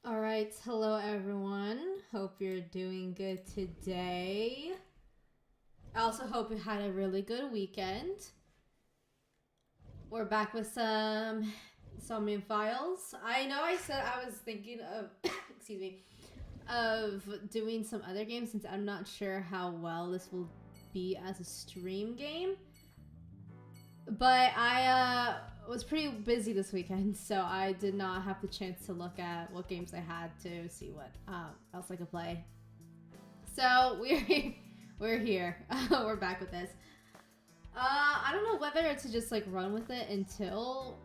Alright, hello everyone. Hope you're doing good today. I also hope you had a really good weekend. We're back with some Somnium files. I know I said I was thinking of, excuse me, of doing some other games since I'm not sure how well this will be as a stream game. But I was pretty busy this weekend, so I did not have the chance to look at what games I had to see what else I could play. So we're here. We're back with this. I don't know whether to just like run with it until,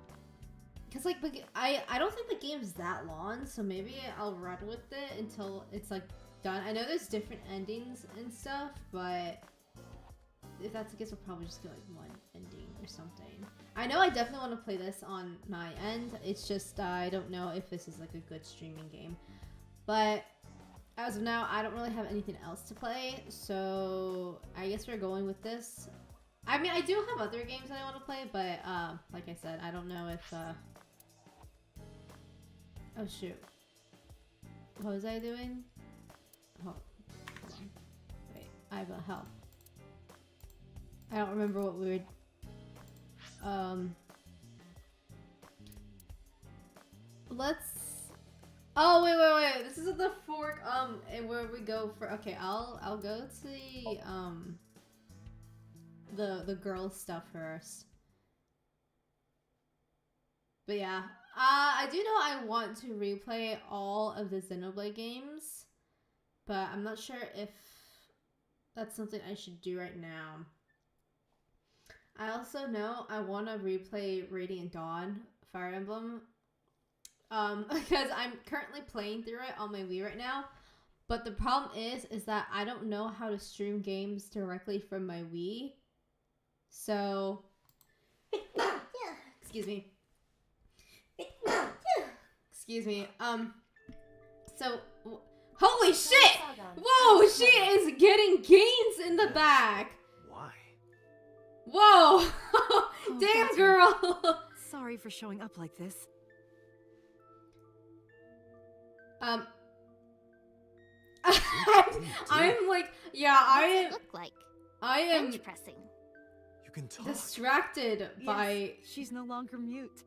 cause like I don't think the game's that long, so maybe I'll run with it until it's like done. I know there's different endings and stuff, but if that's the case, we'll probably just do like one ending or something. I know I definitely want to play this on my end. It's just I don't know if this is like a good streaming game. But as of now, I don't really have anything else to play. So I guess we're going with this. I mean, I do have other games that I want to play, but like I said, I don't know if... Oh shoot. What was I doing? Oh, hold on. Wait, I have a help. I don't remember what we were... Let's... Oh, wait. This is the fork, and where we go for... Okay, I'll go to the girl stuff first. But yeah. I do know I want to replay all of the Xenoblade games, but I'm not sure if that's something I should do right now. I also know I want to replay Radiant Dawn Fire Emblem because I'm currently playing through it on my Wii right now, but the problem is that I don't know how to stream games directly from my Wii. So excuse me. Excuse me. So holy shit! Whoa, she is getting gains in the back. Whoa! Damn, girl! Sorry for showing up like this. I'm like, yeah, I am. Look like I am bench pressing. You can talk. distracted by. She's no longer mute.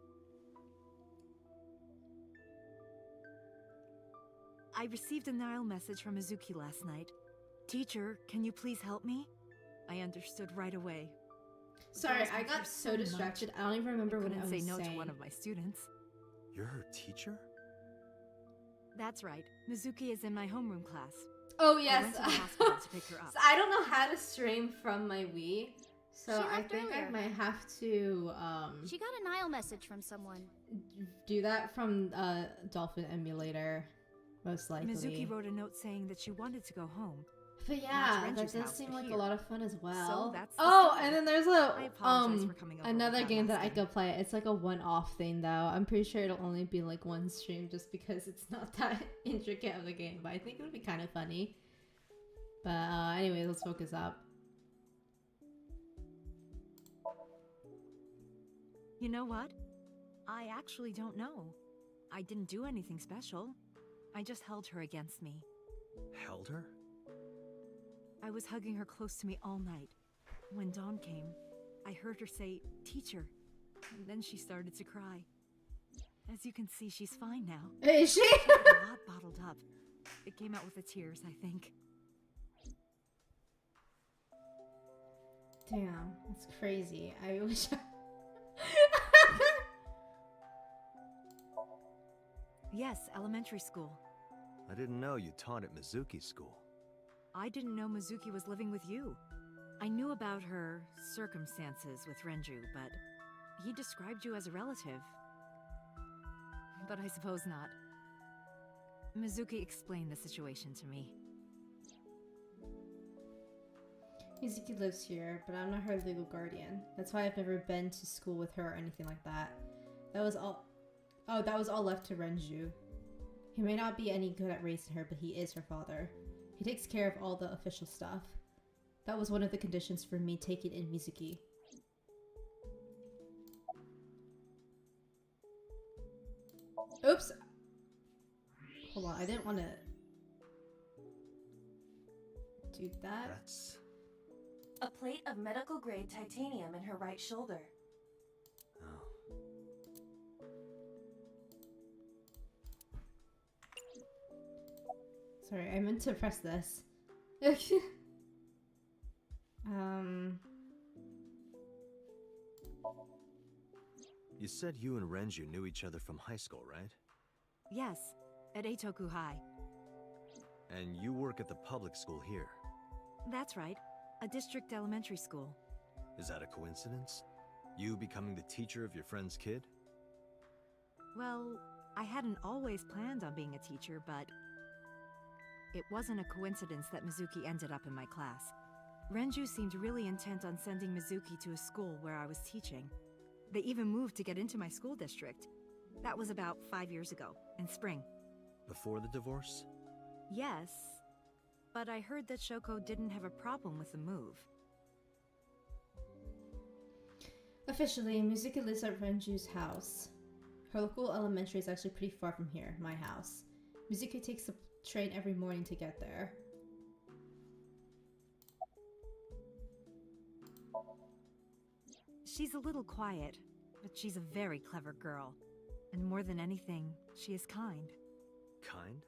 I received a Nile message from Mizuki last night. Teacher, can you please help me? I understood right away. Sorry, I got so distracted. I don't even remember what I was saying. I couldn't say no to one of my students. You're her teacher? That's right. Mizuki is in my homeroom class. Oh I yes. went to the hospital to pick her up. So I don't know how to stream from my Wii, so She I left think I earlier. might have to She got a Nile message from someone. do that from Dolphin Emulator, most likely. Mizuki wrote a note saying that she wanted to go home. But yeah, that Renju's does house, seem but like a here. lot of fun as well. that's the Oh, story. and then there's I apologize a for coming over another without game that I asking. could play. It's like a one-off thing though. I'm pretty sure it'll only be like one stream just because it's not that intricate of a game. But I think it would be kind of funny. But anyway, let's focus up. You know what? I actually don't know. I didn't do anything special. I just held her against me. Held her? I was hugging her close to me all night. When dawn came, I heard her say, "Teacher," and then she started to cry. As you can see, she's fine now. Is she? She had a lot bottled up. It came out with the tears, I think. Damn, that's crazy. I wish. Yes, elementary school. I didn't know you taught at Mizuki school. I didn't know Mizuki was living with you. I knew about her circumstances with Renju, but he described you as a relative. But I suppose not. Mizuki explained the situation to me. Mizuki lives here, but I'm not her legal guardian. That's why I've never been to school with her or anything like that. That was all. Oh, that was all left to Renju. He may not be any good at raising her, but he is her father. He takes care of all the official stuff. That was one of the conditions for me taking in Mizuki. Oops. Hold on, I didn't want to do that. That's... A plate of medical-grade titanium in her right shoulder. Oh. Sorry, I meant to press this. You said you and Renju knew each other from high school, right? Yes, at Eitoku High. And you work at the public school here. That's right, a district elementary school. Is that a coincidence? You becoming the teacher of your friend's kid? Well, I hadn't always planned on being a teacher, but it wasn't a coincidence that Mizuki ended up in my class. Renju seemed really intent on sending Mizuki to a school where I was teaching. They even moved to get into my school district. That was about 5 years ago, in spring. Before the divorce? Yes, but I heard that Shoko didn't have a problem with the move. Officially, Mizuki lives at Renju's house. Her local elementary is actually pretty far from here, my house. Mizuki takes the train every morning to get there. She's a little quiet, but she's a very clever girl. And more than anything, she is kind. Kind?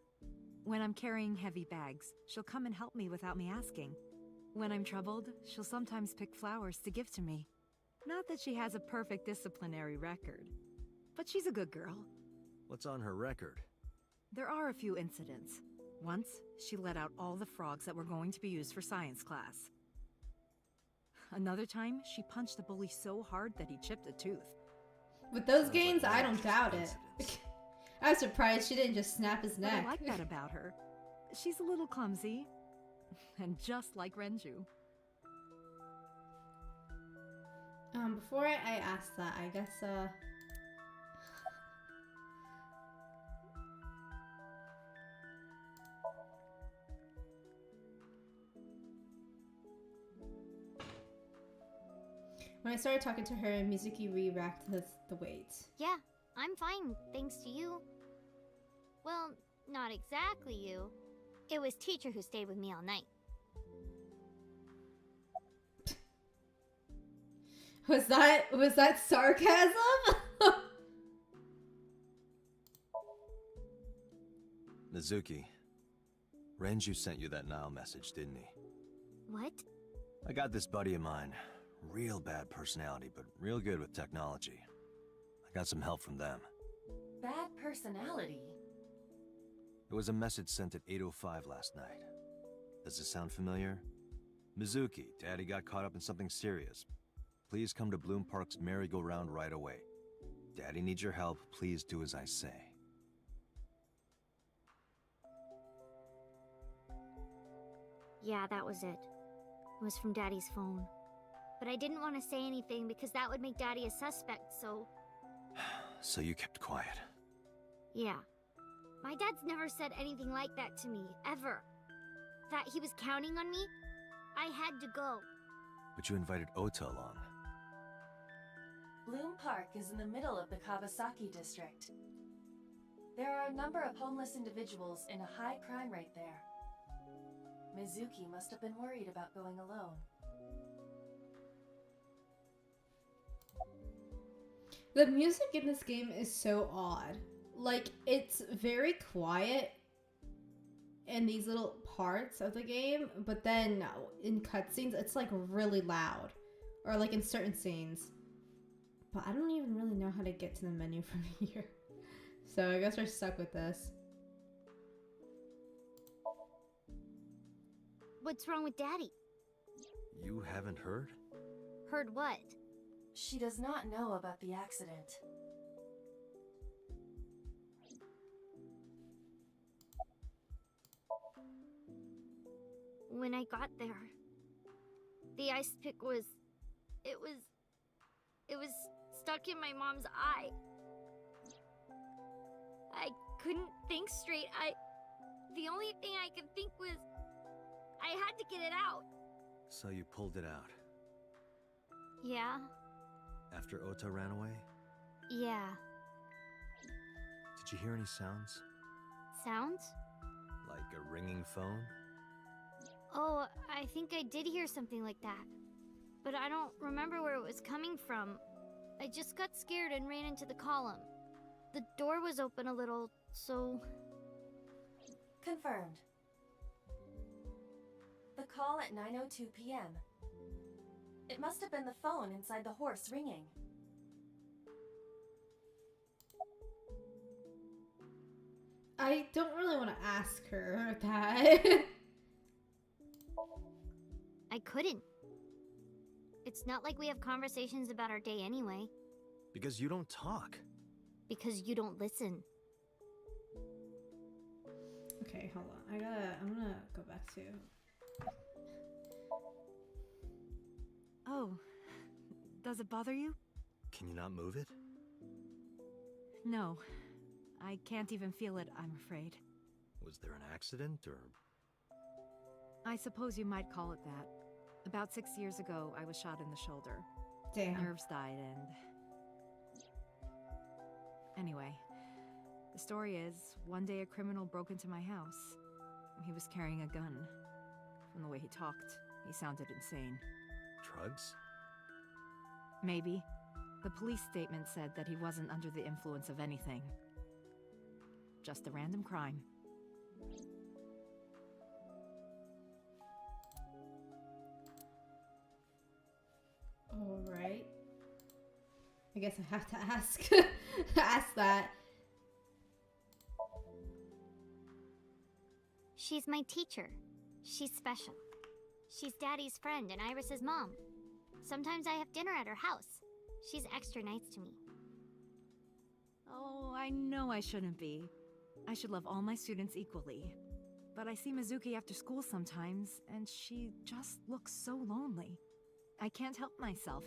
When I'm carrying heavy bags, she'll come and help me without me asking. When I'm troubled, she'll sometimes pick flowers to give to me. Not that she has a perfect disciplinary record, but she's a good girl. What's on her record? There are a few incidents. Once, she let out all the frogs that were going to be used for science class. Another time, she punched a bully so hard that he chipped a tooth. With those Sounds gains, like I don't doubt it. coincidence. I was surprised she didn't just snap his But neck. I like that about her. She's a little clumsy, and just like Renju. Before I ask that, I guess, when I started talking to her, Mizuki re-racked the weight. Yeah, I'm fine, thanks to you. Well, not exactly you. It was teacher who stayed with me all night. Was that sarcasm? Mizuki, Renju sent you that Nile message, didn't he? What? I got this buddy of mine. Real bad personality, but real good with technology. I got some help from them. Bad personality? It was a message sent at 8:05 last night. Does it sound familiar? Mizuki, Daddy got caught up in something serious. Please come to Bloom Park's merry-go-round right away. Daddy needs your help. Please do as I say. Yeah, that was it. It was from Daddy's phone. But I didn't want to say anything because that would make Daddy a suspect, so... So you kept quiet. Yeah. My dad's never said anything like that to me, ever. That he was counting on me? I had to go. But you invited Ota along. Bloom Park is in the middle of the Kawasaki district. There are a number of homeless individuals in a high crime rate there. Mizuki must have been worried about going alone. The music in this game is so odd. Like, it's very quiet in these little parts of the game, but then in cutscenes, it's like really loud. Or like in certain scenes. But I don't even really know how to get to the menu from here. So I guess we're stuck with this. What's wrong with Daddy? You haven't heard? Heard what? She does not know about the accident. When I got there, the ice pick was... It was stuck in my mom's eye. I couldn't think straight. The only thing I could think was... I had to get it out. So you pulled it out. Yeah? After Ota ran away? Yeah. Did you hear any sounds? sounds? Like a ringing phone? Oh, I think I did hear something like that. But I don't remember where it was coming from. I just got scared and ran into the column. The door was open a little, so... Confirmed. The call at 9:02 p.m. It must have been the phone inside the horse ringing. I don't really want to ask her that. I couldn't. It's not like we have conversations about our day anyway. Because you don't talk. Because you don't listen. Okay, hold on. I'm gonna go back to... Oh, does it bother you? Can you not move it? No, I can't even feel it, I'm afraid. Was there an accident, or... I suppose you might call it that. About 6 years ago, I was shot in the shoulder. Damn. Nerves died and... Anyway, the story is, one day a criminal broke into my house. He was carrying a gun. From the way he talked, he sounded insane. Drugs? Maybe. The police statement said that he wasn't under the influence of anything. Just a random crime. Alright. I guess I have to ask ask that. She's my teacher. She's special. She's Daddy's friend and Iris's mom. Sometimes I have dinner at her house. She's extra nice to me. Oh, I know I shouldn't be. I should love all my students equally. But I see Mizuki after school sometimes, and she just looks so lonely. I can't help myself.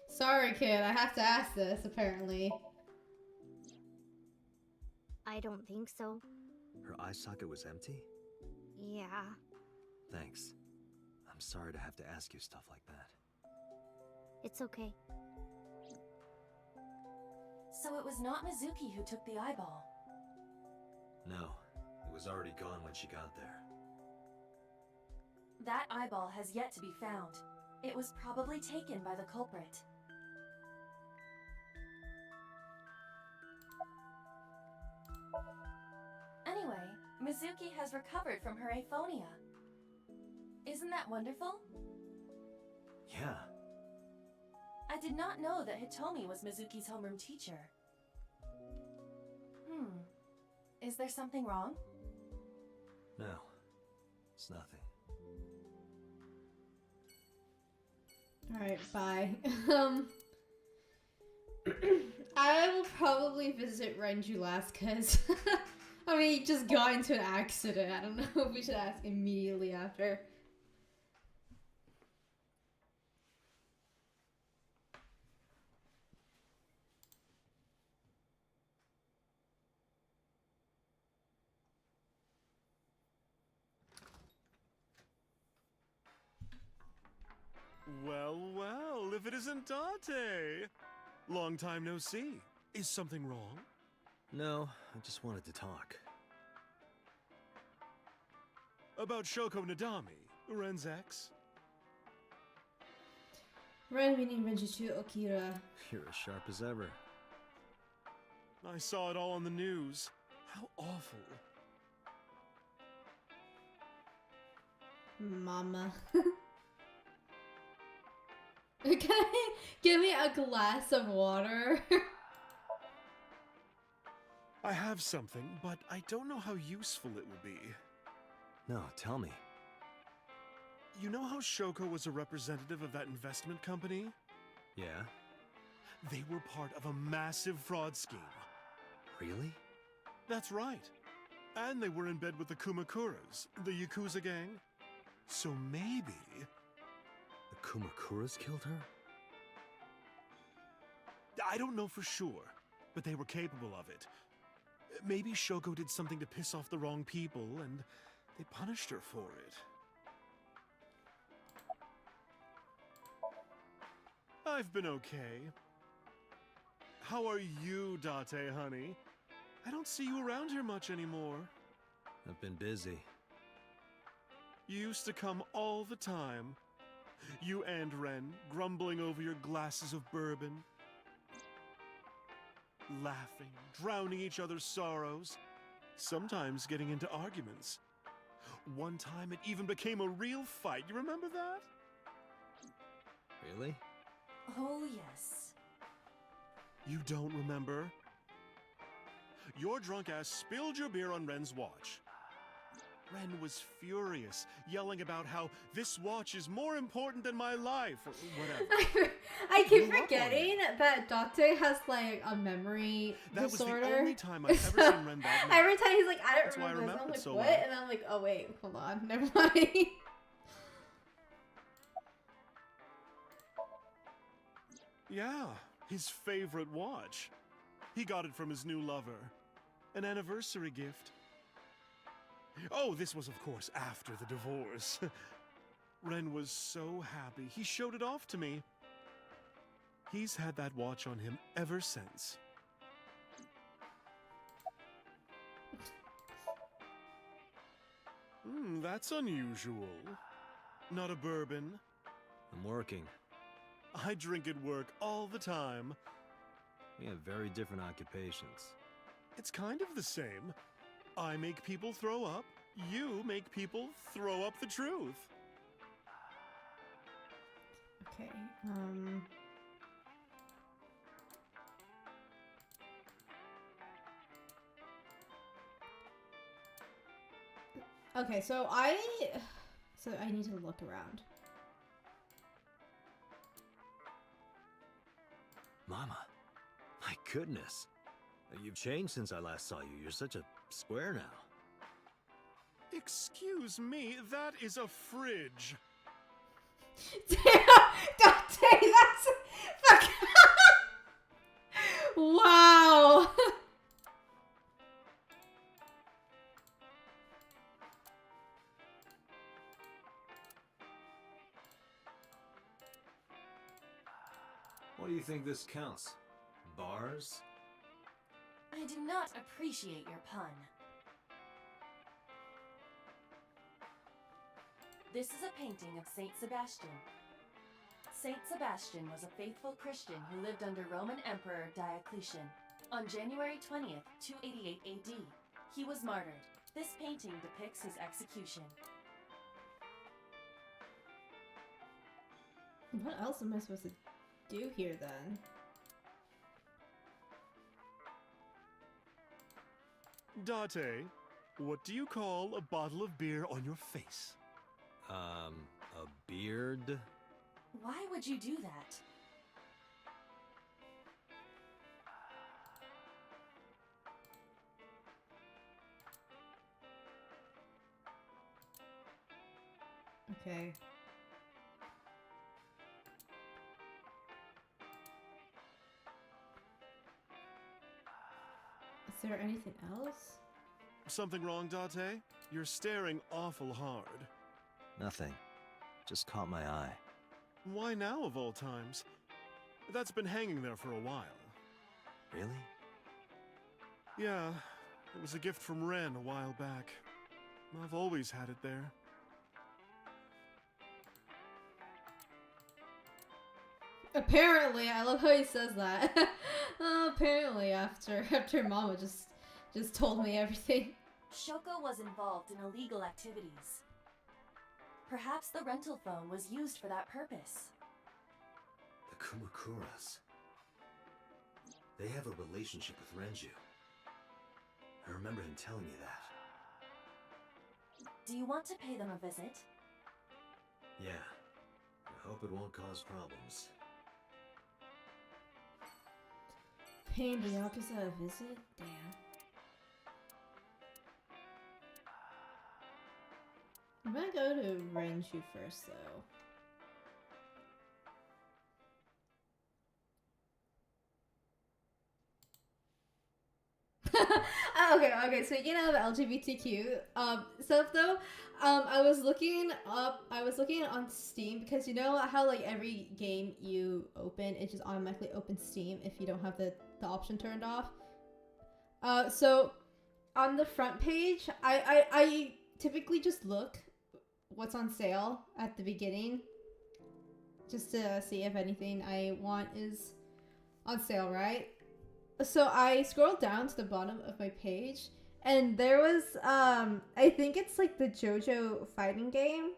Sorry, kid. I have to ask this, apparently. I don't think so. Her eye socket was empty? Yeah. Thanks. I'm sorry to have to ask you stuff like that. It's okay. So it was not Mizuki who took the eyeball. No, it was already gone when she got there. That eyeball has yet to be found. It was probably taken by the culprit. Anyway, Mizuki has recovered from her aphonia. Isn't that wonderful? Yeah. I did not know that Hitomi was Mizuki's homeroom teacher. Is there something wrong? No. It's nothing. Alright, bye. I will probably visit Renju last because I mean, he just got into an accident. I don't know if we should ask immediately after. Well, well, if it isn't Dante! Long time no see. Is something wrong? No, I just wanted to talk. About Shoko Nadami, Ren's ex? Ren meaning Renju Okira. You're as sharp as ever. I saw it all on the news. How awful. Mama. Can I give me a glass of water? I have something, but I don't know how useful it will be. No, tell me. You know how Shoko was a representative of that investment company? Yeah? They were part of a massive fraud scheme. Really? That's right. And they were in bed with the Kumakuras, the Yakuza gang. So maybe... The Kumakuras killed her? I don't know for sure, but they were capable of it. Maybe Shoko did something to piss off the wrong people, and they punished her for it. I've been okay. How are you, Date, honey? I don't see you around here much anymore. I've been busy. You used to come all the time. You and Ren, grumbling over your glasses of bourbon. Laughing, drowning each other's sorrows. Sometimes getting into arguments. One time it even became a real fight. You remember that? Really? Oh, yes. You don't remember? Your drunk ass spilled your beer on Ren's watch. Ren was furious, yelling about how this watch is more important than my life, or whatever. I keep Grew up on forgetting that Date has like a memory That disorder. was the only time I've ever seen Ren that mad. Every time he's like, I don't That's why I remember this. I'm remember it like, so what? well. And I'm like, oh wait, hold on, never mind. Yeah, his favorite watch. He got it from his new lover. An anniversary gift. Oh, this was, of course, after the divorce. Ren was so happy. He showed it off to me. He's had that watch on him ever since. That's unusual. Not a bourbon. I'm working. I drink at work all the time. We have very different occupations. It's kind of the same. I make people throw up. You make people throw up the truth. Okay, Okay, so I need to look around. Mama, my goodness. You've changed since I last saw you. You're such a square now. Excuse me, that is a fridge. Damn, Dante, that's fuck. Wow. What do you think this counts? Bars? I do not appreciate your pun. This is a painting of Saint Sebastian. Saint Sebastian was a faithful Christian who lived under Roman Emperor Diocletian. On January 20th, 288 AD, he was martyred. This painting depicts his execution. What else am I supposed to do here then? Date, what do you call a bottle of beer on your face? A beard? Why would you do that? Okay. Is there anything else? Something wrong, Date? You're staring awful hard. Nothing. Just caught my eye. Why now, of all times? That's been hanging there for a while. Really? Yeah, it was a gift from Ren a while back. I've always had it there. Apparently, I love how he says that. Apparently, after Mama just told me everything. Shoko was involved in illegal activities. Perhaps the rental phone was used for that purpose. The Kumakuras. They have a relationship with Renju. I remember him telling me that. Do you want to pay them a visit? Yeah. I hope it won't cause problems. Paying the Yakuza a visit? Damn. I'm gonna go to Renju first, though. Okay. Speaking of LGBTQ stuff though, I was looking on Steam because you know how like every game you open, it just automatically opens Steam if you don't have the option turned off. So on the front page, I typically just look what's on sale at the beginning, just to see if anything I want is on sale, right? So I scrolled down to the bottom of my page, and there was I think it's like the JoJo fighting game,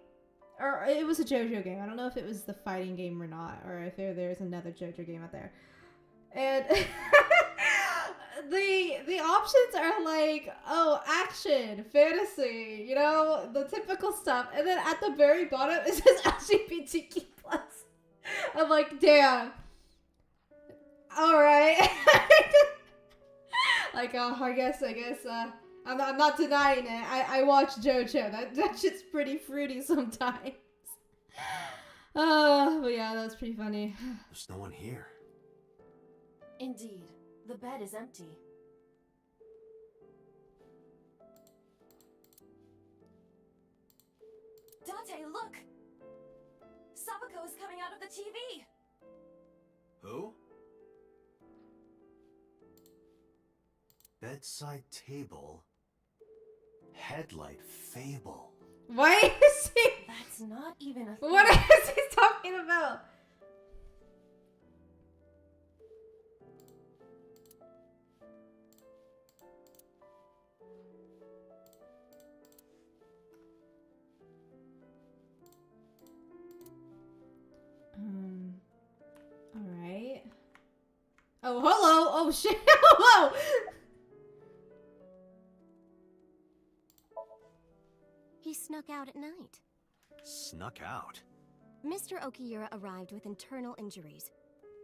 or it was a JoJo game. I don't know if it was the fighting game or not, or if there's another JoJo game out there. And the options are like, oh, action, fantasy, you know, the typical stuff. And then at the very bottom it says LGBTQ+. I'm like, damn. Alright. Like, I guess, I'm not denying it. I watch JoJo. That shit's pretty fruity sometimes. But yeah, that was pretty funny. There's no one here. Indeed, the bed is empty. Dante, look! Sabako is coming out of the TV! Who? Bedside table. Headlight fable. Why is he? That's not even a thing. What is he talking about? Alright. Oh, hello! Oh, shit! Hello! He snuck out at night. Snuck out? Mr. Okiura arrived with internal injuries.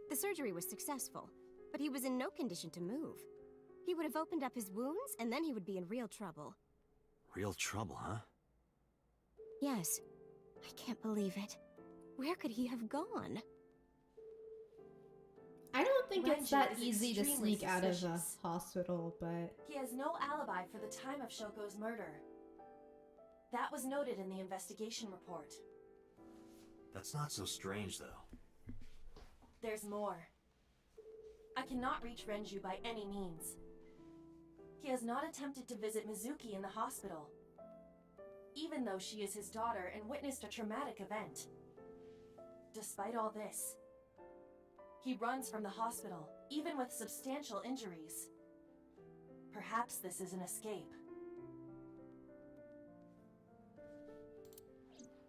The surgery was successful, but he was in no condition to move. He would have opened up his wounds, and then he would be in real trouble. Real trouble, huh? Yes. I can't believe it. Where could he have gone? I don't think it's Renju that is easy to extremely sneak out of a suspicious. hospital, but... He has no alibi for the time of Shoko's murder. That was noted in the investigation report. That's not so strange, though. There's more. I cannot reach Renju by any means. He has not attempted to visit Mizuki in the hospital, even though she is his daughter and witnessed a traumatic event. Despite all this, he runs from the hospital, even with substantial injuries. Perhaps this is an escape.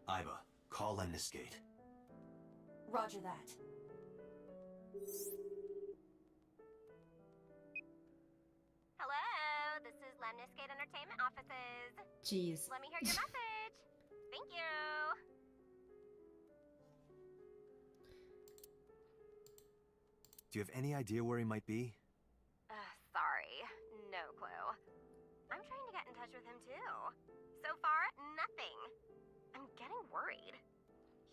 Iba, call Lemniscate. Roger that. Hello, this is Lemniscate Entertainment Offices. Jeez. Let me hear your message. Thank you. Do you have any idea where he might be? Sorry. No clue. I'm trying to get in touch with him too. So far, nothing. I'm getting worried.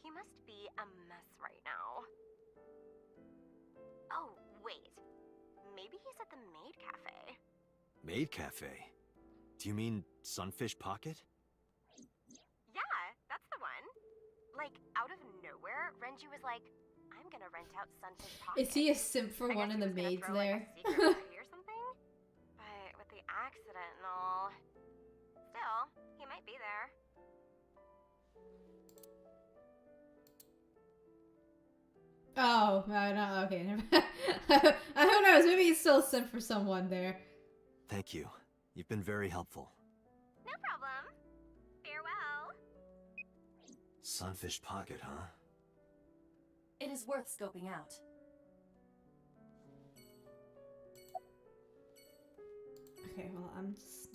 He must be a mess right now. Oh, wait. Maybe he's at the Maid Cafe. Maid Cafe? Do you mean Sunfish Pocket? Yeah, that's the one. Like, out of nowhere, Renju was like, I'm gonna rent out Sunfish Pocket. Is he a simp for I one guess of he the was gonna maids throw, like, there? a secret party or something? But with the accident and all... Still, he might be there. Oh, no, okay. Who knows? Maybe he's still a simp for someone there. Thank you. You've been very helpful. No problem. Farewell. Sunfish Pocket, huh? It is worth scoping out. Okay, well, I'm just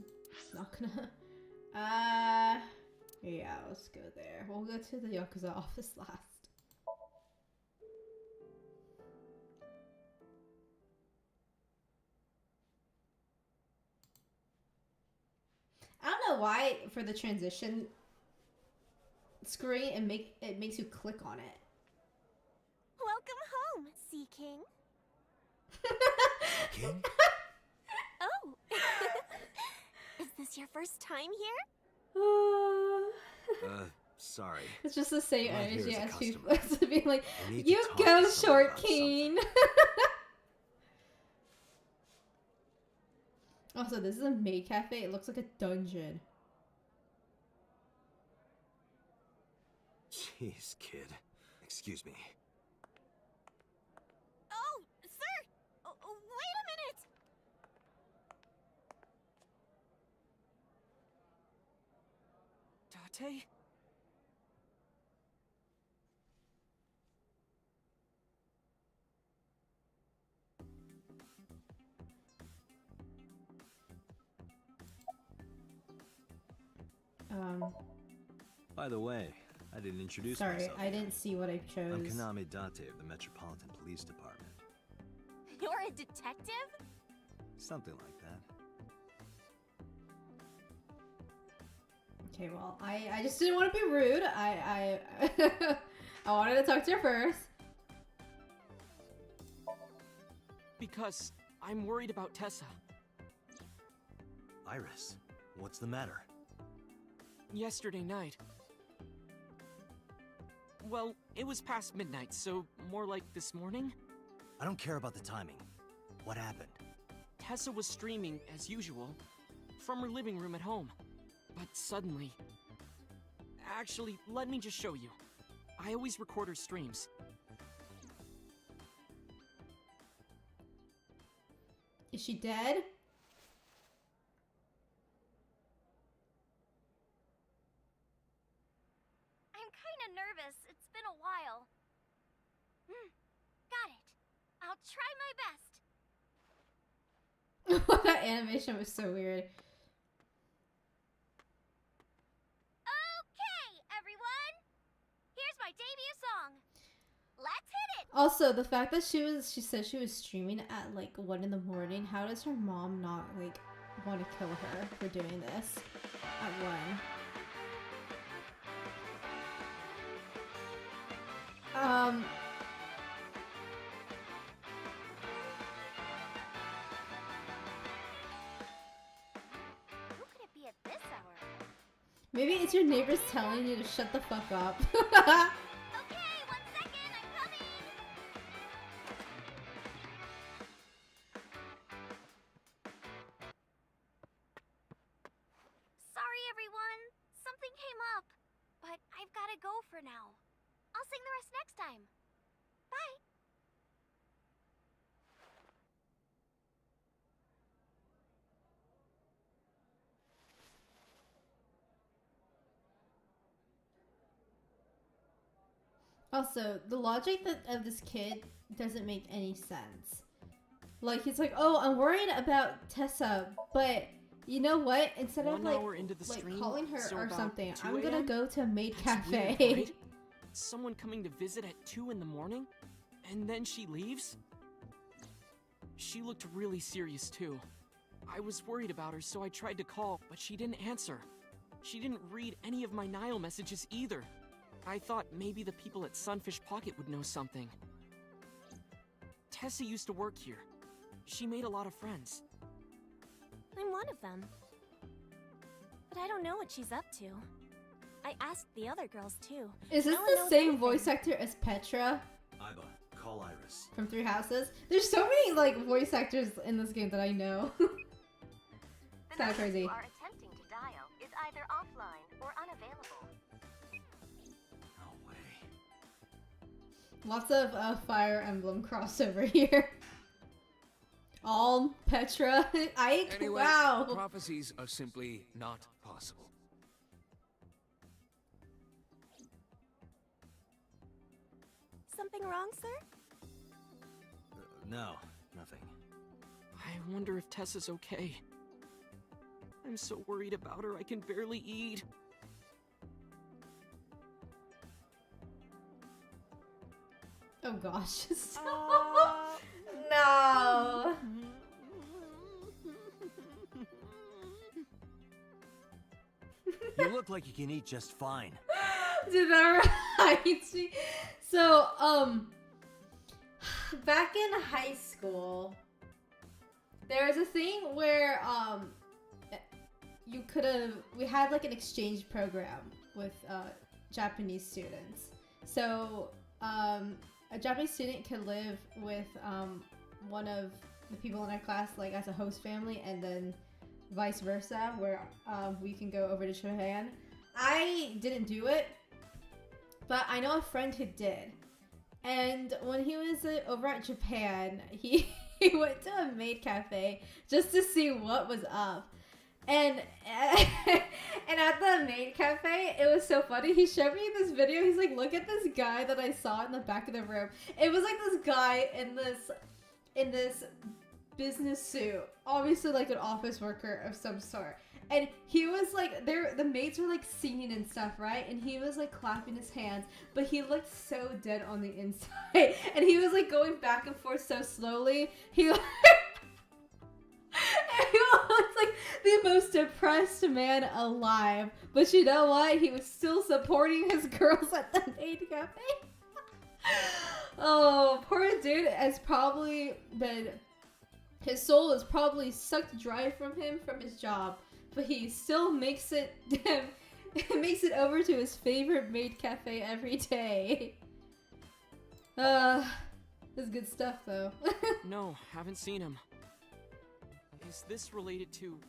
not gonna... Yeah, let's go there. We'll go to the Yakuza office last. I don't know why for the transition screen it makes you click on it. Welcome home, Sea King. King? Oh. first time here? Sorry. It's just the same Not here energy as a as people customer. to be like, I need to you talk to go, someone short about king. Also, this is a maid cafe. It looks like a dungeon. Jeez, kid. Excuse me. Oh, sir! Wait a minute! Date? By the way, I didn't introduce Sorry, myself. I didn't see what I chose. I'm Kaname Date of the Metropolitan Police Department. You're a detective? Something like that. Okay, well, I just didn't want to be rude. I wanted to talk to her first. Because I'm worried about Tessa. Iris, what's the matter? Yesterday night. Well, it was past midnight, so more like this morning. I don't care about the timing. What happened? Tessa was streaming, as usual, from her living room at home. But suddenly... Actually, let me just show you. I always record her streams. Is she dead? I'm kinda nervous. It's been a while. Got it. I'll try my best. That animation was so weird. Okay, everyone! Here's my debut song. Let's hit it! Also, the fact that she said she was streaming at like 1 in the morning, how does her mom not like want to kill her for doing this at 1? Who could it be at this hour? Maybe it's your neighbors telling you to shut the fuck up. Okay, 1 second, I'm coming! Sorry, everyone. Something came up. But I've gotta go for now. I'll sing the rest next time. Bye! Also, the logic of this kid doesn't make any sense. Like, he's like, oh, I'm worried about Tessa, but you know what? Instead of 1 like, hour into the stream, calling her so or about something, 2 I'm gonna a.m.? go to a maid That's cafe. weird, right? Someone coming to visit at 2 in the morning? And then she leaves? She looked really serious too. I was worried about her, so I tried to call, but she didn't answer. She didn't read any of my Nile messages either. I thought maybe the people at Sunfish Pocket would know something. Tessa used to work here. She made a lot of friends. I'm one of them. But I don't know what she's up to. I asked the other girls too. Is this No one the knows same anything. voice actor as Petra Iba, call Iris. from Three Houses? There's so many like voice actors in this game that I know. The Kinda number crazy. you are attempting to dial is either offline or unavailable. No way. Lots of Fire Emblem crossover here. All Petra. Ike. Anyway, Wow. prophecies are simply not possible. Something wrong, sir? No, nothing. I wonder if Tessa's okay. I'm so worried about her, I can barely eat. Oh gosh. No. You look like you can eat just fine. Dude, that reminds me. So, back in high school, there was a thing where, we had like an exchange program with Japanese students. So a Japanese student could live with one of the people in our class like as a host family, and then vice versa, where we can go over to Japan. I didn't do it, but I know a friend who did. And when he was over at Japan, he went to a maid cafe just to see what was up. And at the maid cafe, it was so funny. He showed me this video. He's like, look at this guy that I saw in the back of the room. It was like this guy in this business suit, obviously like an office worker of some sort. And he was like, the maids were like singing and stuff, right? And he was like clapping his hands, but he looked so dead on the inside. And he was like going back and forth so slowly. He was like the most depressed man alive. But you know what? He was still supporting his girls at the maid cafe. Oh, poor dude has probably been... His soul is probably sucked dry from him from his job. But he still makes it over to his favorite maid cafe every day. This is good stuff though. No, haven't seen him. Is this related to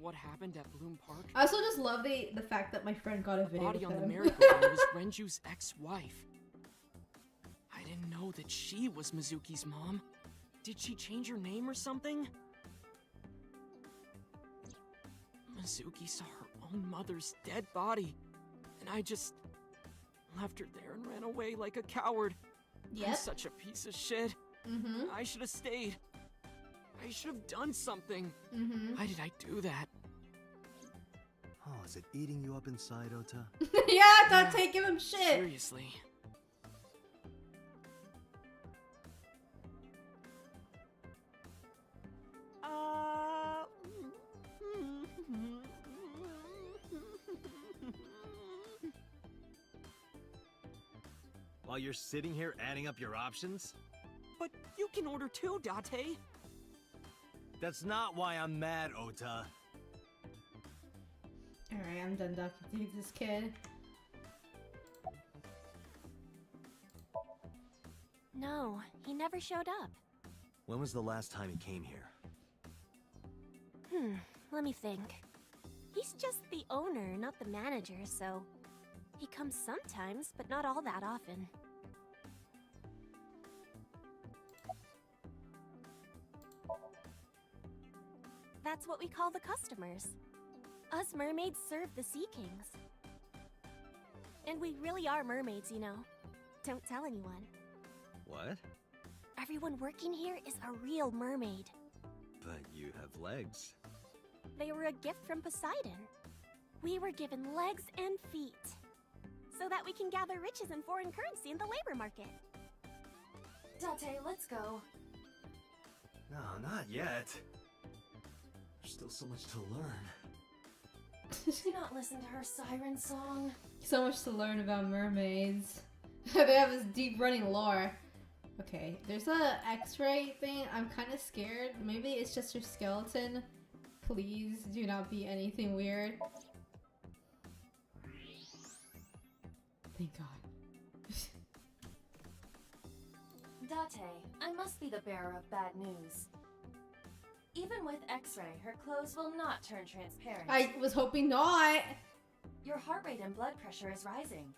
what happened at Bloom Park? I also just love the fact that my friend got a video body with on him. the merry-go-round was Renju's ex-wife. I didn't know that she was Mizuki's mom. Did she change her name or something? Mizuki saw her own mother's dead body, and I just left her there and ran away like a coward. Yep. I'm such a piece of shit. Mm-hmm. I should have stayed. I should have done something. Mm-hmm. Why did I do that? Oh, is it eating you up inside, Ota? Yeah, Date, give him shit. Seriously. While you're sitting here adding up your options? But you can order too, Date. That's not why I'm mad, Ota. Alright, I'm done talking to this kid. No, he never showed up. When was the last time he came here? Let me think. He's just the owner, not the manager, so... He comes sometimes, but not all that often. That's what we call the customers. Us mermaids serve the Sea Kings. And we really are mermaids, you know. Don't tell anyone. What? Everyone working here is a real mermaid. But you have legs. They were a gift from Poseidon. We were given legs and feet. So that we can gather riches and foreign currency in the labor market. Date, let's go. No, not yet. There's still so much to learn. Do you not listen to her siren song? So much to learn about mermaids. They have this deep running lore. Okay, there's a X-ray thing. I'm kind of scared. Maybe it's just her skeleton. Please do not be anything weird. Thank God. Date, I must be the bearer of bad news. Even with X-ray, her clothes will not turn transparent. I was hoping not. Your heart rate and blood pressure is rising.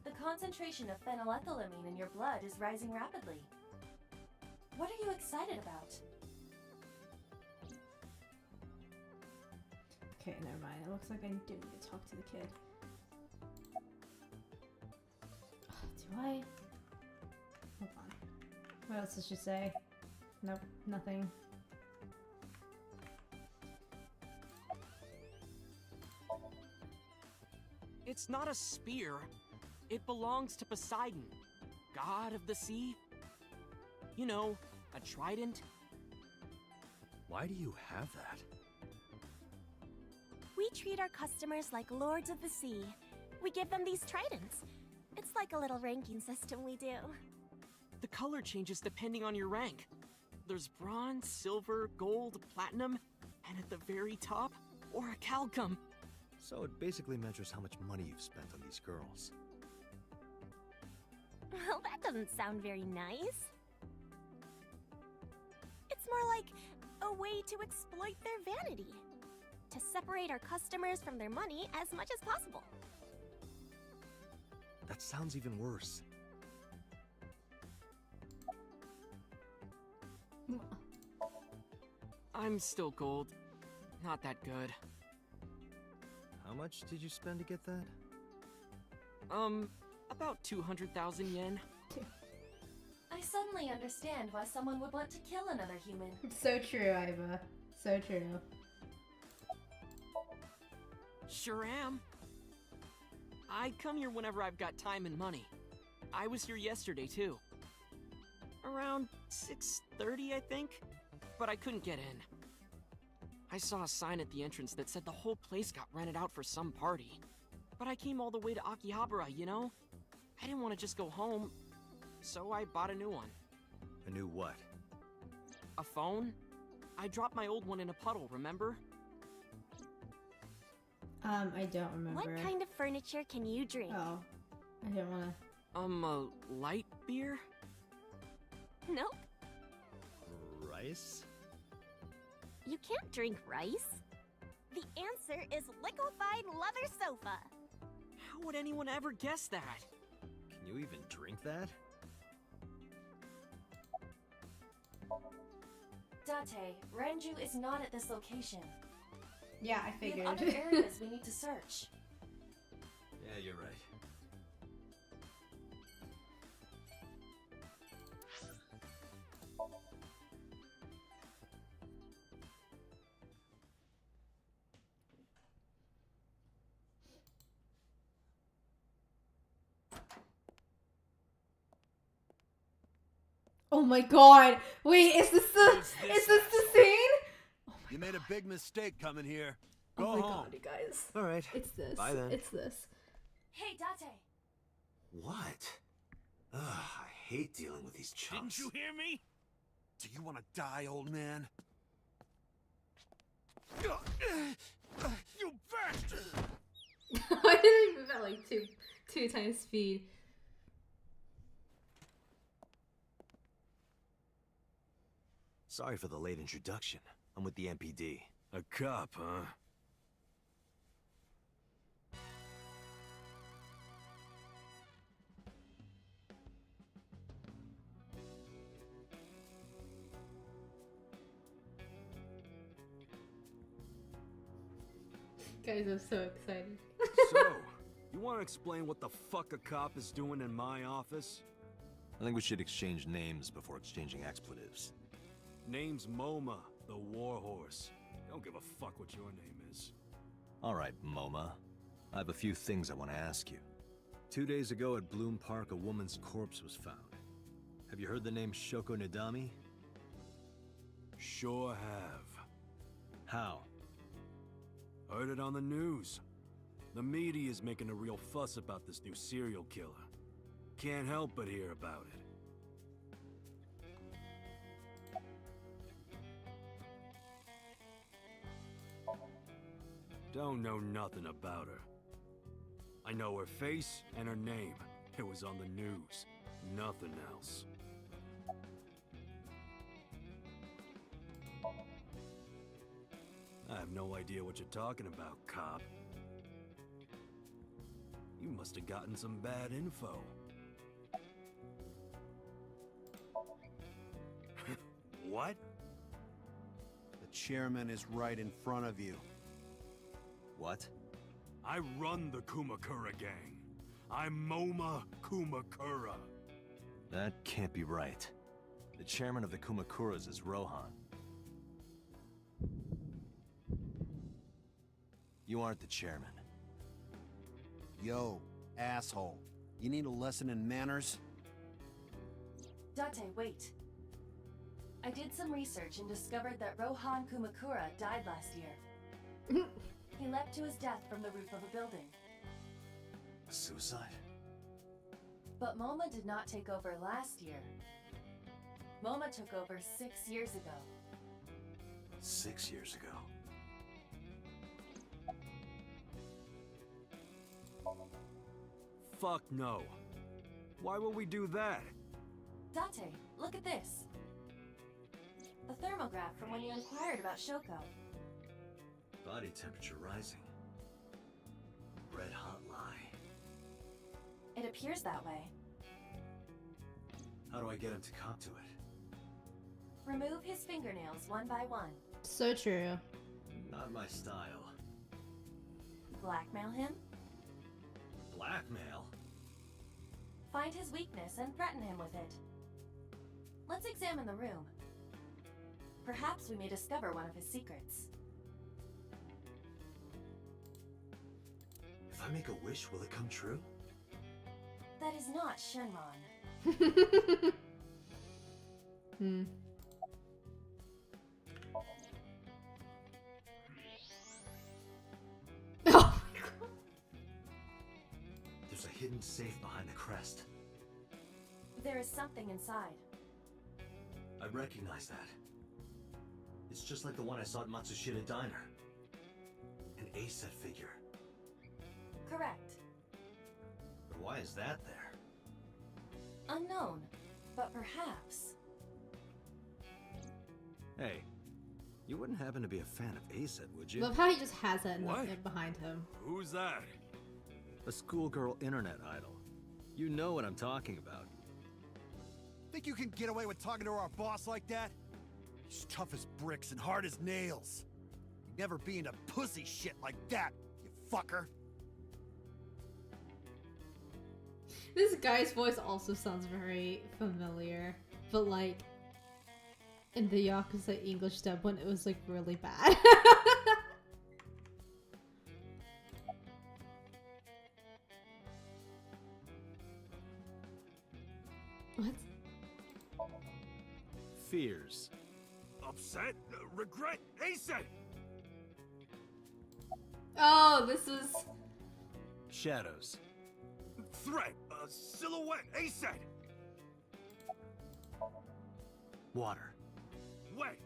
The concentration of phenylethylamine in your blood is rising rapidly. What are you excited about? Okay, never mind. It looks like I do need to talk to the kid. Do I? Hold on. What else did she say? Nope, nothing. It's not a spear. It belongs to Poseidon, god of the sea. You know, a trident. Why do you have that? We treat our customers like lords of the sea. We give them these tridents. It's like a little ranking system we do. The color changes depending on your rank. There's bronze, silver, gold, platinum, and at the very top, or a calcum. So it basically measures how much money you've spent on these girls. Well, that doesn't sound very nice. It's more like a way to exploit their vanity. To separate our customers from their money as much as possible. That sounds even worse. I'm still gold. Not that good. How much did you spend to get that? About 200,000 yen. I suddenly understand why someone would want to kill another human. So true, Iva. So true. Sure am. I come here whenever I've got time and money. I was here yesterday, too. Around 6:30, I think? But I couldn't get in. I saw a sign at the entrance that said the whole place got rented out for some party. But I came all the way to Akihabara, you know? I didn't want to just go home, so I bought a new one. A new what? A phone? I dropped my old one in a puddle, remember? I don't remember. What kind of furniture can you drink? Oh, I didn't want to. A light beer? Nope. Rice? You can't drink rice. The answer is liquefied leather sofa. How would anyone ever guess that? Can you even drink that? Date, Renju is not at this location. Yeah, I We figured. have other areas we need to search. Yeah, you're right. Oh my god! Wait, is this the scene? You made a big mistake coming here. Oh Go my home. god, you guys. All right. It's this. Bye then. It's this. Hey, Date! What? Ugh, I hate dealing with these chumps. Didn't you hear me? Do you want to die, old man? You bastard! I didn't move at like two times speed. Sorry for the late introduction. I'm with the MPD. A cop, huh? Guys, I'm so excited. So, you want to explain what the fuck a cop is doing in my office? I think we should exchange names before exchanging expletives. Name's MoMA, the warhorse. Don't give a fuck what your name is. All right, MoMA. I have a few things I want to ask you. 2 days ago at Bloom Park, a woman's corpse was found. Have you heard the name Shoko Nadami? Sure have. How? Heard it on the news. The media's making a real fuss about this new serial killer. Can't help but hear about it. Don't know nothing about her. I know her face and her name. It was on the news. Nothing else. I have no idea what you're talking about, cop. You must have gotten some bad info. What? The chairman is right in front of you. What? I run the Kumakura gang. I'm MoMA Kumakura. That can't be right. The chairman of the Kumakuras is Rohan. You aren't the chairman. Yo, asshole. You need a lesson in manners? Date, wait. I did some research and discovered that Rohan Kumakura died last year. He leapt to his death from the roof of a building. Suicide? But MoMA did not take over last year. MoMA took over 6 years ago. 6 years ago. fuck no. Why would we do that? Date, look at this. The thermograph from when you inquired about Shoko. Body temperature rising. Red hot lie. It appears that way. How do I get him to cop to it? Remove his fingernails one by one. So true. Not my style. Blackmail him. Blackmail? Find his weakness and threaten him with it. Let's examine the room. Perhaps we may discover one of his secrets. If I make a wish, will it come true? That is not Shenron. Hmm. Oh my god. There's a hidden safe behind the crest. There is something inside. I recognize that. It's just like the one I saw at Matsushita Diner. An A-set figure. Correct. But why is that there? Unknown, but perhaps. Hey, you wouldn't happen to be a fan of A-set, would you? Love how he just has that What? nothing behind him. Who's that? A schoolgirl internet idol. You know what I'm talking about. Think you can get away with talking to our boss like that? He's tough as bricks and hard as nails. You'd never be into pussy shit like that, you fucker. This guy's voice also sounds very familiar, but like in the Yakuza English dub when it was like really bad. What? Fears. Upset? Regret? A-set! Oh, this is Shadows. Threat! Silhouette! A-set! Water. Wet!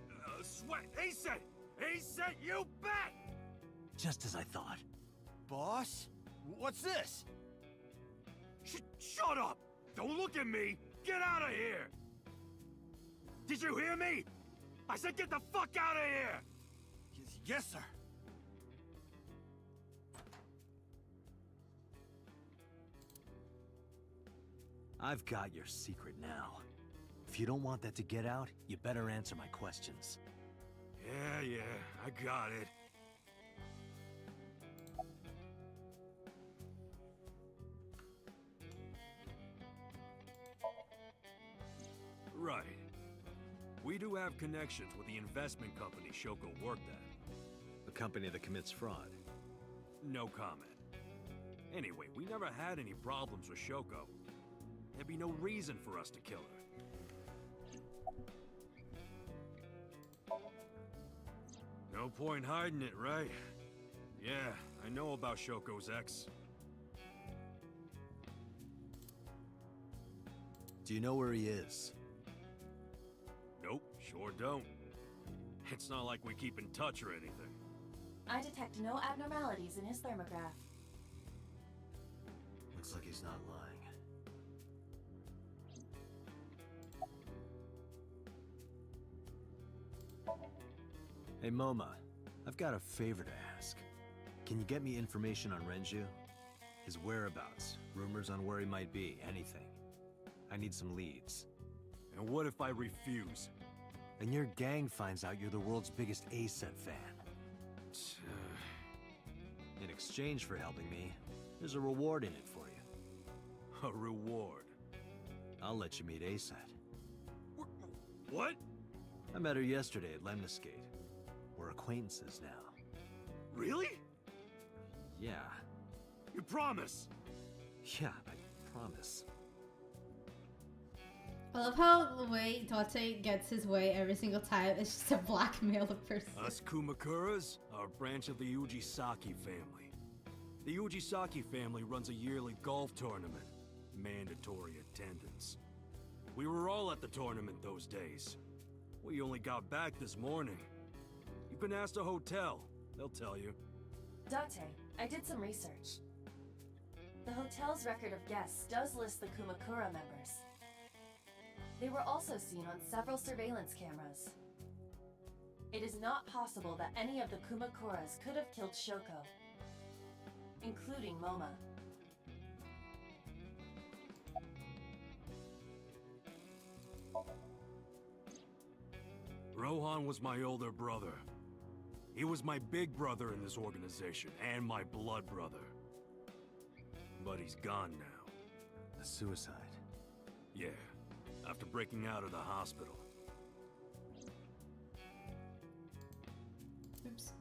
Sweat! A-set! A-set, you bet! Just as I thought. Boss? What's this? Shut up! Don't look at me! Get out of here! Did you hear me? I said get the fuck out of here! Yes, sir. I've got your secret now. If you don't want that to get out, you better answer my questions. Yeah, I got it. Right. We do have connections with the investment company Shoko worked at. A company that commits fraud. No comment. Anyway, we never had any problems with Shoko. There'd be no reason for us to kill her. No point hiding it, right? Yeah, I know about Shoko's ex. Do you know where he is? Nope, sure don't. It's not like we keep in touch or anything. I detect no abnormalities in his thermograph. Looks like he's not lying. Hey Moma, I've got a favor to ask. Can you get me information on Renju? His whereabouts, rumors on where he might be, anything. I need some leads. And what if I refuse? And your gang finds out you're the world's biggest A-set fan. In exchange for helping me, there's a reward in it for you. A reward? I'll let you meet A-set. What? I met her yesterday at Lemniscate. We're acquaintances now. Really? Yeah. You promise? Yeah, I promise. I love how the way Date gets his way every single time is just to blackmail the person. Us Kumakuras are a branch of the Ujisaki family. The Ujisaki family runs a yearly golf tournament. Mandatory attendance. We were all at the tournament those days. We only got back this morning. You can ask the hotel. They'll tell you. Date, I did some research. The hotel's record of guests does list the Kumakura members. They were also seen on several surveillance cameras. It is not possible that any of the Kumakuras could have killed Shoko, including Moma. Rohan was my older brother. He was my big brother in this organization, and my blood brother. But he's gone now. A suicide. Yeah, after breaking out of the hospital. Oops.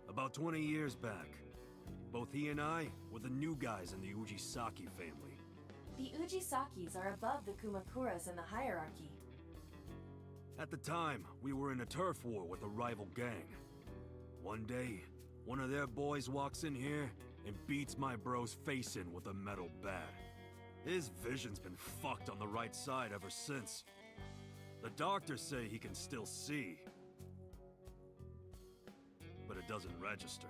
About 20 years back, both he and I were the new guys in the Ujisaki family. The Ujisakis are above the Kumakuras in the hierarchy. At the time, we were in a turf war with a rival gang. One day, one of their boys walks in here and beats my bro's face in with a metal bat. His vision's been fucked on the right side ever since. The doctors say he can still see, but it doesn't register.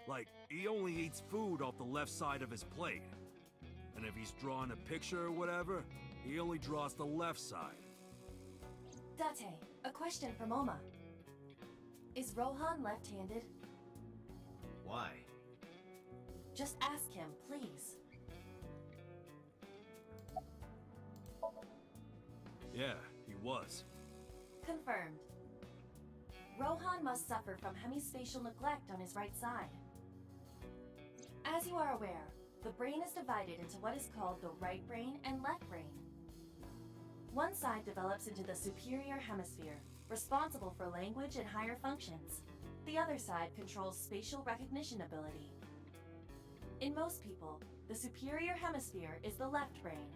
Like, he only eats food off the left side of his plate. And if he's drawing a picture or whatever, he only draws the left side. Date, a question for Moma. Is Rohan left-handed? Why? Just ask him, please. Yeah, he was. Confirmed. Rohan must suffer from hemispatial neglect on his right side. As you are aware, the brain is divided into what is called the right brain and left brain. One side develops into the superior hemisphere, responsible for language and higher functions. The other side controls spatial recognition ability. In most people, the superior hemisphere is the left brain.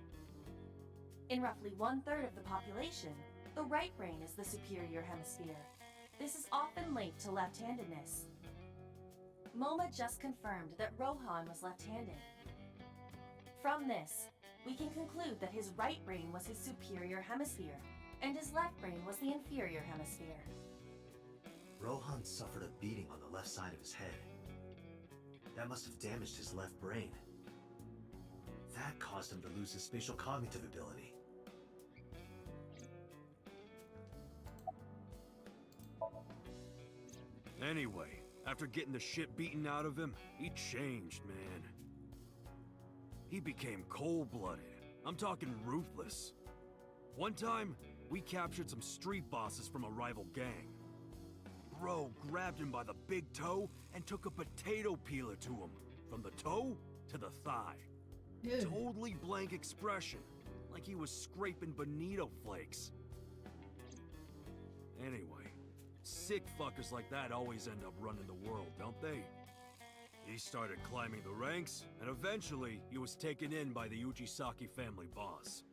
In roughly 1/3 of the population, the right brain is the superior hemisphere. This is often linked to left-handedness. Moma just confirmed that Rohan was left-handed. From this, we can conclude that his right brain was his superior hemisphere, and his left brain was the inferior hemisphere. Rohan suffered a beating on the left side of his head. That must have damaged his left brain. That caused him to lose his spatial cognitive ability. Anyway, after getting the shit beaten out of him, he changed, man. He became cold-blooded. I'm talking ruthless. One time, we captured some street bosses from a rival gang. Bro grabbed him by the big toe and took a potato peeler to him, from the toe to the thigh. Ew. Totally blank expression, like he was scraping bonito flakes. Anyway, sick fuckers like that always end up running the world, don't they? He started climbing the ranks, and eventually he was taken in by the Ujisaki family boss.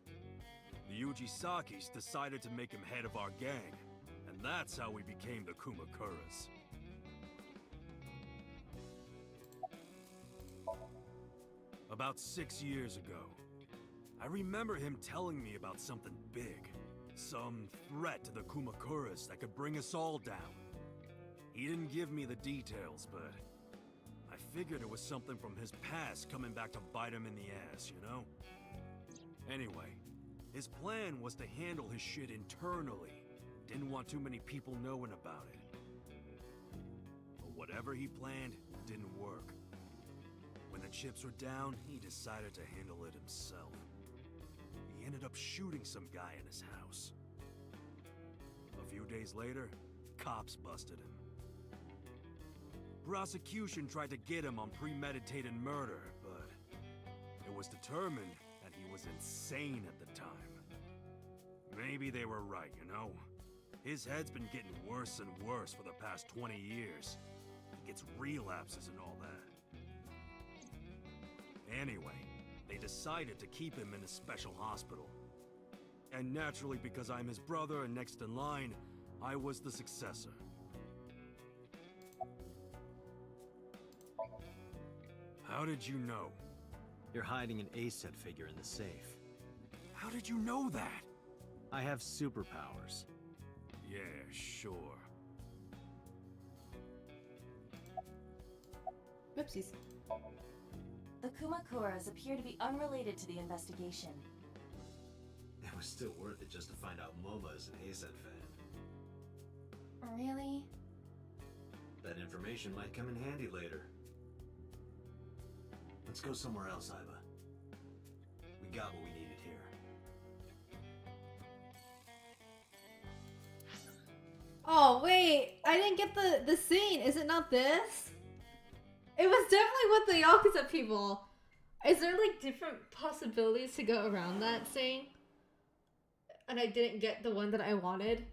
The Ujisakis decided to make him head of our gang, and that's how we became the Kumakuras. About 6 years ago, I remember him telling me about something big. Some threat to the Kumakuras that could bring us all down. He didn't give me the details, but I figured it was something from his past coming back to bite him in the ass, you know? Anyway, his plan was to handle his shit internally. Didn't want too many people knowing about it. But whatever he planned didn't work. When the chips were down, he decided to handle it himself. He ended up shooting some guy in his house. A few days later, cops busted him. Prosecution tried to get him on premeditated murder, but it was determined that he was insane at the time. Maybe they were right, you know? His head's been getting worse and worse for the past 20 years. He gets relapses and all that. Anyway, they decided to keep him in a special hospital. And naturally, because I'm his brother and next in line, I was the successor. How did you know? You're hiding an ACET figure in the safe. How did you know that? I have superpowers. Yeah, sure. Oopsies. The Kumakuras appear to be unrelated to the investigation. It was still worth it just to find out Momo is an ASET fan. Really? That information might come in handy later. Let's go somewhere else, Iba. We got what we needed here. Oh wait, I didn't get the scene. Is it not this? It was definitely with the Yakuza people. Is there like different possibilities to go around that scene? And I didn't get the one that I wanted.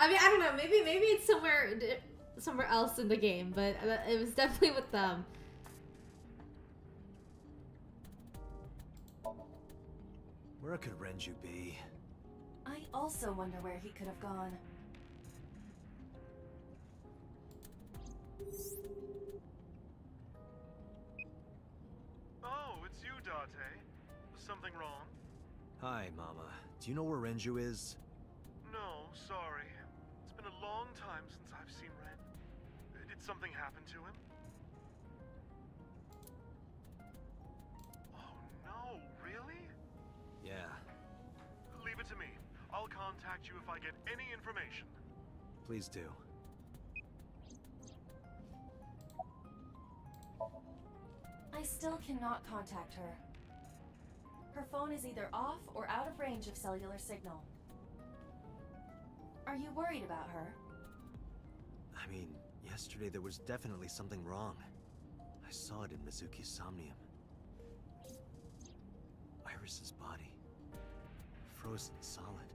I mean, I don't know. Maybe it's somewhere else in the game, but it was definitely with them. Where could Renju be? I also wonder where he could have gone. Oh, it's you, Date. Something wrong? Hi, Mama. Do you know where Renju is? No, sorry. It's been a long time since I've seen Ren. Did something happen to him? Oh no, really? Yeah. Leave it to me. I'll contact you if I get any information. Please do. I still cannot contact her. Her phone is either off or out of range of cellular signal. Are you worried about her? I mean, yesterday there was definitely something wrong. I saw it in Mizuki's Somnium. Iris's body. Frozen solid.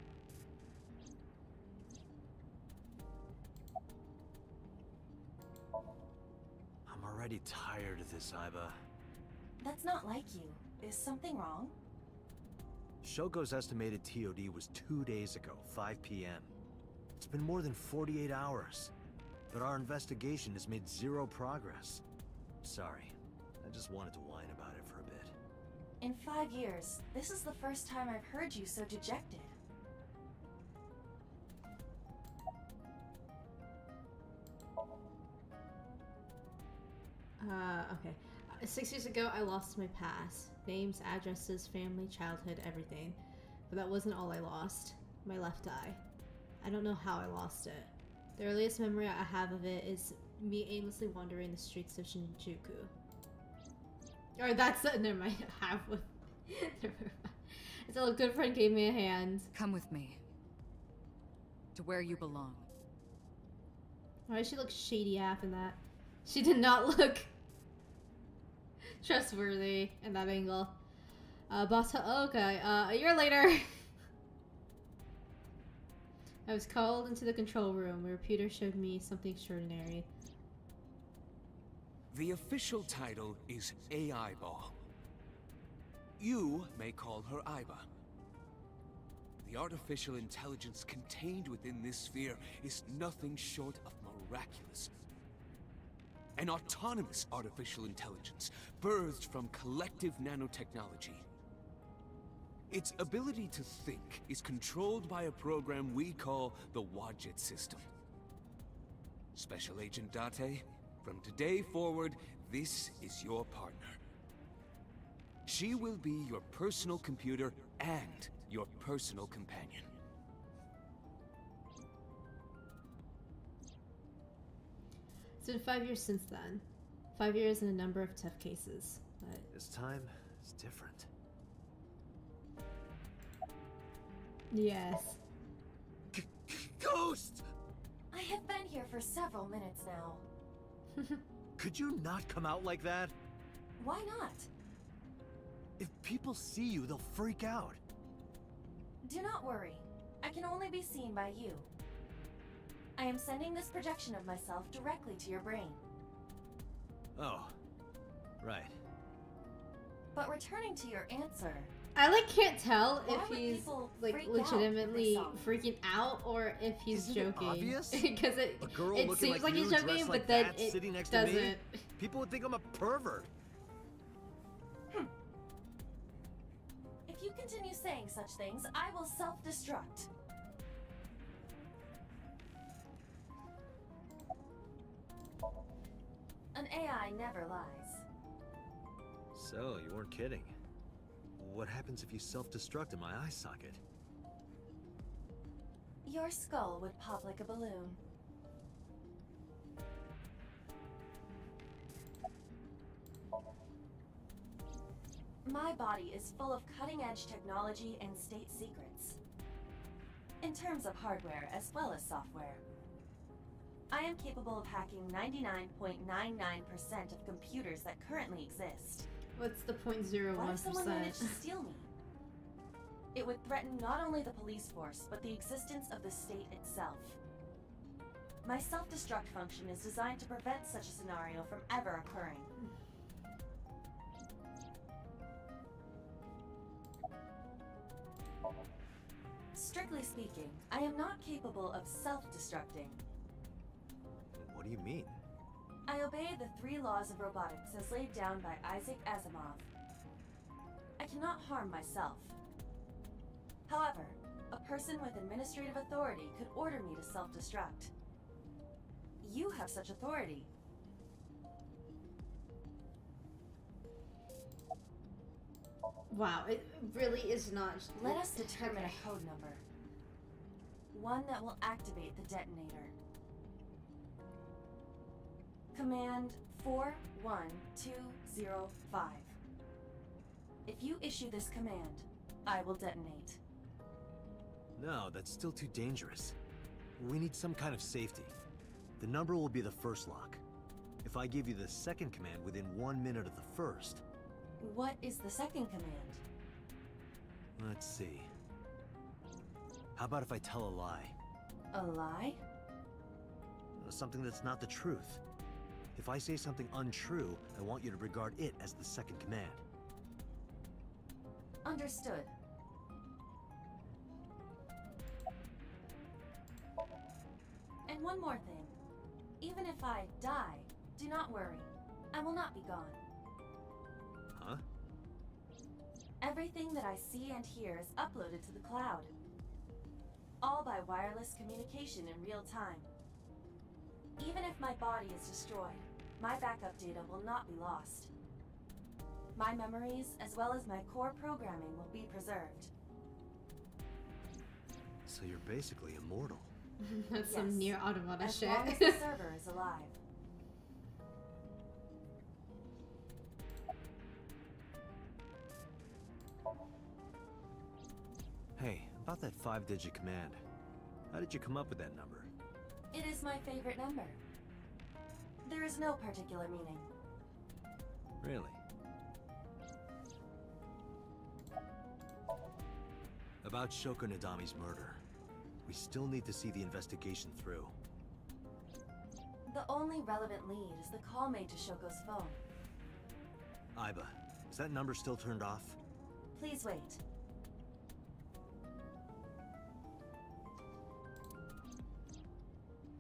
I'm already tired of this, Iba. That's not like you. Is something wrong? Shogo's estimated TOD was 2 days ago, 5 p.m. It's been more than 48 hours. But our investigation has made zero progress. Sorry. I just wanted to whine about it for a bit. In 5 years, this is the first time I've heard you so dejected. Okay. 6 years ago, I lost my pass. Names, addresses, family, childhood, everything. But that wasn't all I lost. My left eye. I don't know how I lost it. The earliest memory I have of it is me aimlessly wandering the streets of Shinjuku. Or that's never mind. Have with. Never mind. Until a good friend gave me a hand. Come with me. To where you belong. Why does she look shady half in that? She did not look trustworthy in that angle. Okay, a year later. I was called into the control room where Peter showed me something extraordinary. The official title is AI Ball. You may call her Iba. The artificial intelligence contained within this sphere is nothing short of miraculous. An autonomous artificial intelligence, birthed from collective nanotechnology. Its ability to think is controlled by a program we call the Wadjet system. Special Agent Date, from today forward, this is your partner. She will be your personal computer and your personal companion. It's been 5 years since then. 5 years and a number of tough cases. But This time is different. yes. Ghost! I have been here for several minutes now. Could you not come out like that? Why not? If people see you, they'll freak out. Do not worry. I can only be seen by you. I am sending this projection of myself directly to your brain. Oh, right. But returning to your answer, I can't tell why if would he's people like freak out if they legitimately saw me? freaking out or if he's Isn't it joking. obvious? Because it A girl it looking seems like you, he's joking, dressed but like then that, it sitting next doesn't. to me? People would think I'm a pervert. If you continue saying such things, I will self-destruct. An AI never lies. So, you weren't kidding. What happens if you self-destruct in my eye socket? Your skull would pop like a balloon. My body is full of cutting-edge technology and state secrets. In terms of hardware as well as software. I am capable of hacking 99.99% of computers that currently exist. What's the What if someone 0.01%? managed to steal me? It would threaten not only the police force, but the existence of the state itself. My self-destruct function is designed to prevent such a scenario from ever occurring. Strictly speaking, I am not capable of self-destructing. What do you mean? I obey the 3 laws of robotics as laid down by Isaac Asimov. I cannot harm myself. However, a person with administrative authority could order me to self-destruct. You have such authority. Wow, it really is not. Let us determine a code number. One that will activate the detonator. Command 41205. If you issue this command, I will detonate. No, that's still too dangerous. We need some kind of safety. The number will be the first lock. If I give you the second command within 1 minute of the first... What is the second command? Let's see. How about if I tell a lie? A lie? Something that's not the truth. If I say something untrue, I want you to regard it as the second command. Understood. And one more thing. Even if I die, do not worry. I will not be gone. Huh? Everything that I see and hear is uploaded to the cloud. All by wireless communication in real time. Even if my body is destroyed, my backup data will not be lost. My memories, as well as my core programming, will be preserved. So you're basically immortal. That's Yes, some near automata as shit. long as the server is alive. Hey, about that 5-digit command. How did you come up with that number? It is my favorite number. There is no particular meaning. Really? About Shoko Nadami's murder. We still need to see the investigation through. The only relevant lead is the call made to Shoko's phone. Aiba, is that number still turned off? Please wait.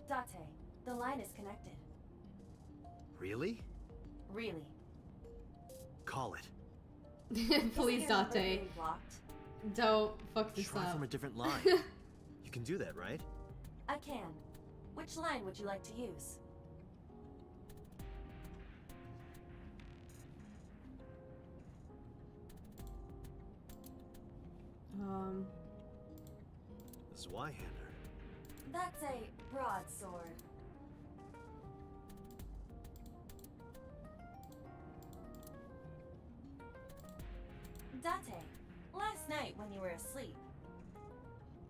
Date, the line is connected. Really? Really. Call it. Please, Isn't your number Date. being blocked? Don't fuck this Try up. from a different line. You can do that, right? I can. Which line would you like to use? Zweihander. That's a broadsword. Date, last night when you were asleep,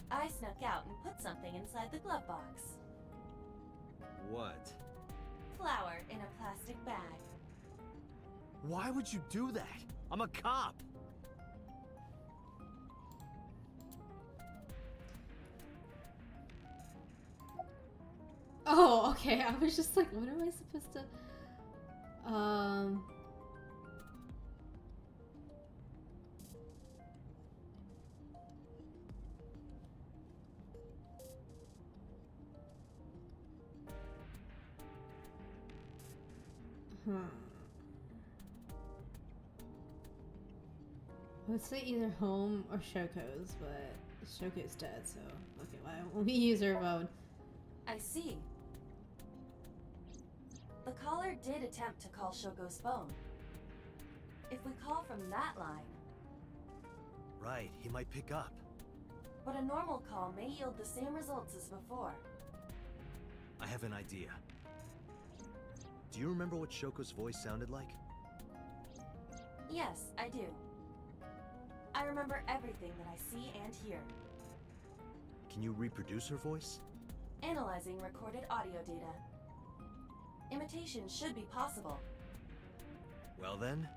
I snuck out and put something inside the glove box. What? Flour in a plastic bag. Why would you do that? I'm a cop. Oh, okay. I was just like, what am I supposed to? I would say either home or Shoko's, but Shoko's dead, so okay, why won't we use her phone? I see. The The caller did attempt to call Shoko's phone. If we call from that line... Right, he might pick up. But a normal call may yield the same results as before. I have an idea. Do you remember what Shoko's voice sounded like? Yes, I do. I remember everything that I see and hear. Can you reproduce her voice? Analyzing recorded audio data. Imitation should be possible. Well then,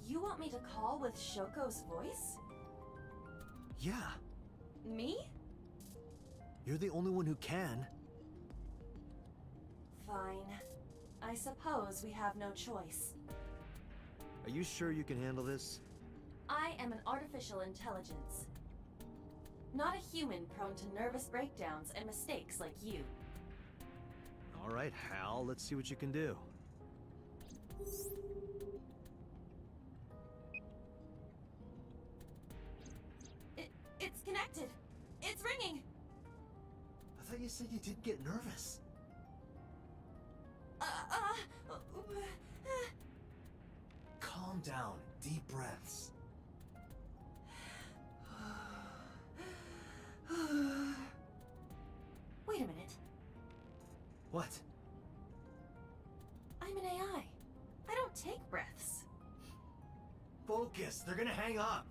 you want me to call with Shoko's voice? yeah, Me? you're the only one who can. Fine. I suppose we have no choice. Are you sure you can handle this? I am an artificial intelligence. Not a human prone to nervous breakdowns and mistakes like you. All right, Hal, let's see what you can do. It's connected. It's ringing. I thought you said you didn't get nervous. Calm down, deep breaths. Wait a minute. What? I'm an AI. I don't take breaths. Focus, they're gonna hang up.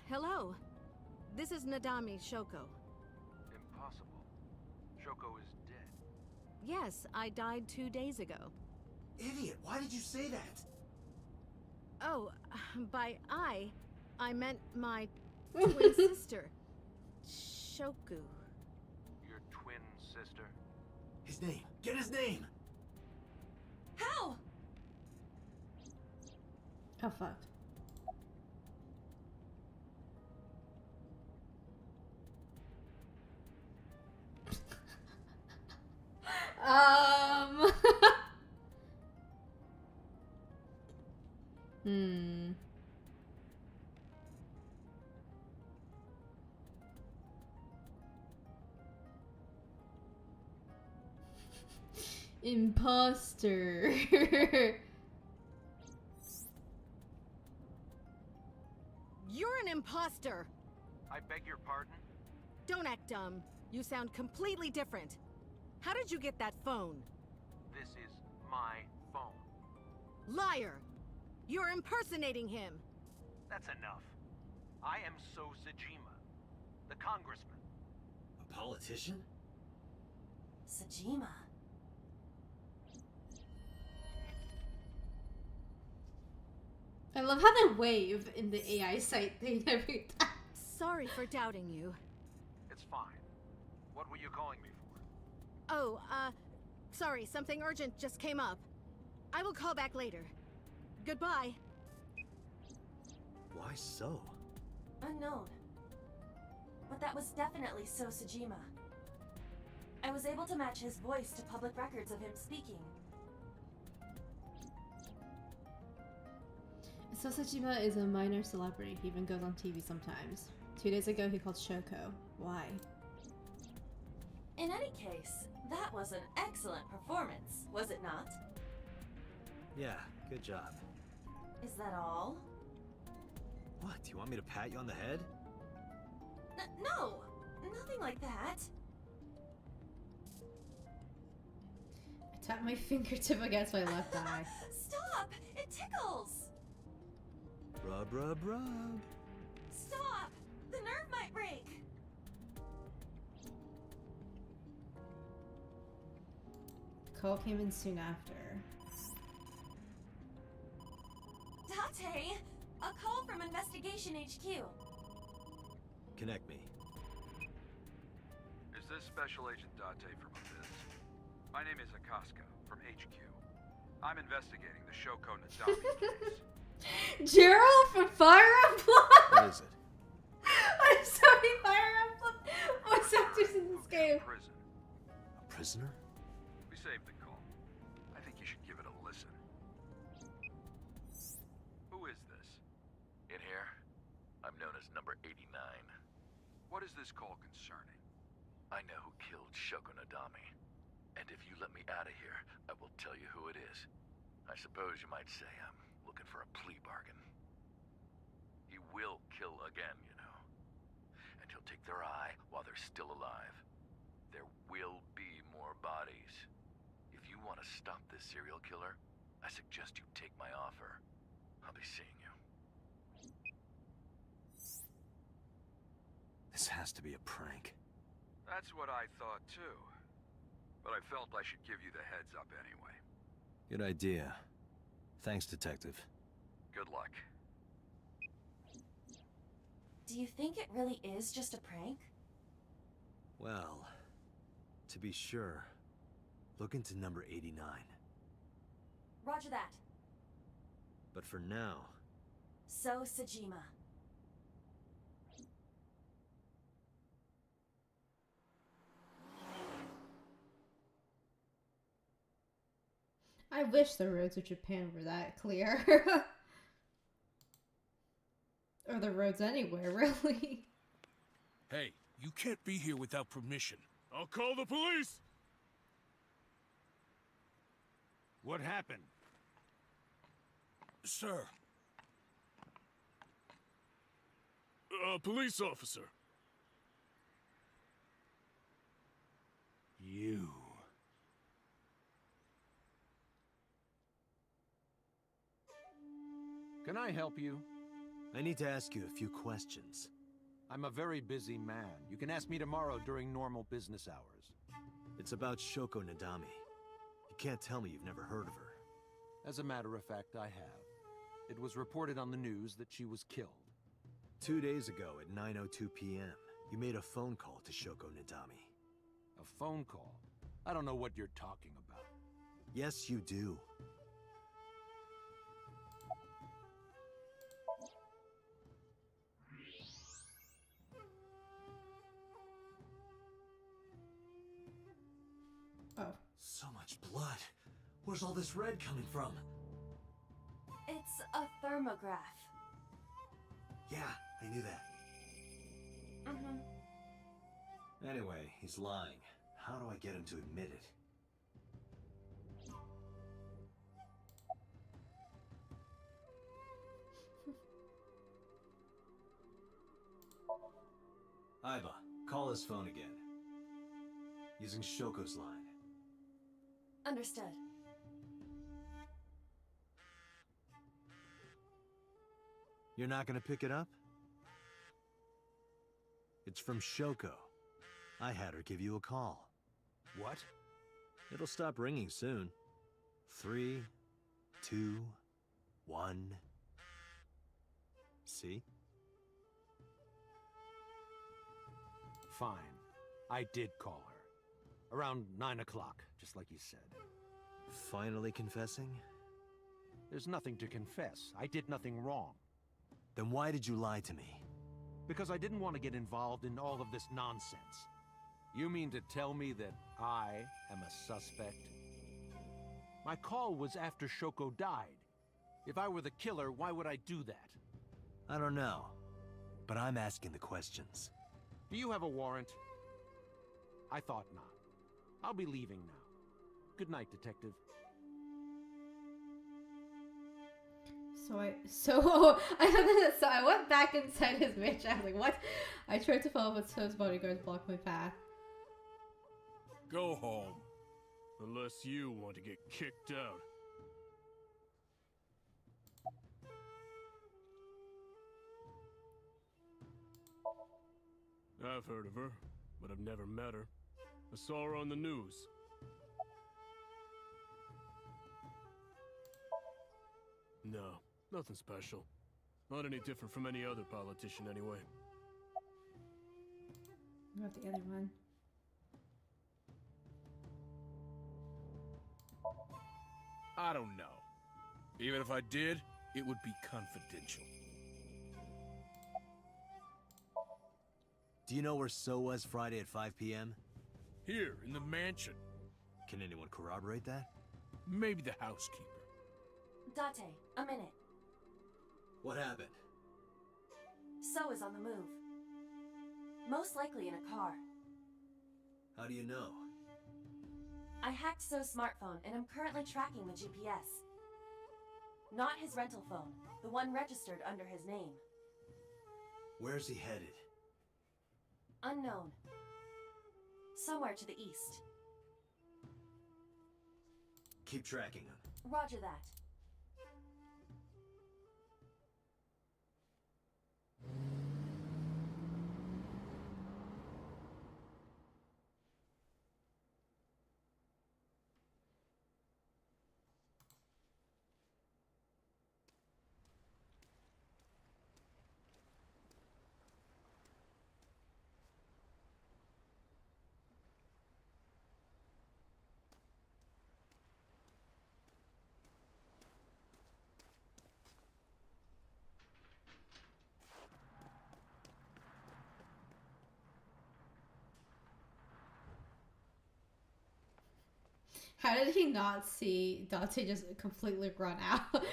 Hello. This is Nadami Shoko. Impossible. Shoko is dead. Yes, I died 2 days ago. Idiot, why did you say that? Oh, by I meant my twin sister, Shoku. Your twin sister? His name. Get his name! How? Oh, fuck. Hmm. Imposter. You're an imposter! I beg your pardon? Don't act dumb. You sound completely different. How did you get that phone? This is my phone. Liar! You're impersonating him! That's enough. I am So Sajima, the congressman. A politician? Sajima. I love how they wave in the AI site thing every time. Sorry for doubting you. It's fine. What were you calling me for? Oh, sorry, something urgent just came up. I will call back later. Goodbye. Why so? Unknown. But that was definitely So Sajima. I was able to match his voice to public records of him speaking. Sosajima is a minor celebrity. He even goes on TV sometimes. 2 days ago, he called Shoko. Why? In any case, that was an excellent performance, was it not? Yeah, good job. Is that all? What, do you want me to pat you on the head? No! Nothing like that. I tap my fingertip against my left eye. Stop! It tickles! Rub, rub, rub. Stop! The nerve might break! Cole came in soon after. Date! A call from Investigation HQ. Connect me. Is this Special Agent Date from Abyss? My name is Akaska from HQ. I'm investigating the Shoko Nadami case. Gerald from Fire Emblem? What is it? I'm sorry, Fire Emblem voice actors in this game. Prison. A prisoner? We saved the call. I think you should give it a listen. Who is this? In here, I'm known as number 89. What is this call concerning? I know who killed Shoko Nadami. And if you let me out of here, I will tell you who it is. I suppose you might say I'm looking for a plea bargain. He will kill again, you know. And he'll take their eye while they're still alive. There will be more bodies. If you want to stop this serial killer, I suggest you take my offer. I'll be seeing you. This has to be a prank. That's what I thought too. But I felt I should give you the heads up anyway. Good idea. Thanks, Detective. Good luck. Do you think it really is just a prank? Well, to be sure, look into number 89. Roger that. But for now... So, Sajima. I wish the roads of Japan were that clear. Or the roads anywhere, really. Hey, you can't be here without permission. I'll call the police! What happened? Sir. A police officer. You. Can I help you? I need to ask you a few questions. I'm a very busy man. You can ask me tomorrow during normal business hours. It's about Shoko Nadami. You can't tell me you've never heard of her. As a matter of fact, I have. It was reported on the news that she was killed. 2 days ago at 9:02 p.m., you made a phone call to Shoko Nadami. A phone call? I don't know what you're talking about. Yes, you do. Oh. So much blood. Where's all this red coming from? It's a thermograph. Yeah, I knew that. Anyway, he's lying. How do I get him to admit it? Aiba, call his phone again. Using Shoko's line. Understood. You're not gonna pick it up? It's from Shoko. I had her give you a call. What? It'll stop ringing soon. 3, 2, 1. See? Fine. I did call her. Around 9 o'clock, just like you said. Finally confessing? There's nothing to confess. I did nothing wrong. Then why did you lie to me? Because I didn't want to get involved in all of this nonsense. You mean to tell me that I am a suspect? My call was after Shoko died. If I were the killer, why would I do that? I don't know. But I'm asking the questions. Do you have a warrant? I thought not. I'll be leaving now. Good night, Detective. So I went back inside his bitch. I was like, what? I tried to follow, but So's bodyguards blocked my path. Go home. Unless you want to get kicked out. I've heard of her, but I've never met her. I saw her on the news. No, nothing special. Not any different from any other politician anyway. What about the other one? I don't know. Even if I did, it would be confidential. Do you know where So was Friday at 5 p.m.? Here, in the mansion. Can anyone corroborate that? Maybe the housekeeper. Date, a minute. What happened? So is on the move. Most likely in a car. How do you know? I hacked So's smartphone and I'm currently tracking the GPS. Not his rental phone, the one registered under his name. Where's he headed? Unknown. Somewhere to the east. Keep tracking him. Roger that. How did he not see Dante just completely run out?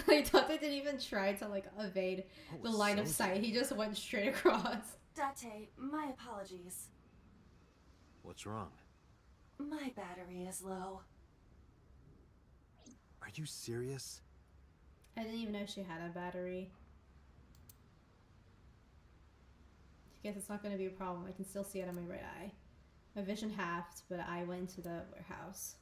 Like, Dante didn't even try to, like, evade the line of sight. He just went straight across. Date, my apologies. What's wrong? My battery is low. Are you serious? I didn't even know she had a battery. I guess it's not going to be a problem. I can still see it on my right eye. My vision halved, but I went into the warehouse.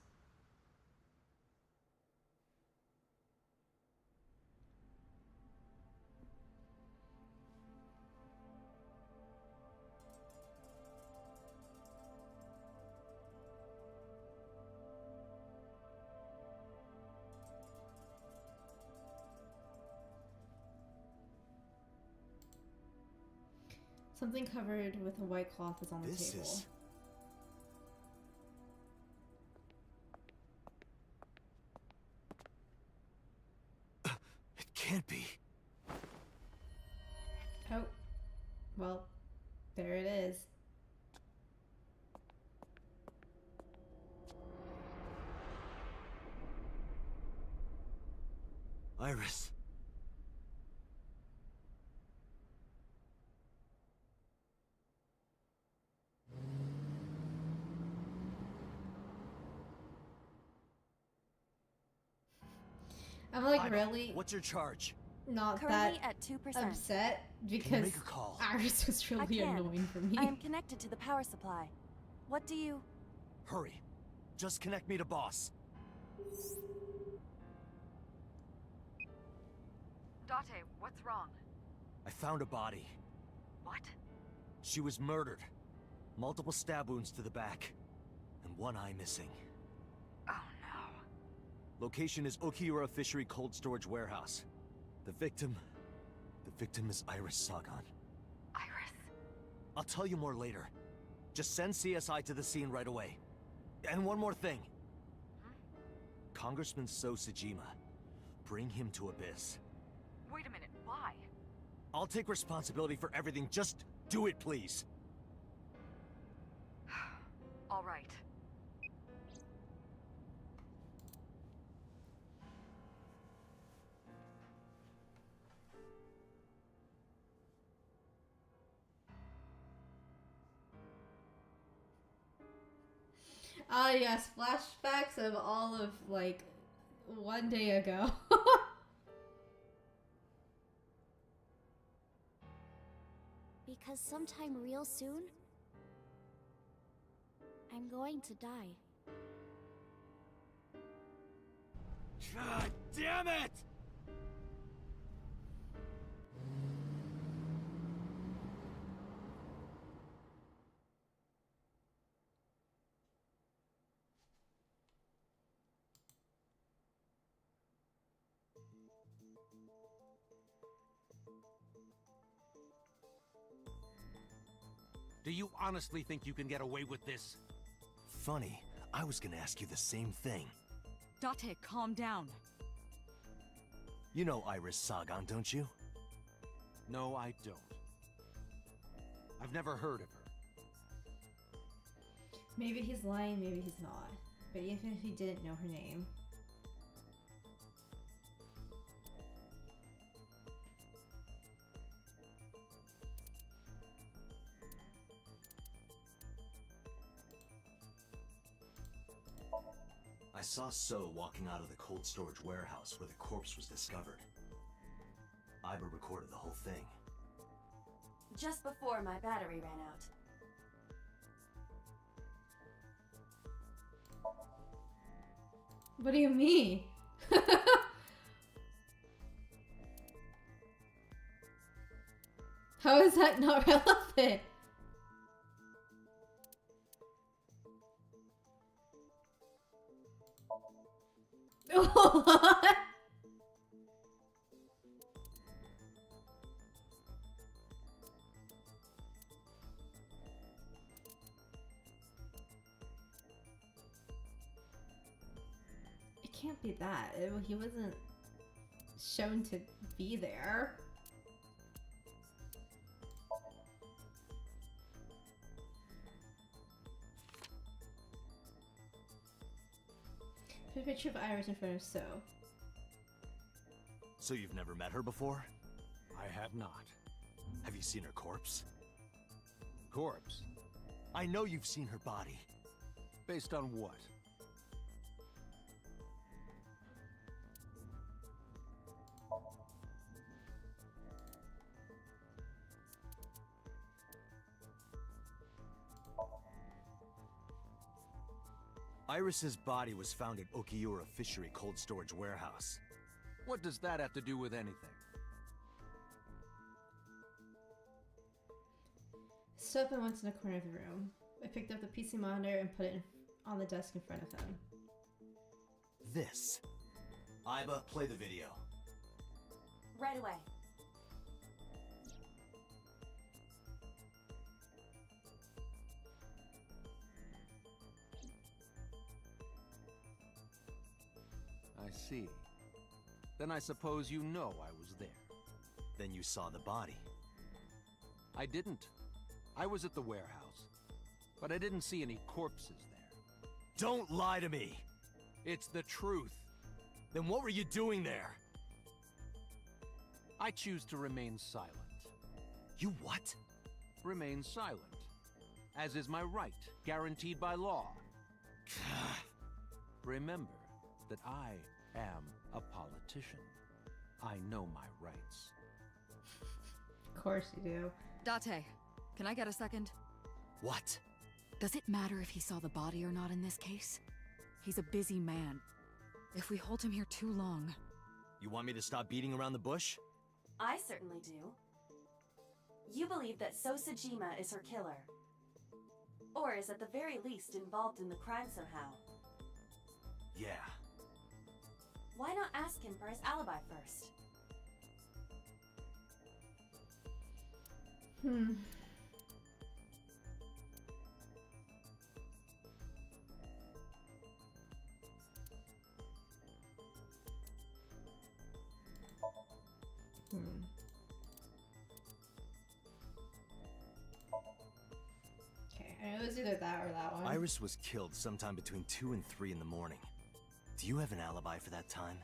Something covered with a white cloth is on the table. It can't be. Oh. Well, there it is. Iris. I'm like really What's your charge? not Currently that at 2%. upset Can you because make a call? Iris was I really can. annoying for me. I am connected to the power supply. What do you... Hurry. Just connect me to boss. Date, what's wrong? I found a body. What? She was murdered. Multiple stab wounds to the back. And one eye missing. Oh no. Location is Okiura Fishery Cold Storage Warehouse. The victim is Iris Sagan. Iris? I'll tell you more later. Just send CSI to the scene right away. And one more thing. Congressman So Sajima. Bring him to Abyss. Wait a minute, why? I'll take responsibility for everything. Just do it, please. All right. Ah, yes, flashbacks of all of, like, one day ago. Because sometime real soon, I'm going to die. God damn it! Do you honestly think you can get away with this? Funny, I was gonna ask you the same thing. Date, calm down. You know Iris Sagan, don't you? No, I don't. I've never heard of her. Maybe he's lying, maybe he's not. But even if he didn't know her name. I saw So walking out of the cold storage warehouse where the corpse was discovered. Iba recorded the whole thing. Just before my battery ran out. What do you mean? How is that not relevant? What? It can't be that. He wasn't shown to be there. Put a picture of Iris in front of So. So you've never met her before? I have not. Have you seen her corpse? Corpse? I know you've seen her body. Based on what? Iris's body was found at Okiura Fishery Cold Storage Warehouse. What does that have to do with anything? Stood up and went to the corner of the room. I picked up the PC monitor and put it on the desk in front of him. This. Iba, play the video. Right away. I see. Then I suppose you know I was there. Then you saw the body. I didn't. I was at the warehouse. But I didn't see any corpses there. Don't lie to me! It's the truth. Then what were you doing there? I choose to remain silent. You what? Remain silent. As is my right, guaranteed by law. Remember that I am a politician. I know my rights. Of course you do. Date, can I get a second? What? Does it matter if he saw the body or not in this case? He's a busy man. If we hold him here too long... You want me to stop beating around the bush? I certainly do. You believe that So Sajima is her killer. Or is at the very least involved in the crime somehow. Yeah. Why not ask him for his alibi first? Okay, I know it was either that or that one. Iris was killed sometime between 2 and 3 in the morning. Do you have an alibi for that time?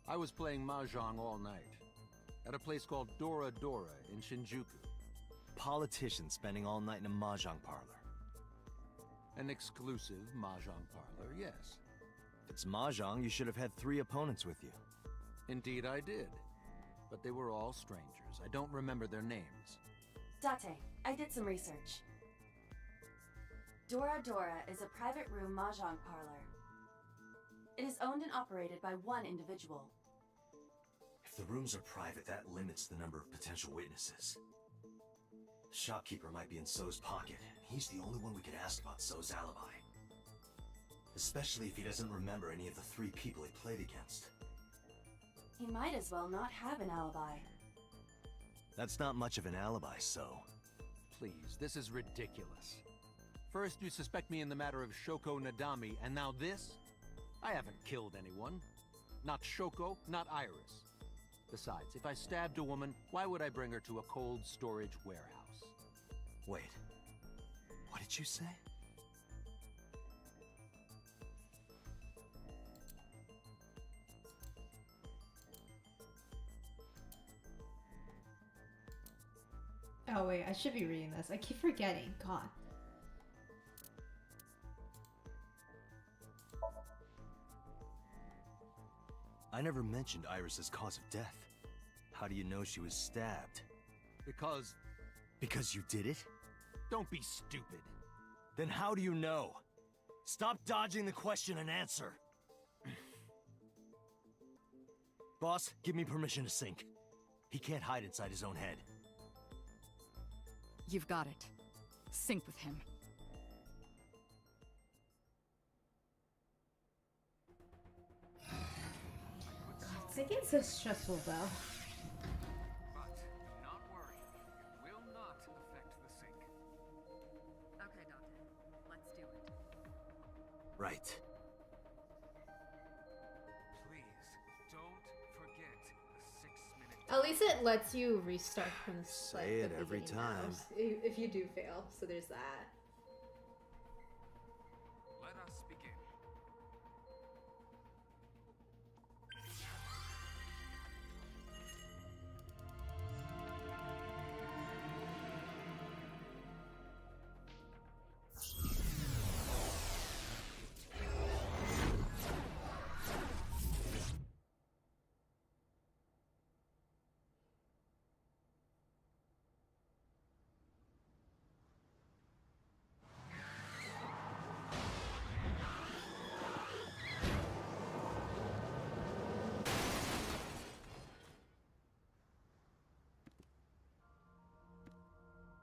I was playing Mahjong all night. At a place called Dora Dora in Shinjuku. Politician spending all night in a Mahjong parlor. An exclusive Mahjong parlor, yes. If it's Mahjong, you should have had 3 opponents with you. Indeed I did. But they were all strangers. I don't remember their names. Date, I did some research. Dora Dora is a private room Mahjong parlor. It is owned and operated by one individual. If the rooms are private, that limits the number of potential witnesses. The shopkeeper might be in So's pocket, and he's the only one we could ask about So's alibi. Especially if he doesn't remember any of the 3 people he played against. He might as well not have an alibi. That's not much of an alibi, So. Please, this is ridiculous. First you suspect me in the matter of Shoko Nadami, and now this? I haven't killed anyone. Not Shoko, not Iris. Besides, if I stabbed a woman, why would I bring her to a cold storage warehouse? Wait. What did you say? Oh wait, I should be reading this. I keep forgetting. God. I never mentioned Iris's cause of death. How do you know she was stabbed? Because... Because you did it? Don't be stupid. Then how do you know? Stop dodging the question and answer. Boss, give me permission to sync. He can't hide inside his own head. You've got it. Sync with him. Syncing's so stressful though. But not worry. It will not affect the sync. Okay, Dante. Let's do it. Right. Please, don't forget the 6-minute... At least it lets you restart from the Say it every beginning now, time. if you do fail. So there's that. Let us begin.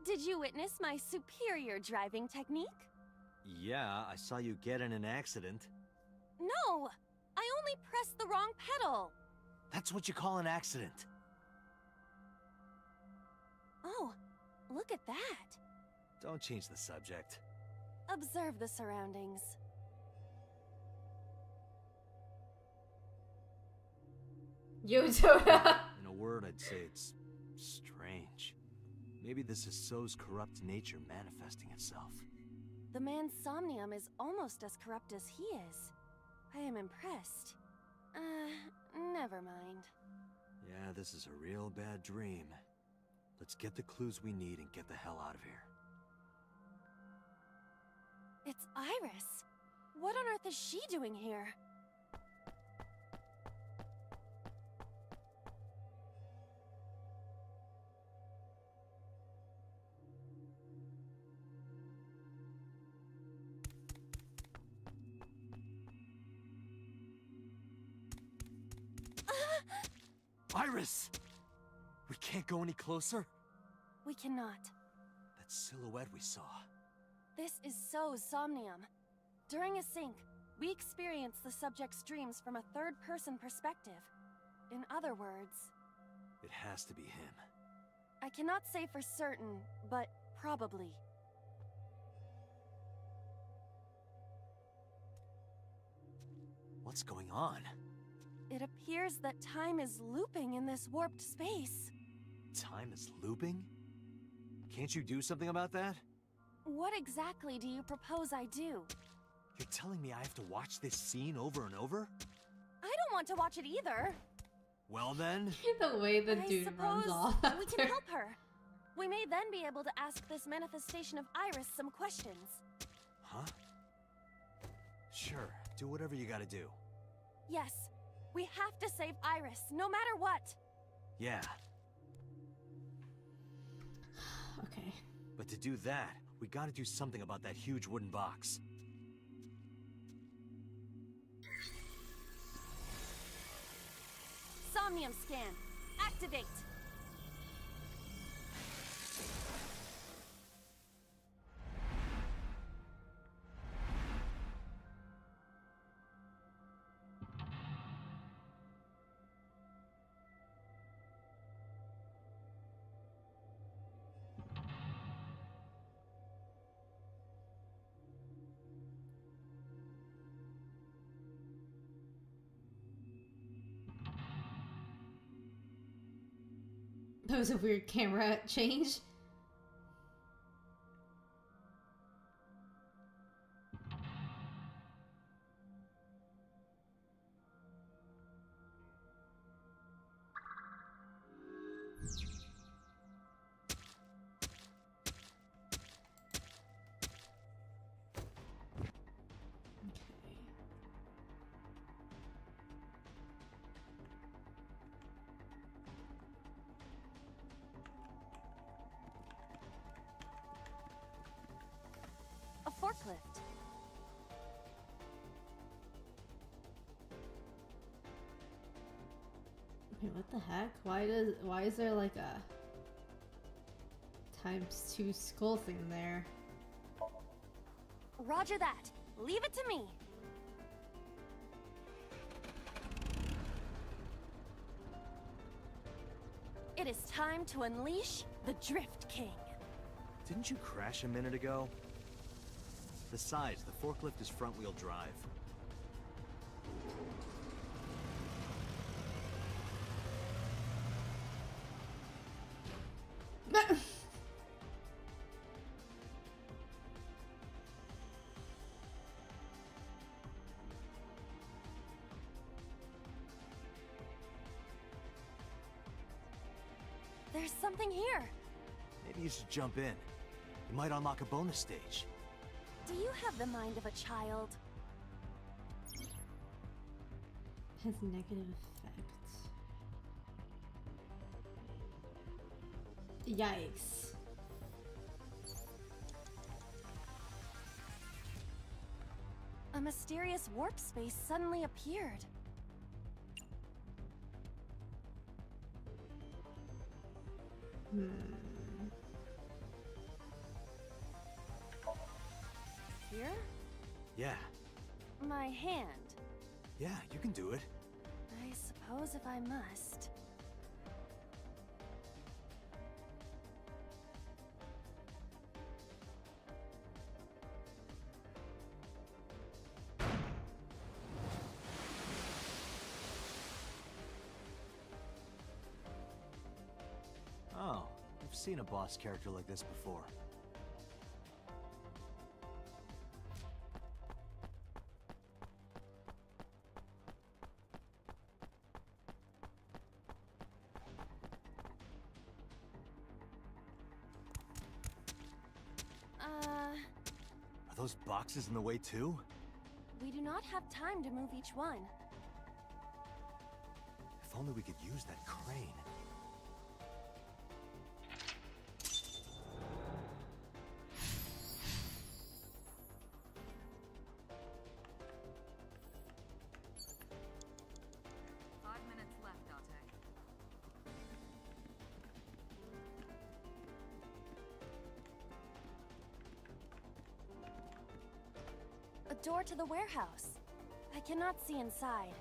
Did you witness my superior driving technique? Yeah, I saw you get in an accident. No! I only pressed the wrong pedal! That's what you call an accident. Oh, look at that! Don't change the subject. Observe the surroundings. Yo, Toda! In a word, I'd say it's strange. Maybe this is So's corrupt nature manifesting itself. The man's Somnium is almost as corrupt as he is. I am impressed. Never mind. Yeah, this is a real bad dream. Let's get the clues we need and get the hell out of here. It's Iris. What on earth is she doing here? Iris! We can't go any closer? We cannot. That silhouette we saw. This is So's Somnium. During a sync, we experience the subject's dreams from a third-person perspective. In other words... It has to be him. I cannot say for certain, but probably. What's going on? It appears that time is looping in this warped space. Time is looping? Can't you do something about that? What exactly do you propose I do? You're telling me I have to watch this scene over and over? I don't want to watch it either. Well then... The way the I dude runs off suppose we after. can help her. We may then be able to ask this manifestation of Iris some questions. Huh? Sure, do whatever you gotta do. Yes, we have to save Iris, no matter what. Yeah, Okay. but to do that, we gotta do something about that huge wooden box. Somnium scan. Activate. That was a weird camera change. Wait, what the heck? Why is there like a ×2 skull thing there? Roger that. Leave it to me. It is time to unleash the Drift King. Didn't you crash a minute ago? Besides, the forklift is front-wheel drive. There's something here. Maybe you should jump in. You might unlock a bonus stage. Do you have the mind of a child? Has negative effect. Yikes. A mysterious warp space suddenly appeared. Here? Yeah. My hand. Yeah, you can do it. I suppose if I must. Oh, I've seen a boss character like this before. Are those boxes in the way too? We do not have time to move each one. If only we could use that crane. A door to the warehouse. I cannot see inside.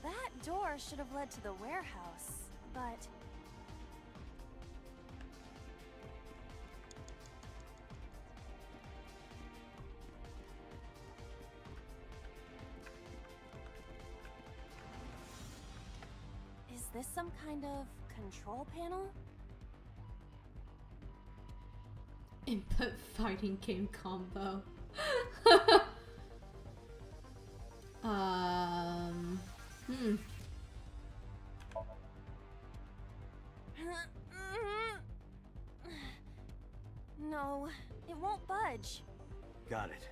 That door should have led to the warehouse, but... Is this some kind of control panel? Input fighting game combo. No, it won't budge. Got it.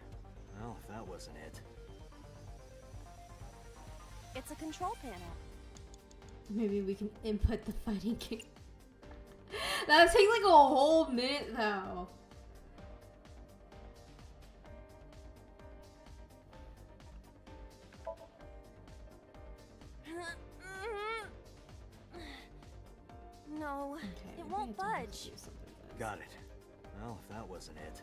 Well, if that wasn't it. It's a control panel. Maybe we can input the fighting game. That would take like a whole minute though. No, it won't budge. Got it. Well, if that wasn't it.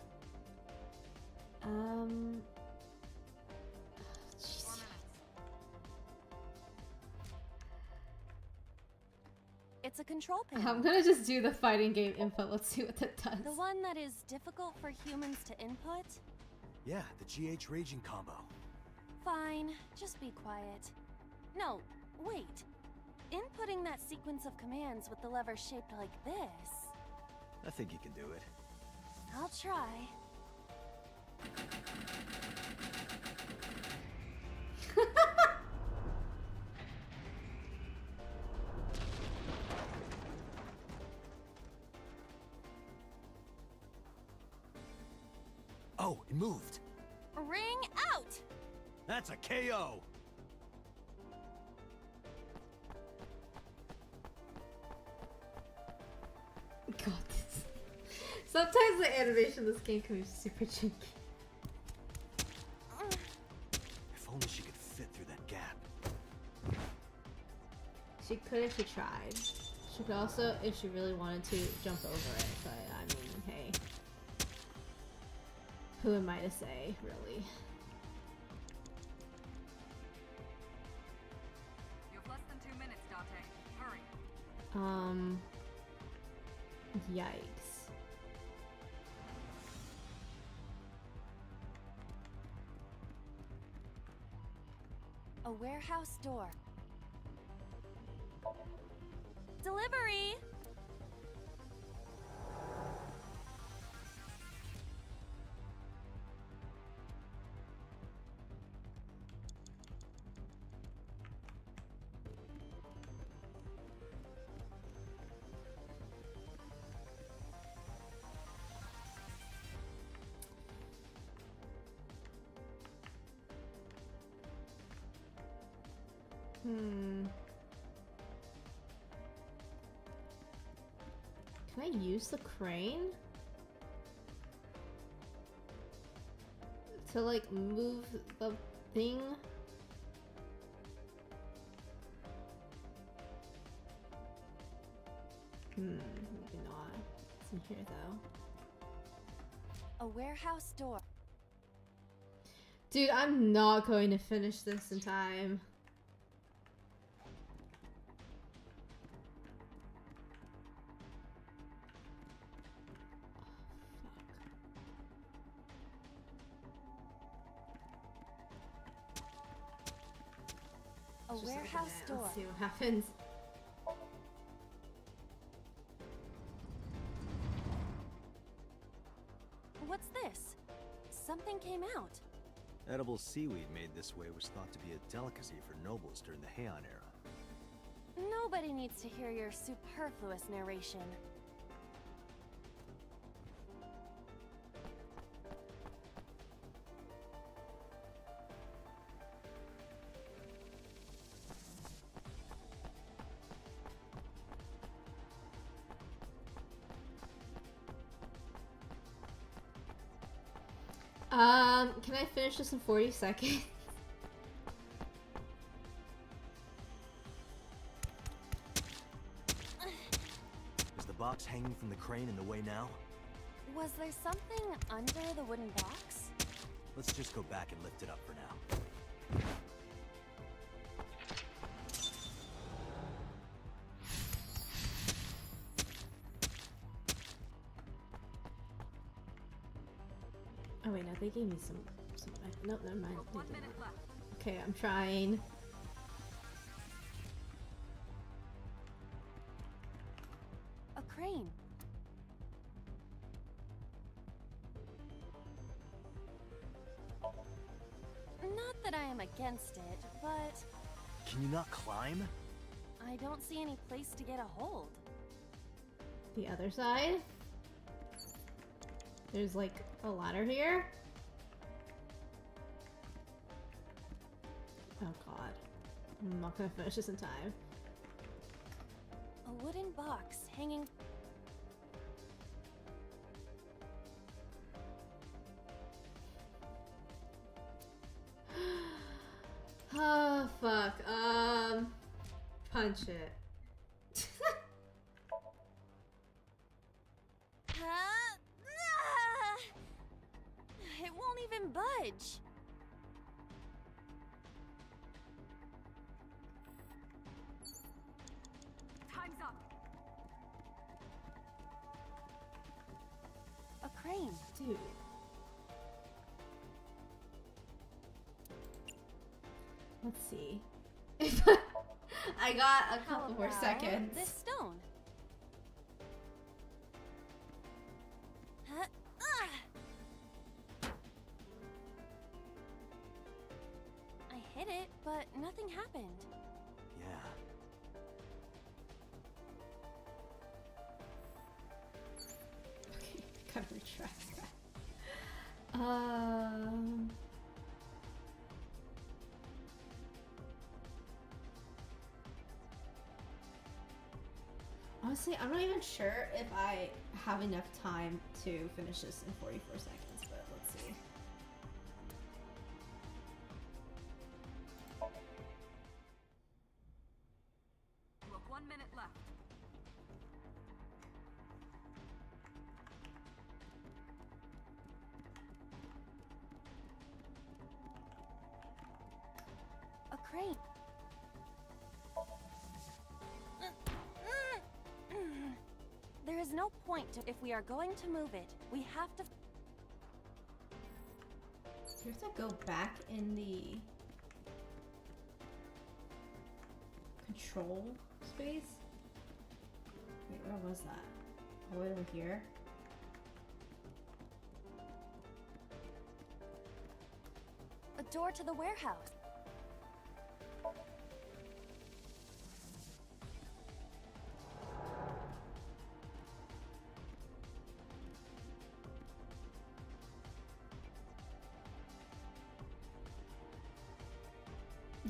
It's a control panel. I'm gonna just do the fighting game input. Let's see what that does. The one that is difficult for humans to input? Yeah, the GH raging combo. Fine, just be quiet. No, wait. Inputting that sequence of commands with the lever shaped like this. I think you can do it. I'll try. Oh, it moved. Ring out! That's a KO. God. Sometimes the animation of this game can be super janky. If only she could fit through that gap. She could if she tried. She could also, if she really wanted to, jump over it. But I mean, hey. Who am I to say, really? You have less than 2 minutes, Date. Hurry. Yikes. A warehouse door. Delivery! Can I use the crane? To like move the thing? Maybe not. It's in here though. A warehouse door. Dude, I'm not going to finish this in time. A Just warehouse open it. door. Let's see what happens. What's this? Something came out. Edible seaweed made this way was thought to be a delicacy for nobles during the Heian era. Nobody needs to hear your superfluous narration. Can I finish this in 40 seconds? Is the box hanging from the crane in the way now? Was there something under the wooden box? Let's just go back and lift it up for now. Oh wait, no, they gave me some nope, never mind. You have 1 minute left. Okay, I'm trying. A crane. Not that I am against it, but Can you not climb? I don't see any place to get a hold. The other side? There's like a ladder here? Oh god. I'm not gonna finish this in time. A wooden box hanging. Oh fuck. Punch it. It won't even budge. Time's up. A crane. Dude. Let's see. I got a couple more How about seconds. This stone. I hit it, but nothing happened. Yeah. Okay, gotta retract that. Honestly, I'm not even sure if I have enough time to finish this in 44 seconds, but let's see. You have 1 minute left. A crane. There is no point to if we are going to move it. We have to. You have to go back in the control space. Wait, where was that? All the way over here? A door to the warehouse.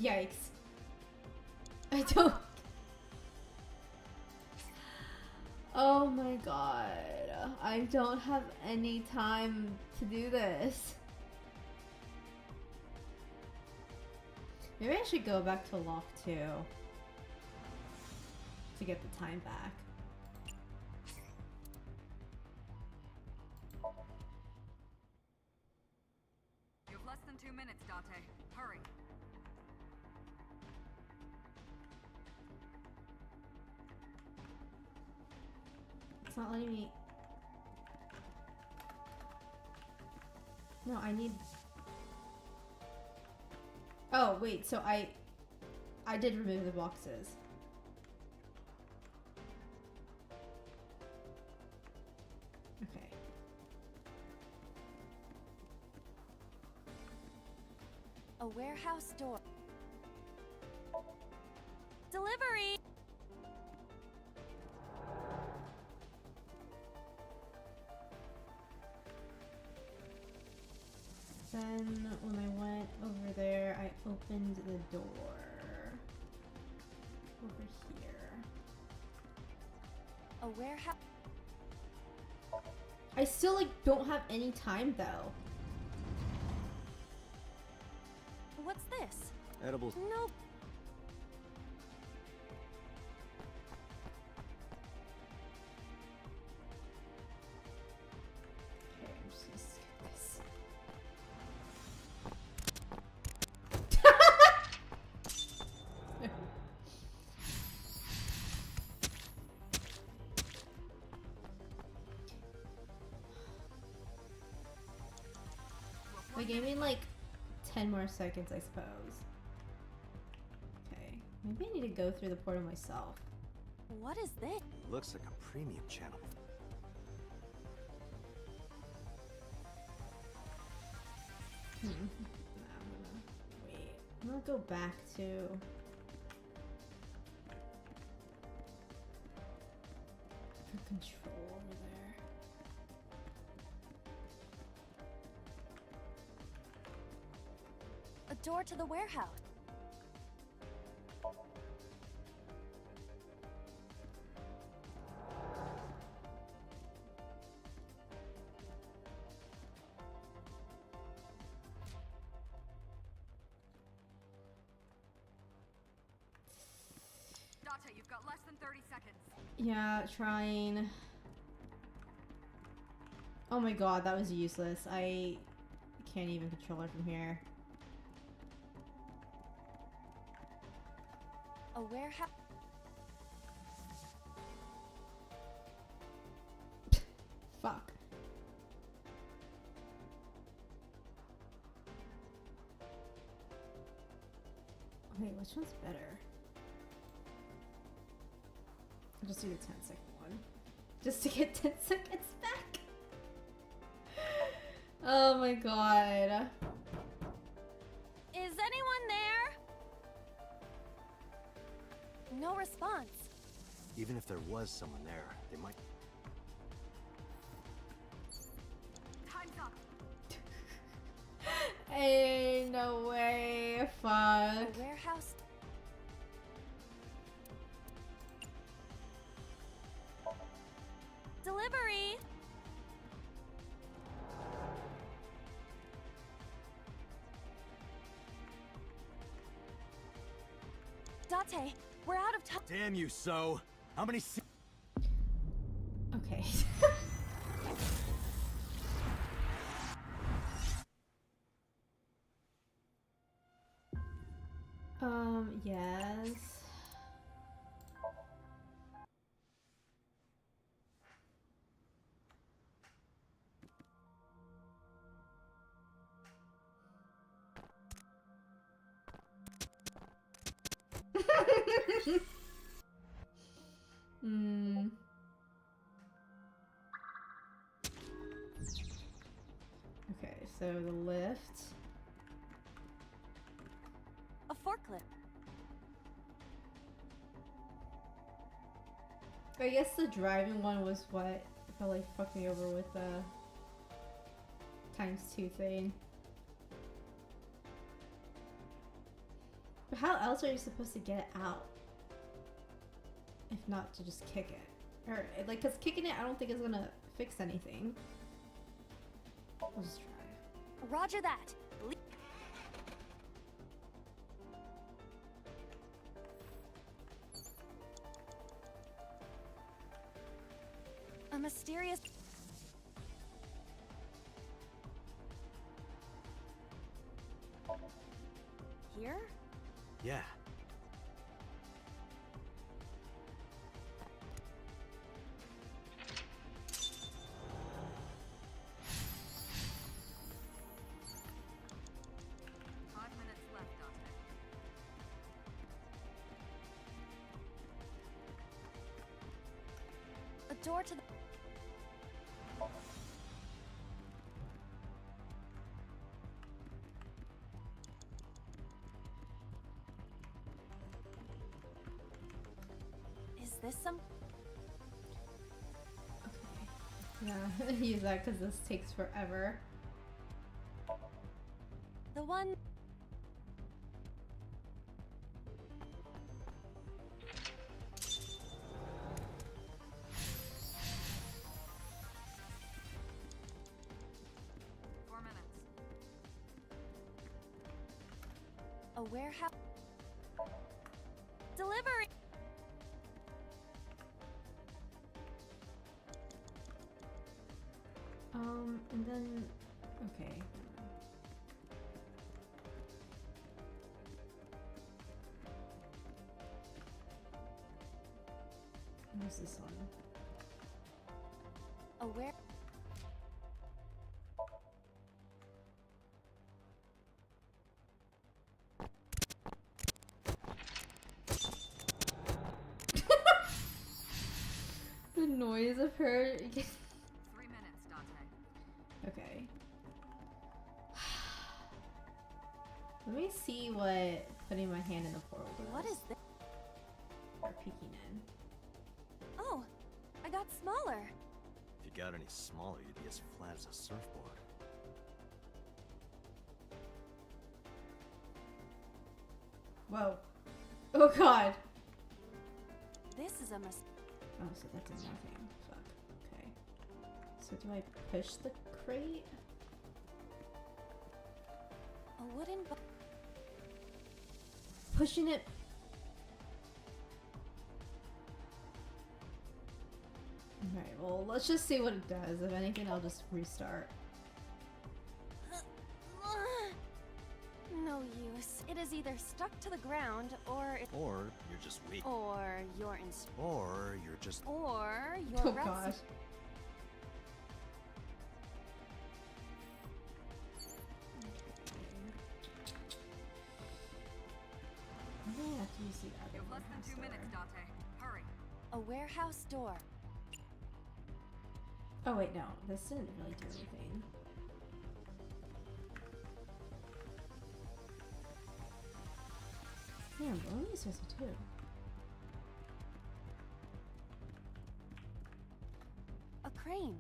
Yikes. I don't. Oh my god. I don't have any time to do this. Maybe I should go back to lock 2 to get the time back. You have less than 2 minutes, Date. Hurry. It's not letting me. No, I need. Oh, wait, so I did remove the boxes. Okay. A warehouse door. Delivery! Then when I went over there, I opened the door over here. A warehouse. I still like don't have any time though. What's this? Edibles. Nope. Okay, I'm just gonna skip this. They gave me like 10 more seconds, I suppose. Okay, maybe I need to go through the portal myself. What is this? Looks like a premium channel. Nah, I'm gonna wait. I'm gonna go back to. The control over there. A door to the warehouse. Date, you've got less than 30 seconds. Yeah, trying. Oh my god, that was useless. I can't even control her from here. A warehouse. Fuck. Wait, which one's better? I'll just do the 10-second one. Just to get 10 seconds back. Oh my god. Is anyone there? No response. Even if there was someone there, they might. Time's up. Ain't no way. Fuck. A warehouse. Date, we're out of time. Damn you, So. How many Okay. Yes. Hmm. Okay, so the lift. A forklift. I guess the driving one was what felt like fucked me over with the ×2 thing. But how else are you supposed to get it out? If not to just kick it. Or, like, cause kicking it I don't think is gonna fix anything. We'll just try. Roger that. A mysterious... Here? Yeah. A door to the... Is this some... Yeah, use that because this takes forever. The one... A warehouse... Delivery! And then... Okay. Where's this one? A where... The noise of her... 3 minutes, Dante. Okay. Let me see what putting my hand in the portal does. What is this? Or peeking in. Oh, I got smaller. If you got any smaller, you'd be as flat as a surfboard. Whoa. Oh god. This is a mistake. Oh, so that's a nothing. Fuck. Okay. So do I push the crate? A wooden... Pushing it. Alright, well, let's just see what it does. If anything, I'll just restart. No use. It is either stuck to the ground, or it... Or you're just weak. Or you're in... Or you're just... Or you're... Oh gosh. I think I have to use the other You have less than 2 minutes, Dante. Hurry. A warehouse door. Oh wait, no. This didn't really do anything. Damn, what are you supposed to do? A crane.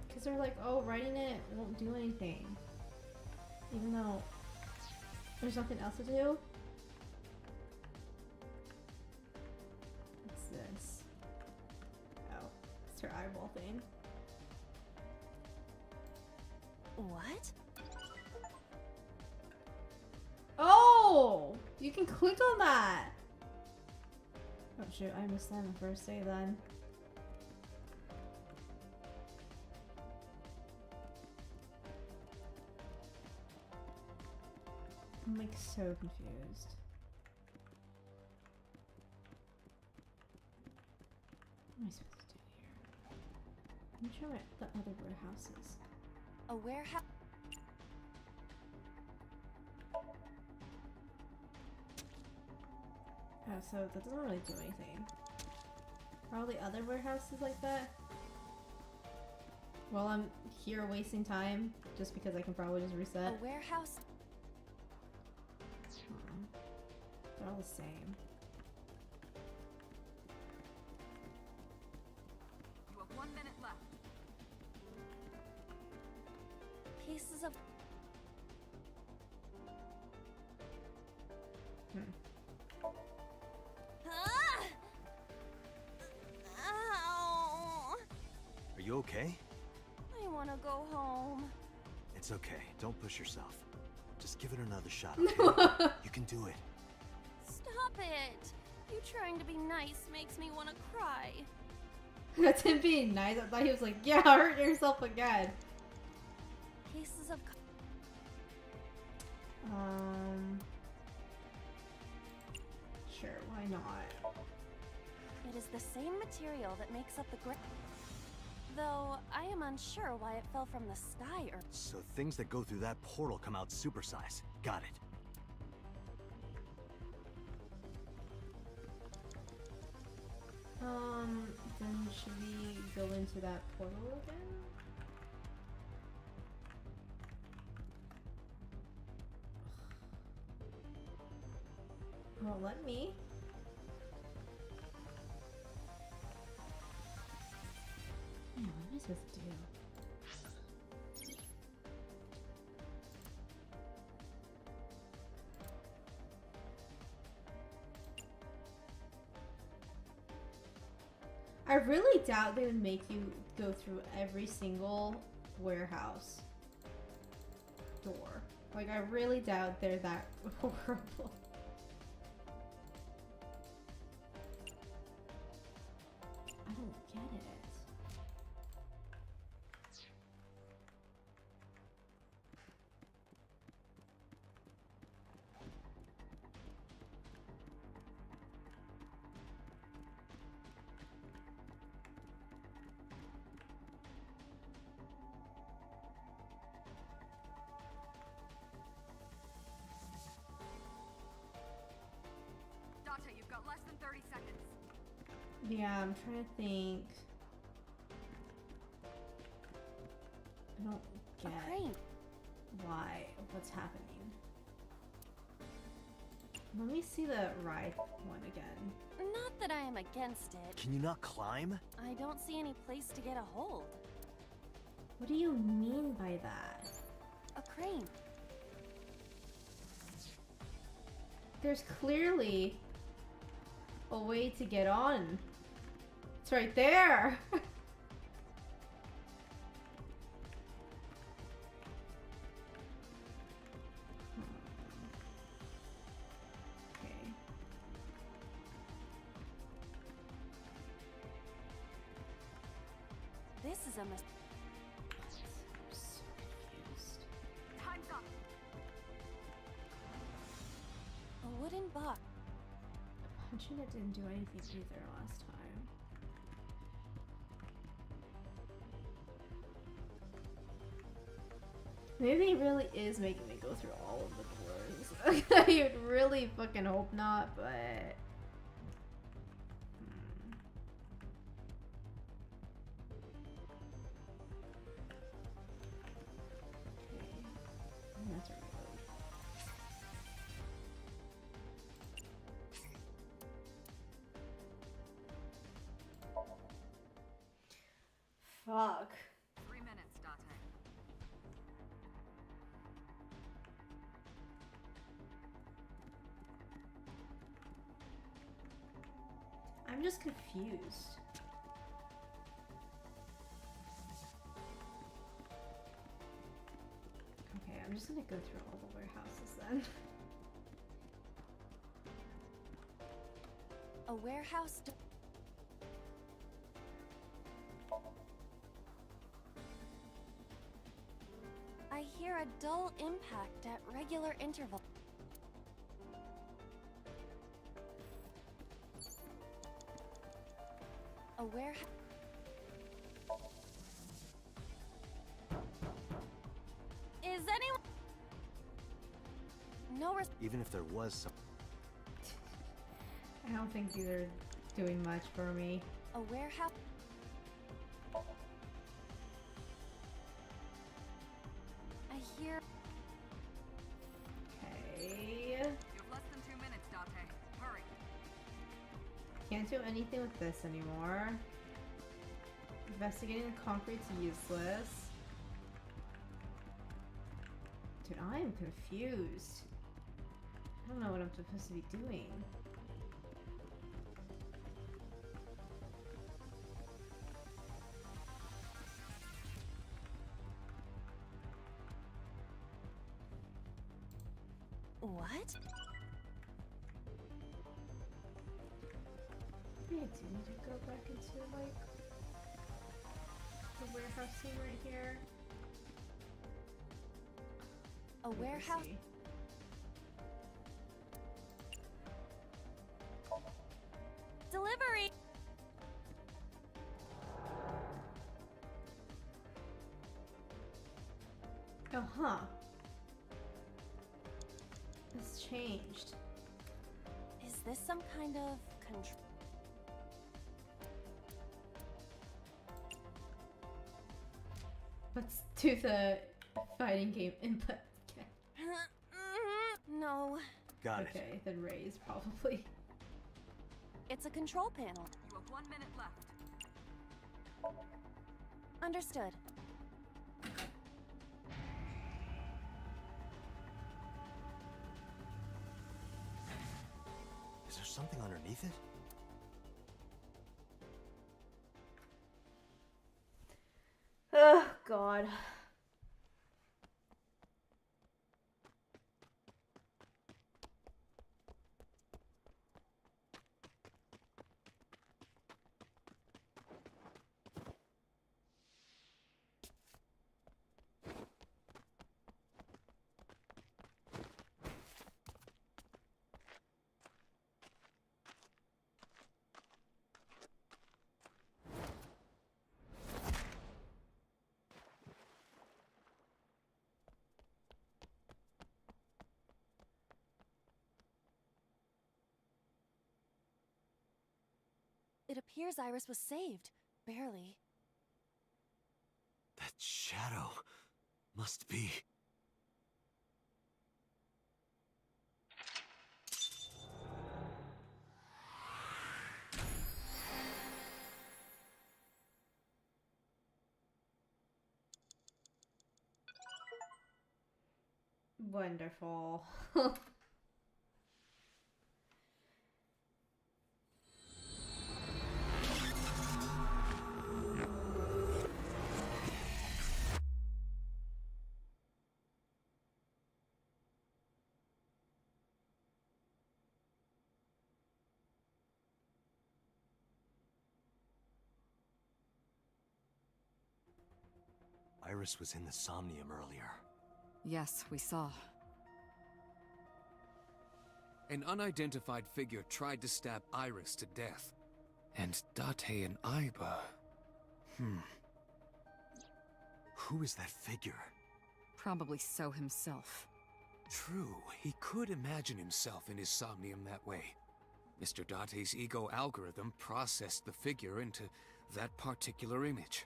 Because they're like, oh, writing it won't do anything. Even though there's nothing else to do. What's this? Oh, it's her eyeball thing. What? Oh! You can click on that! Oh shoot, I missed that on the first day then. I'm like so confused. What am I supposed to do here? I'm sure what the other warehouses. A warehouse. Oh, so that doesn't really do anything. Are all the other warehouses like that? Well, I'm here wasting time just because I can probably just reset. A warehouse. They're all the same. You have 1 minute left. Pieces of. Ah! Ow! Are you okay? I want to go home. It's okay. Don't push yourself. Just give it another shot, okay? You can do it. Stop it! You trying to be nice makes me want to cry. That's him being nice. I thought he was like, yeah, hurt yourself again. Pieces of. Sure, why not? It is the same material that makes up the ground. Though I am unsure why it fell from the sky or. So things that go through that portal come out supersize. Got it. Then should we go into that portal again? Well, let me. Yeah, what am I supposed to do? I really doubt they would make you go through every single warehouse door. Like, I really doubt they're that horrible. I don't get it. Dante, you've got less than 30 seconds. Yeah, I'm trying to think. I don't get why, what's happening. Let me see the ride one again. Not that I am against it. Can you not climb? I don't see any place to get a hold. What do you mean by that? A crane. There's clearly a way to get on. It's right there. Okay. This is a mistake. Time's up. A wooden box. Punching it didn't do anything either last time. Maybe it really is making me go through all of the doors. I would really fucking hope not, but... Okay. That's right. Fuck. 3 minutes, Dante. I'm just confused. Okay, I'm just gonna go through all the warehouses then. A warehouse door. I hear a dull impact at regular intervals. A warehouse. Is anyone? No Even if there was some. I don't think these are doing much for me. A warehouse. I hear. Okay. You have less than 2 minutes, Date. Hurry. Can't do anything with this anymore. Investigating the concrete's useless. Dude, I am confused. I don't know what I'm supposed to be doing. What? Maybe I do need to go back into, like, the warehouse scene right here. A warehouse. See. Delivery. Oh, huh. It's changed. Is this some kind of control? Let's do the fighting game input again. No. Got it. Okay, then raise probably. It's a control panel. You have 1 minute left. Understood. Is there something underneath it? Oh, God. It appears Iris was saved. Barely. That shadow must be... Wonderful. Iris was in the Somnium earlier. Yes, we saw. An unidentified figure tried to stab Iris to death. And Date and Aiba... Who is that figure? Probably So himself. True, he could imagine himself in his Somnium that way. Mr. Date's ego algorithm processed the figure into that particular image.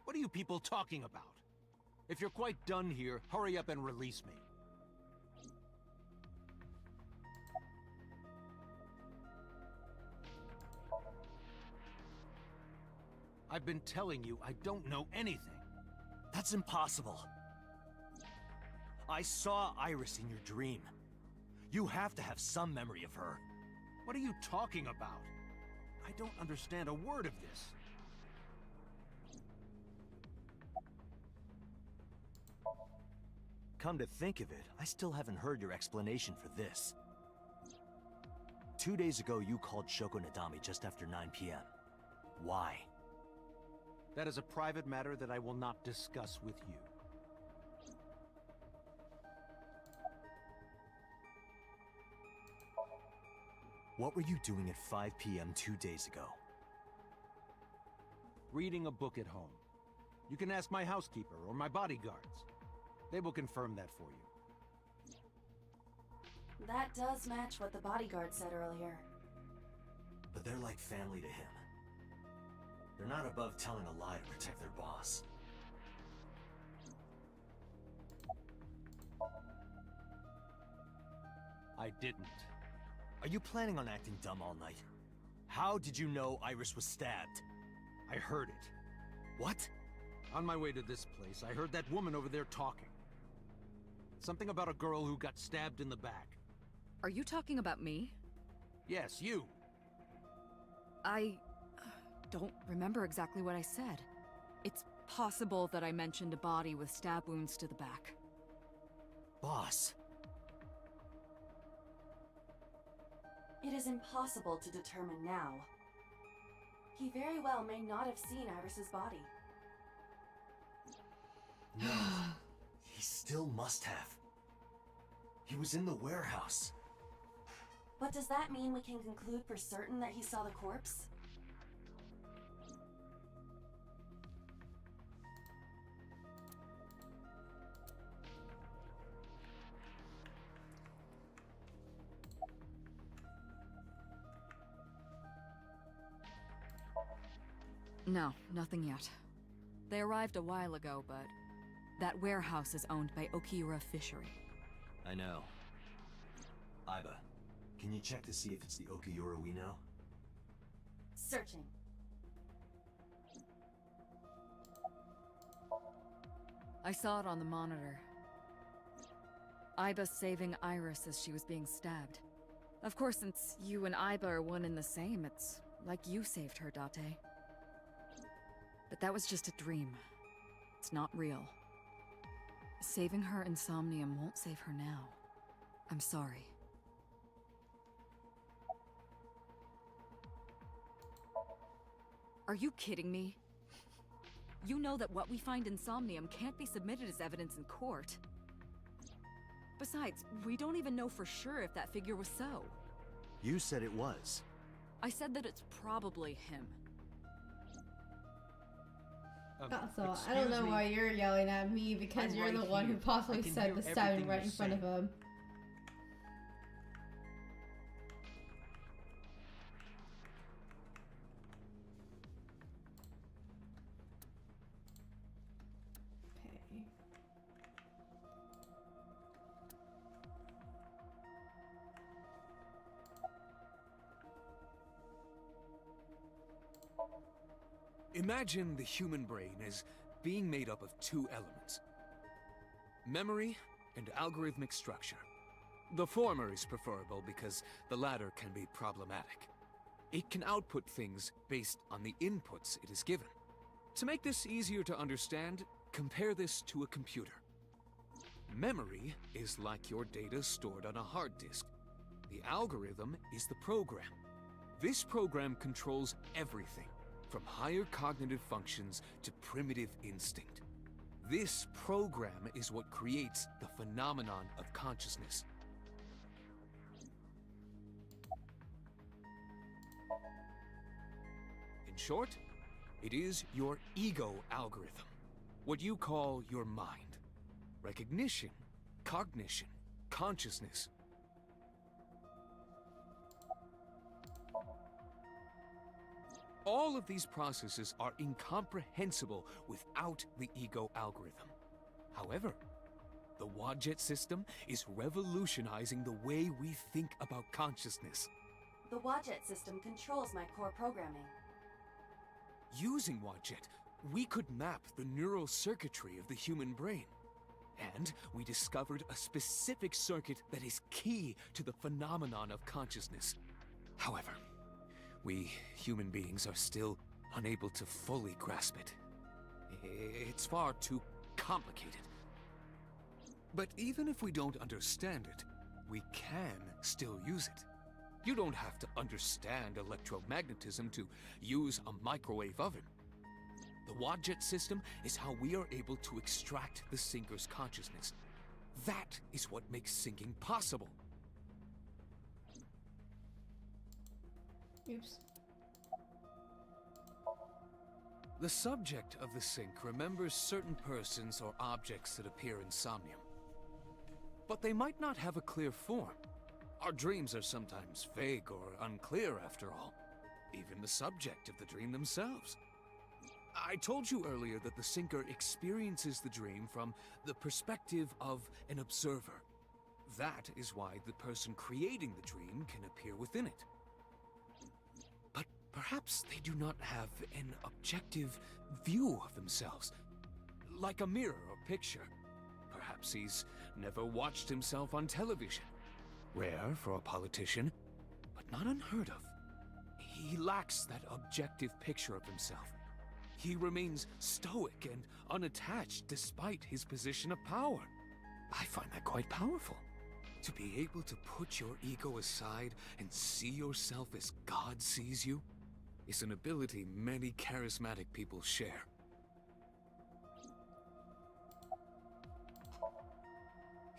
What are you people talking about? If you're quite done here, hurry up and release me. I've been telling you I don't know anything. That's impossible. I saw Iris in your dream. You have to have some memory of her. What are you talking about? I don't understand a word of this. Come to think of it, I still haven't heard your explanation for this. 2 days ago, you called Shoko Nadami just after 9 p.m. Why? That is a private matter that I will not discuss with you. What were you doing at 5 p.m. 2 days ago? Reading a book at home. You can ask my housekeeper or my bodyguards. They will confirm that for you. That does match what the bodyguard said earlier. But they're like family to him. They're not above telling a lie to protect their boss. I didn't. Are you planning on acting dumb all night? How did you know Iris was stabbed? I heard it. What? On my way to this place, I heard that woman over there talking. Something about a girl who got stabbed in the back. Are you talking about me? Yes, you. I don't remember exactly what I said. It's possible that I mentioned a body with stab wounds to the back. Boss. It is impossible to determine now. He very well may not have seen Iris's body. No. He still must have. He was in the warehouse. But does that mean we can conclude for certain that he saw the corpse? No, nothing yet. They arrived a while ago, but that warehouse is owned by Okiura Fishery. I know. Iba, can you check to see if it's the Okiura we know? Searching. I saw it on the monitor. Iba saving Iris as she was being stabbed. Of course, since you and Iba are one and the same, it's like you saved her, Date. But that was just a dream. It's not real. Saving her in Somnium won't save her now. I'm sorry. Are you kidding me? You know that what we find in Somnium can't be submitted as evidence in court. Besides, we don't even know for sure if that figure was so. You said it was. I said that it's probably him. So I don't know why you're yelling at me because you're the one who possibly said the stabbing right in front of him. Okay. Imagine the human brain as being made up of two elements: memory and algorithmic structure. The former is preferable because the latter can be problematic. It can output things based on the inputs it is given. To make this easier to understand, compare this to a computer. Memory is like your data stored on a hard disk. The algorithm is the program. This program controls everything, from higher cognitive functions to primitive instinct. This program is what creates the phenomenon of consciousness. In short, it is your ego algorithm, what you call your mind. Recognition, cognition, consciousness. All of these processes are incomprehensible without the ego algorithm. However, the Wadjet system is revolutionizing the way we think about consciousness. The Wadjet system controls my core programming. Using Wadjet, we could map the neural circuitry of the human brain. And we discovered a specific circuit that is key to the phenomenon of consciousness. However, we human beings are still unable to fully grasp it. It's far too complicated. But even if we don't understand it, we can still use it. You don't have to understand electromagnetism to use a microwave oven. The Wadjet system is how we are able to extract the sinker's consciousness. That is what makes syncing possible. Oops. The subject of the sync remembers certain persons or objects that appear in Somnium. But they might not have a clear form. Our dreams are sometimes vague or unclear, after all. Even the subject of the dream themselves. I told you earlier that the syncer experiences the dream from the perspective of an observer. That is why the person creating the dream can appear within it. But perhaps they do not have an objective view of themselves, like a mirror or picture. Perhaps he's never watched himself on television. Rare for a politician, but not unheard of. He lacks that objective picture of himself. He remains stoic and unattached despite his position of power. I find that quite powerful. To be able to put your ego aside and see yourself as God sees you is an ability many charismatic people share.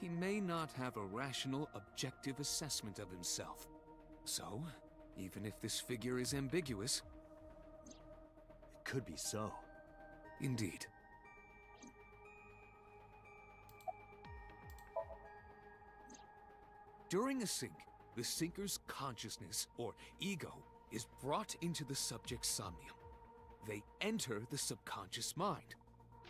He may not have a rational, objective assessment of himself. So, even if this figure is ambiguous, it could be so. Indeed. During a sync, the syncer's consciousness, or ego, is brought into the subject's somnium. They enter the subconscious mind.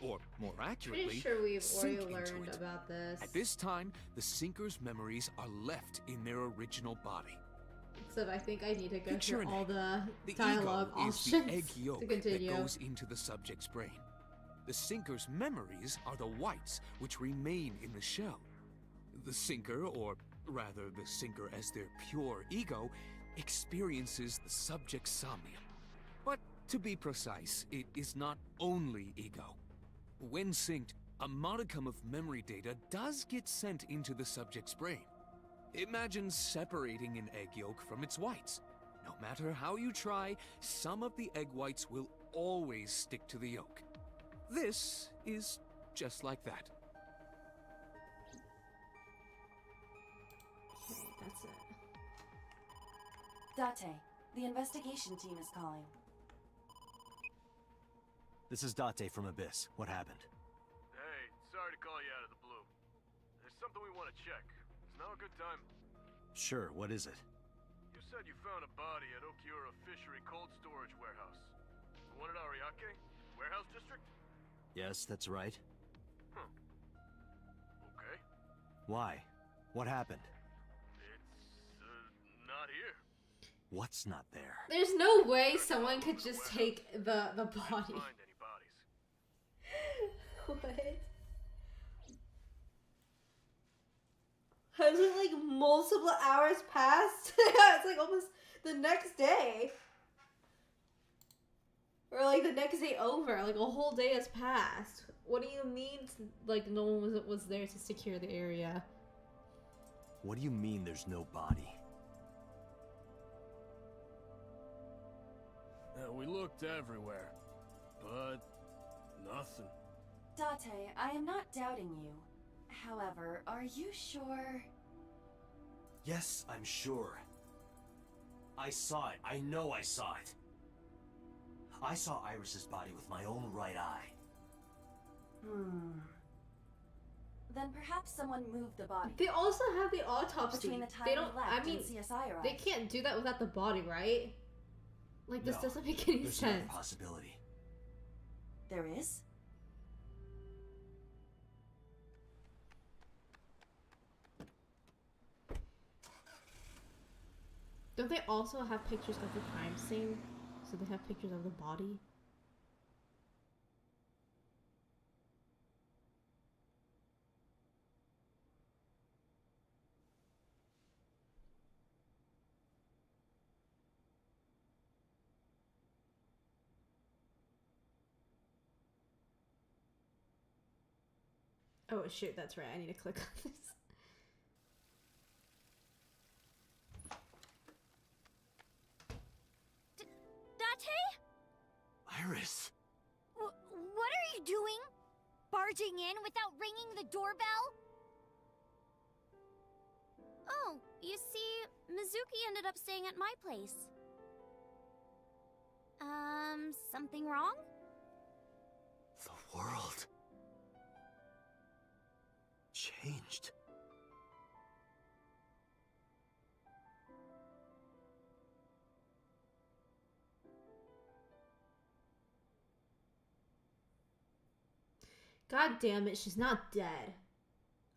Or, more accurately, Pretty sure we've sink already into learned it. about this. At this time, the syncer's memories are left in their original body. Except I think I need to go Picture through an all egg. the The dialogue ego is options the egg yolk to that continue. goes into the subject's brain. The syncer's memories are the whites, which remain in the shell. The syncer, or rather the syncer as their pure ego, experiences the subject's somnium. But to be precise, it is not only ego. When synced, a modicum of memory data does get sent into the subject's brain. Imagine separating an egg yolk from its whites. No matter how you try, some of the egg whites will always stick to the yolk. This is just like that. Okay, that's it. Date, the investigation team is calling. This is Date from Abyss. What happened? Hey, sorry to call you out of the blue. There's something we want to check. Is now a good time? Sure, what is it? You said you found a body at Okiura Fishery Cold Storage Warehouse. The one at Ariake? Warehouse District? Yes, that's right. Huh. Okay. Why? What happened? It's, not here. What's not there? There's no way someone could just take the body. Find any bodies. What? Has it like multiple hours passed? It's like almost the next day. Or like the next day over. Like a whole day has passed. What do you mean like no one was there to secure the area? What do you mean there's no body? We looked everywhere, but nothing. Date, I am not doubting you. However, are you sure? Yes, I'm sure. I saw it. I know I saw it. I saw Iris's body with my own right eye. Then perhaps someone moved the body. They also have the autopsy. Between the time They don't. we left I mean, and CSI arrived. they can't do that without the body, right? Like this No, doesn't make any there's another sense. possibility. There is? Don't they also have pictures of the crime scene? So they have pictures of the body? Oh shoot, that's right. I need to click on this. Iris! What are you doing? Barging in without ringing the doorbell? Oh, you see, Mizuki ended up staying at my place. Something wrong? The world changed. God damn it, she's not dead.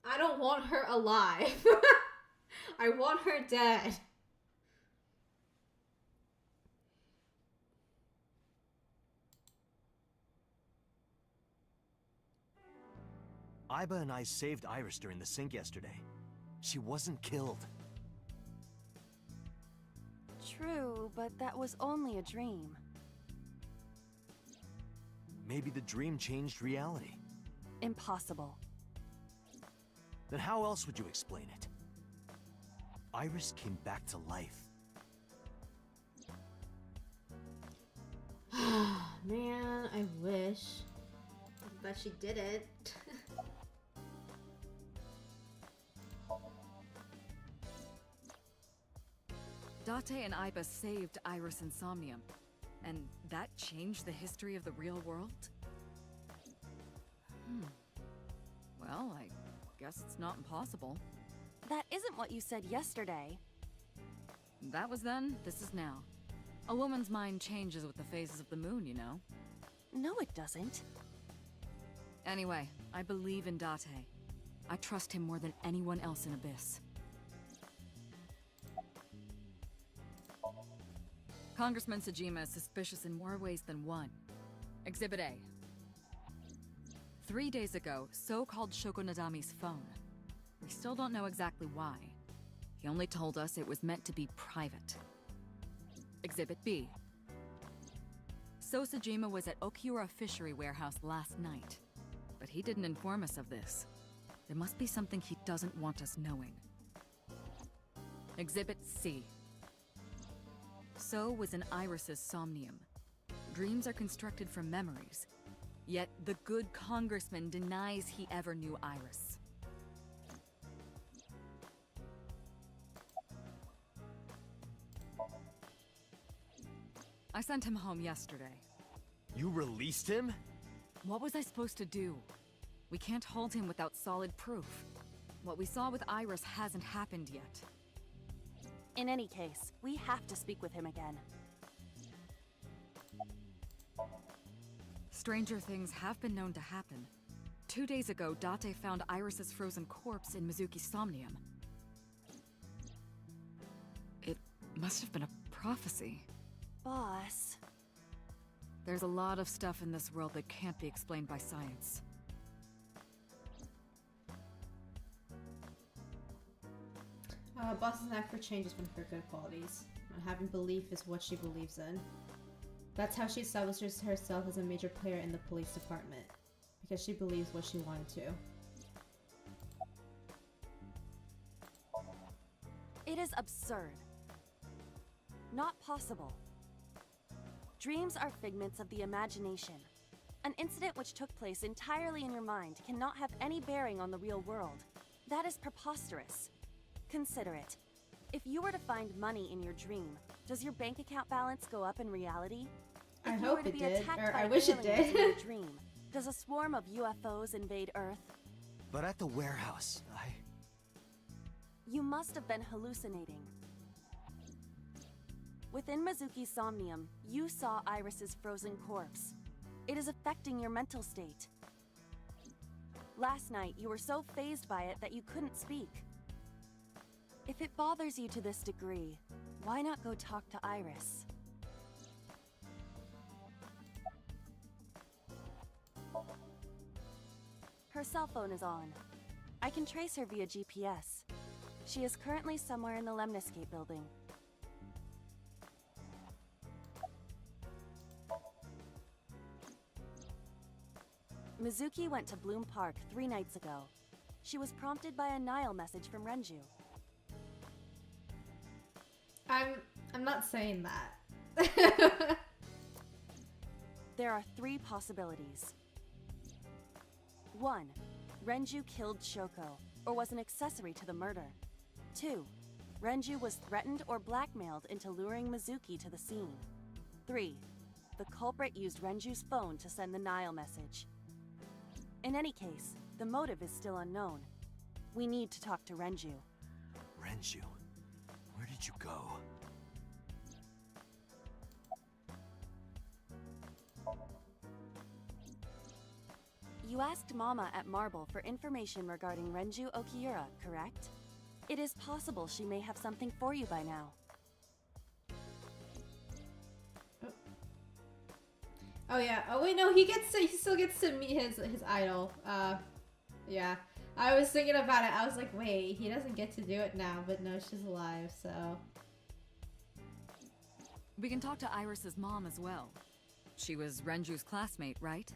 I don't want her alive. I want her dead. Aiba and I saved Iris during the sink yesterday. She wasn't killed. True, but that was only a dream. Maybe the dream changed reality. Impossible. Then how else would you explain it? Iris came back to life. Man, I wish. But she did it. Date and Aiba saved Iris and Somnium, and that changed the history of the real world? Well, I guess it's not impossible. That isn't what you said yesterday. That was then, this is now. A woman's mind changes with the phases of the moon, you know? No, it doesn't. Anyway, I believe in Date. I trust him more than anyone else in Abyss. Congressman Sejima is suspicious in more ways than one. Exhibit A. 3 days ago, So called Shoko Nadami's phone. We still don't know exactly why. He only told us it was meant to be private. Exhibit B. So Sejima was at Okiura Fishery Warehouse last night, but he didn't inform us of this. There must be something he doesn't want us knowing. Exhibit C. So was in Iris's Somnium. Dreams are constructed from memories, yet the good congressman denies he ever knew Iris. I sent him home yesterday. You released him? What was I supposed to do? We can't hold him without solid proof. What we saw with Iris hasn't happened yet. In any case, we have to speak with him again. Stranger things have been known to happen. 2 days ago, Date found Iris's frozen corpse in Mizuki's Somnium. It must have been a prophecy. Boss. There's a lot of stuff in this world that can't be explained by science. Boss's knack for change has been her good qualities. And having belief is what she believes in. That's how she establishes herself as a major player in the police department. Because she believes what she wanted to. It is absurd. Not possible. Dreams are figments of the imagination. An incident which took place entirely in your mind cannot have any bearing on the real world. That is preposterous. Consider it. If you were to find money in your dream, does your bank account balance go up in reality? I If you hope were to it be did, attacked or by I wish it aliens did. in your dream, does a swarm of UFOs invade Earth? But at the warehouse, You must have been hallucinating. Within Mizuki's Somnium, you saw Iris's frozen corpse. It is affecting your mental state. Last night, you were so fazed by it that you couldn't speak. If it bothers you to this degree, why not go talk to Iris? Her cell phone is on. I can trace her via GPS. She is currently somewhere in the Lemniscape building. Mizuki went to Bloom Park 3 nights ago. She was prompted by a Nile message from Renju. I'm not saying that. there are 3 possibilities. 1. Renju killed Shoko, or was an accessory to the murder. 2. Renju was threatened or blackmailed into luring Mizuki to the scene. 3. The culprit used Renju's phone to send the Nile message. In any case, the motive is still unknown. We need to talk to Renju. Renju, where did you go? You asked Mama at Marble for information regarding Renju Okiura, correct? It is possible she may have something for you by now. Oh yeah. Oh wait, no. He still gets to meet his idol. Yeah. I was thinking about it. I was like, wait, he doesn't get to do it now, but no, she's alive. So We can talk to Iris's mom as well. She was Renju's classmate, right?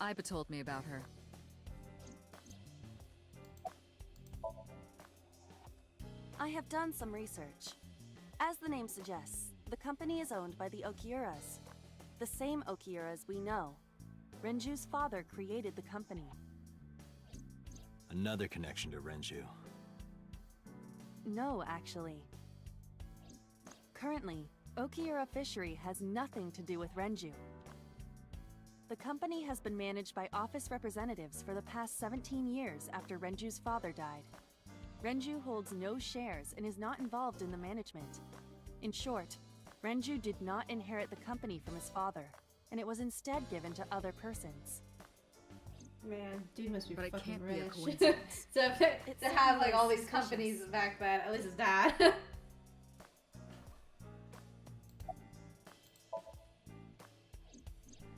Iba told me about her. I have done some research. As the name suggests, the company is owned by the Okiuras. The same Okiuras we know. Renju's father created the company. Another connection to Renju. No, actually. Currently, Okiura Fishery has nothing to do with Renju. The company has been managed by office representatives for the past 17 years after Renju's father died. Renju holds no shares and is not involved in the management. In short, Renju did not inherit the company from his father, and it was instead given to other persons. man, dude must be But it fucking can't be a rich. coincidence. to have like all these companies back then. At least his dad.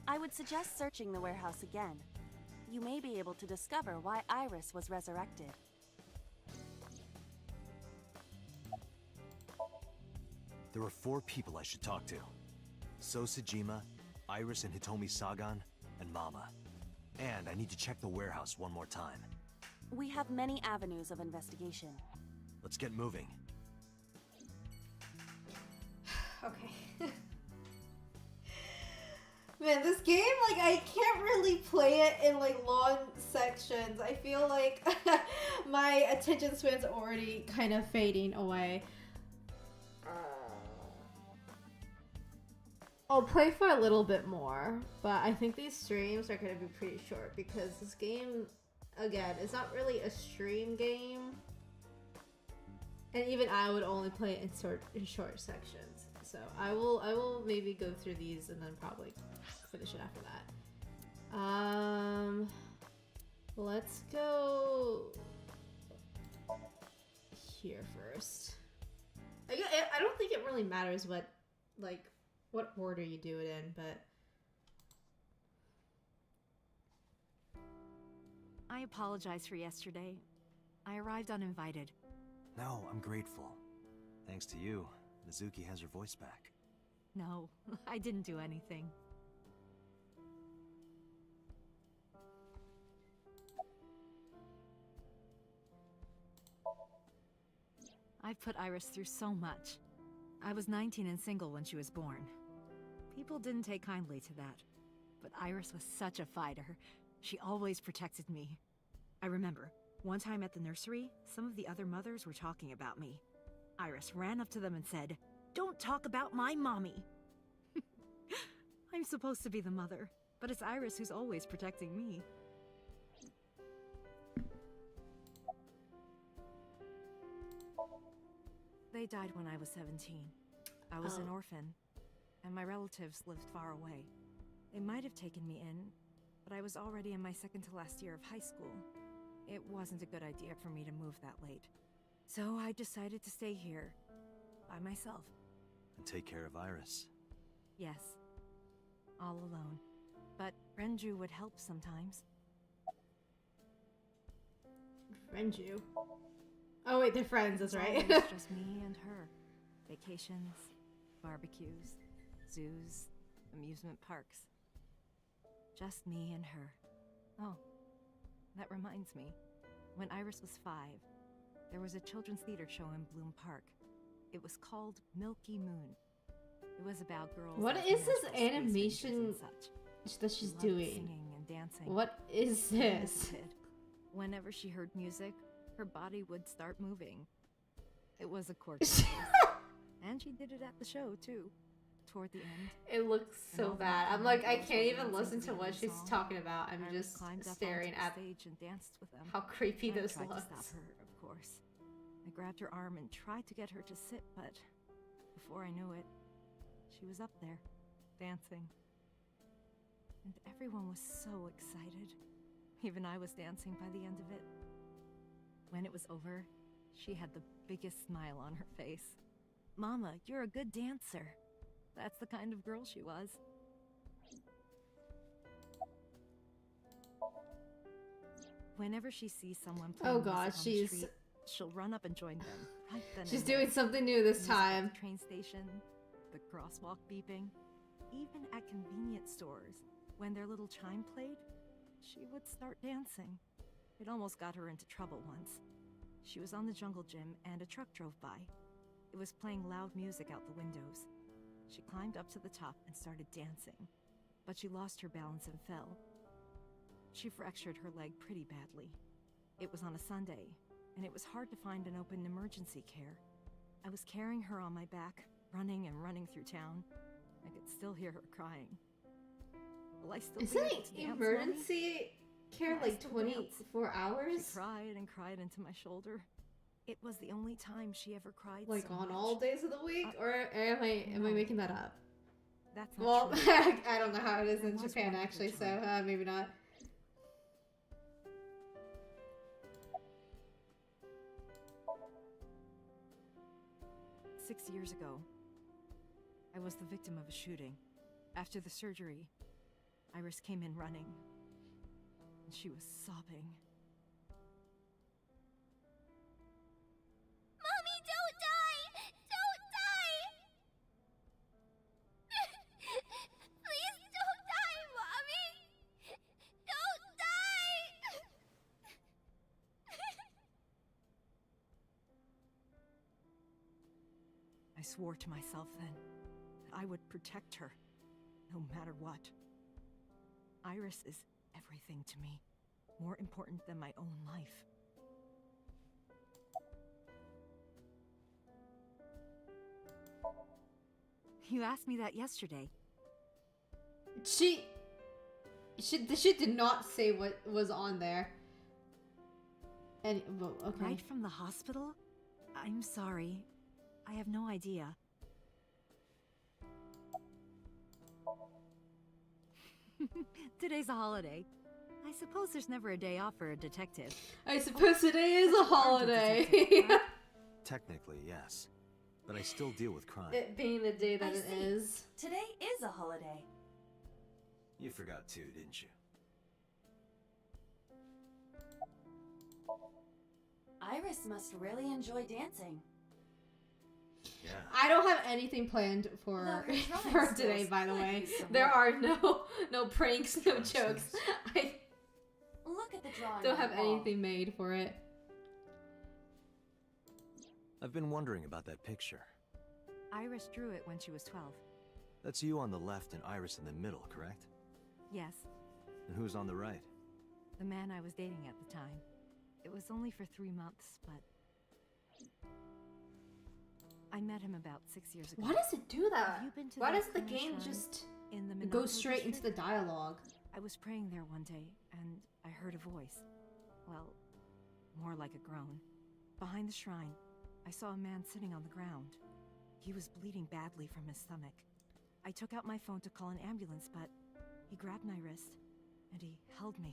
I would suggest searching the warehouse again. You may be able to discover why Iris was resurrected. There are 4 people I should talk to. Sosajima, Iris and Hitomi Sagan, and Mama. And I need to check the warehouse one more time. We have many avenues of investigation. Let's get moving. Okay. Man, this game, like, I can't really play it in, like, long sections. I feel like my attention span's already kind of fading away. I'll play for a little bit more, but I think these streams are going to be pretty short because this game, again, it's not really a stream game. And even I would only play it in short sections. So I will maybe go through these and then probably finish it after that. Let's go here first. I don't think it really matters what order you do it in, but I apologize for yesterday. I arrived uninvited. No, I'm grateful. Thanks to you, Mizuki has her voice back. No, I didn't do anything. I've put Iris through so much. I was 19 and single when she was born. People didn't take kindly to that. But Iris was such a fighter. She always protected me. I remember, one time at the nursery, some of the other mothers were talking about me. Iris ran up to them and said, "Don't talk about my mommy!" I'm supposed to be the mother, but it's Iris who's always protecting me. They died when I was 17. I was an orphan, and my relatives lived far away. They might have taken me in, but I was already in my second to last year of high school. It wasn't a good idea for me to move that late. So I decided to stay here, by myself. And take care of Iris. Yes, all alone. But Renju would help sometimes. Renju. Oh wait, they're friends, that's right. It's always just me and her. Vacations, barbecues, zoos, amusement parks. Just me and her. Oh, that reminds me. When Iris was 5, there was a children's theater show in Bloom Park. It was called Milky Moon. It was about girls. What like is this natural space rangers animation and such. that she's Loved doing? singing and dancing. What is Even as this? a kid, whenever she heard music, her body would start moving. It was a quirky face. And she did it at the show too, toward the end. It looks And so all the bad. I'm female like, I girls can't were even dancing listen to to the what end she's song. talking about. I'm Iris just climbed up staring onto the at stage and danced with them. how creepy I this tried looks. to stop her, of course. I grabbed her arm and tried to get her to sit, but before I knew it, she was up there, dancing. And everyone was so excited. Even I was dancing by the end of it. When it was over, she had the biggest smile on her face. Mama, you're a good dancer. That's the kind of girl she was. Whenever she sees someone playing Oh music god, on the she's street, she'll run up and join them. Right then she's and there. doing something new this Music at time. the train station, the crosswalk beeping, even at convenience stores, when their little chime played, she would start dancing. It almost got her into trouble once. She was on the jungle gym and a truck drove by. It was playing loud music out the windows. She climbed up to the top and started dancing, but she lost her balance and fell. She fractured her leg pretty badly. It was on a Sunday, and it was hard to find an open emergency care. I was carrying her on my back, running and running through town. I could still hear her crying. Will I still be Isn't able to dance, emergency care Will I like still 24 dance? hours? She cried and cried into my shoulder. It was the only time she ever cried Like so on much. all days of the week, or am I no. making that up? That's not Well, true. I don't know how it is There in was Japan one actually, so time. maybe not. Six years ago, I was the victim of a shooting. After the surgery, Iris came in running, and she was sobbing. Mommy, don't die! Don't die! Please don't die, Mommy! Don't die! I swore to myself then that I would protect her, no matter what. Iris is everything to me, more important than my own life. You asked me that yesterday. She did not say what was on there. And well, okay. Right from the hospital? I'm sorry. I have no idea. Today's a holiday. I suppose there's never a day off for a detective. I suppose today is a holiday. Technically, yes. But I still deal with crime. It being the day that I it see. is. Today is a holiday. You forgot too, didn't you? Iris must really enjoy dancing. Yeah. I don't have anything planned for Though her drawing for today, skills by the could way. use some There work. are no pranks, no jokes. I Look at the drawing. don't on have the wall. anything made for it. I've been wondering about that picture. Iris drew it when she was 12. That's you on the left and Iris in the middle, correct? Yes, And who's on the right? the man I was dating at the time. It was only for 3 months, but I met him about 6 years ago. Why does it do that? Have you been to Why that does the Korean game shrine just in the go Minato straight into the district? dialogue? I was praying there one day, and I heard a voice. Well, more like a groan. Behind the shrine, I saw a man sitting on the ground. He was bleeding badly from his stomach. I took out my phone to call an ambulance, but he grabbed my wrist, and he held me.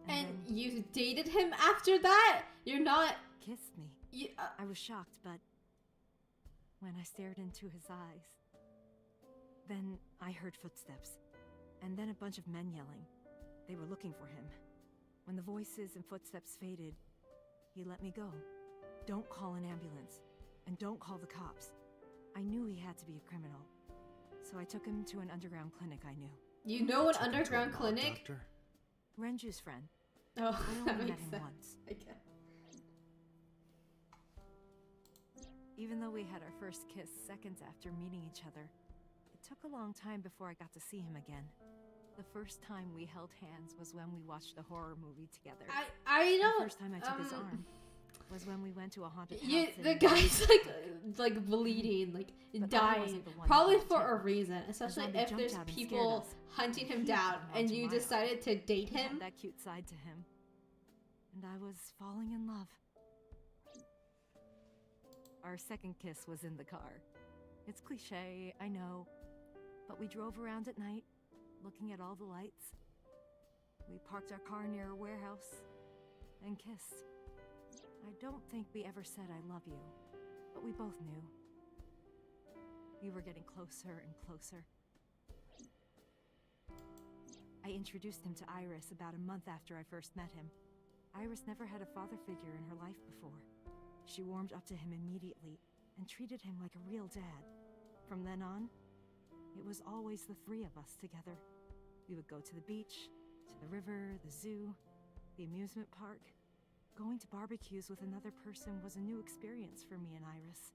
And then you dated him after that? You're not. kissed me. You, I was shocked, but when I stared into his eyes, then I heard footsteps, and then a bunch of men yelling. They were looking for him. When the voices and footsteps faded, he let me go. Don't call an ambulance, and don't call the cops. I knew he had to be a criminal, so I took him to an underground clinic I knew. you know an underground clinic? Doctor? Renju's friend. Oh, I that only met makes him sense. once. I guess. Even though we had our first kiss seconds after meeting each other, it took a long time before I got to see him again. The first time we held hands was when we watched a horror movie together. I don't. The first time I took his arm was when we went to a haunted house. You, the in guy's like bleeding, like But I dying, wasn't the one probably who for helped a him. reason. The Especially zombie if jumped there's out and scared people us. hunting him He down, came and onto you my decided to date He had him. that cute side to him, and I was falling in love. Our second kiss was in the car. It's cliche, I know, but we drove around at night, looking at all the lights. We parked our car near a warehouse and kissed. I don't think we ever said I love you, but we both knew. We were getting closer and closer. I introduced him to Iris about a month after I first met him. Iris never had a father figure in her life before. She warmed up to him immediately and treated him like a real dad. From then on, it was always the three of us together. We would go to the beach, to the river, the zoo, the amusement park. Going to barbecues with another person was a new experience for me and Iris.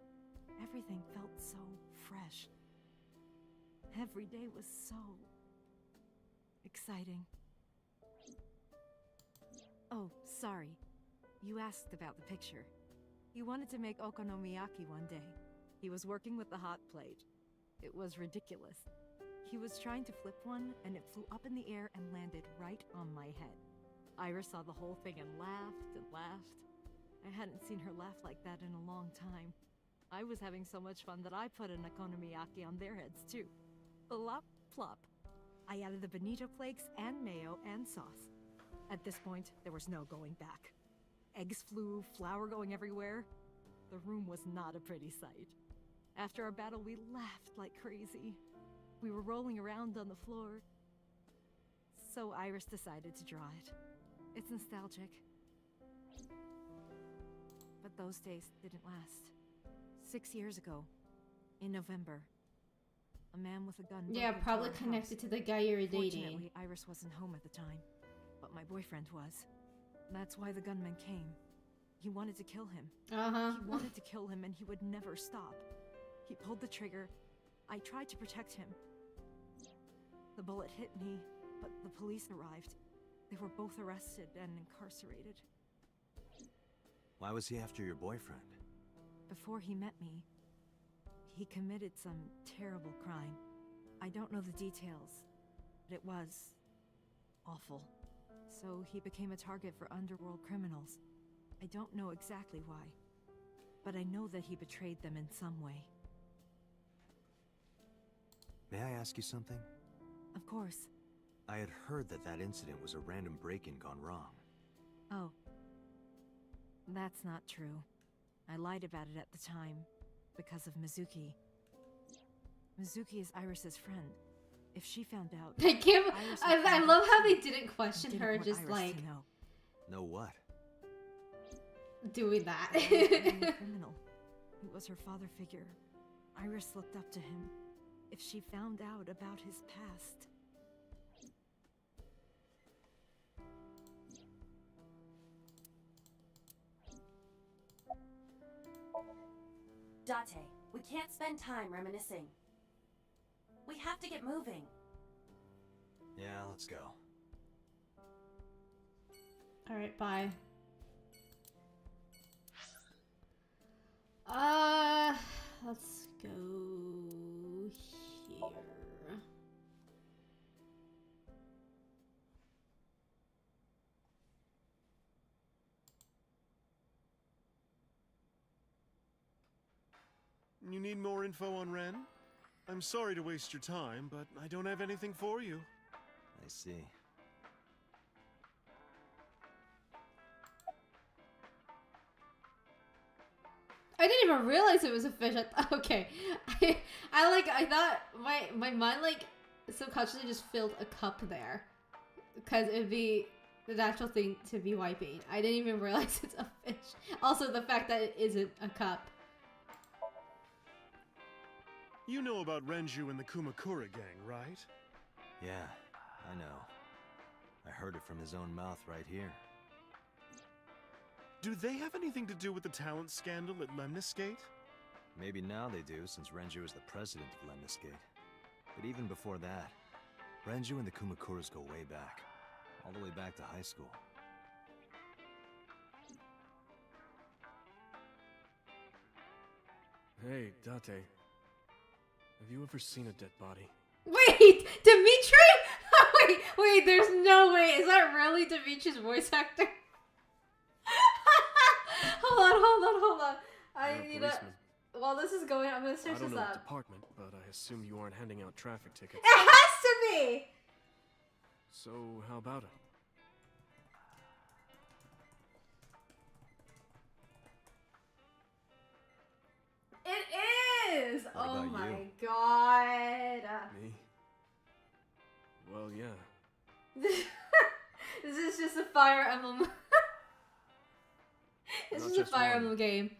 Everything felt so fresh. Every day was so exciting. Oh, sorry. You asked about the picture. He wanted to make okonomiyaki one day. He was working with the hot plate. It was ridiculous. He was trying to flip one, and it flew up in the air and landed right on my head. Iris saw the whole thing and laughed and laughed. I hadn't seen her laugh like that in a long time. I was having so much fun that I put an okonomiyaki on their heads too. Plop, plop. I added the bonito flakes and mayo and sauce. At this point, there was no going back. Eggs flew, flour going everywhere. The room was not a pretty sight. After our battle, we laughed like crazy. We were rolling around on the floor. So Iris decided to draw it. It's nostalgic. But those days didn't last. 6 years ago, in November, a man with a gun broke Yeah, into probably our connected house. to the guy you were dating. Fortunately, Iris wasn't home at the time, but my boyfriend was. That's why the gunman came. He wanted to kill him. He wanted to kill him, and he would never stop. He pulled the trigger. I tried to protect him. The bullet hit me, but the police arrived. They were both arrested and incarcerated. Why was he after your boyfriend? Before he met me, he committed some terrible crime. I don't know the details, but it was awful. So he became a target for underworld criminals. I don't know exactly why, but I know that he betrayed them in some way. May I ask you something? Of course. I had heard that that incident was a random break-in gone wrong. Oh. That's not true. I lied about it at the time, because of Mizuki. Mizuki is Iris's friend. If she found out... I love how they didn't question her, want just Iris like... to know. Know what? Doing that. A criminal. He was her father figure. Iris looked up to him. If she found out about his past... Date, we can't spend time reminiscing. We have to get moving. Yeah, let's go. Alright, bye. Let's go here. You need more info on Ren? I'm sorry to waste your time, but I don't have anything for you. I see. I didn't even realize it was a fish. Okay, I thought my mind like subconsciously just filled a cup there, because it'd be the natural thing to be wiping. I didn't even realize it's a fish. Also, the fact that it isn't a cup. You know about Renju and the Kumakura gang, right? Yeah, I know. I heard it from his own mouth right here. Do they have anything to do with the talent scandal at Lemniscate? Maybe now they do, since Renju is the president of Lemniscate. But even before that, Renju and the Kumakuras go way back. All the way back to high school. Hey, Date. Have you ever seen a dead body? Wait, Dimitri? wait, there's no way. Is that really Dimitri's voice actor? hold on. I You're a need to. policeman. While this is going, I'm gonna I search don't this know up. what department, but I assume you aren't handing out traffic tickets. It has to be! So, how about it? It is! What Oh about my you? god. Me? Well, yeah. This is just a Fire Emblem. This Not is a just Fire one. Emblem game.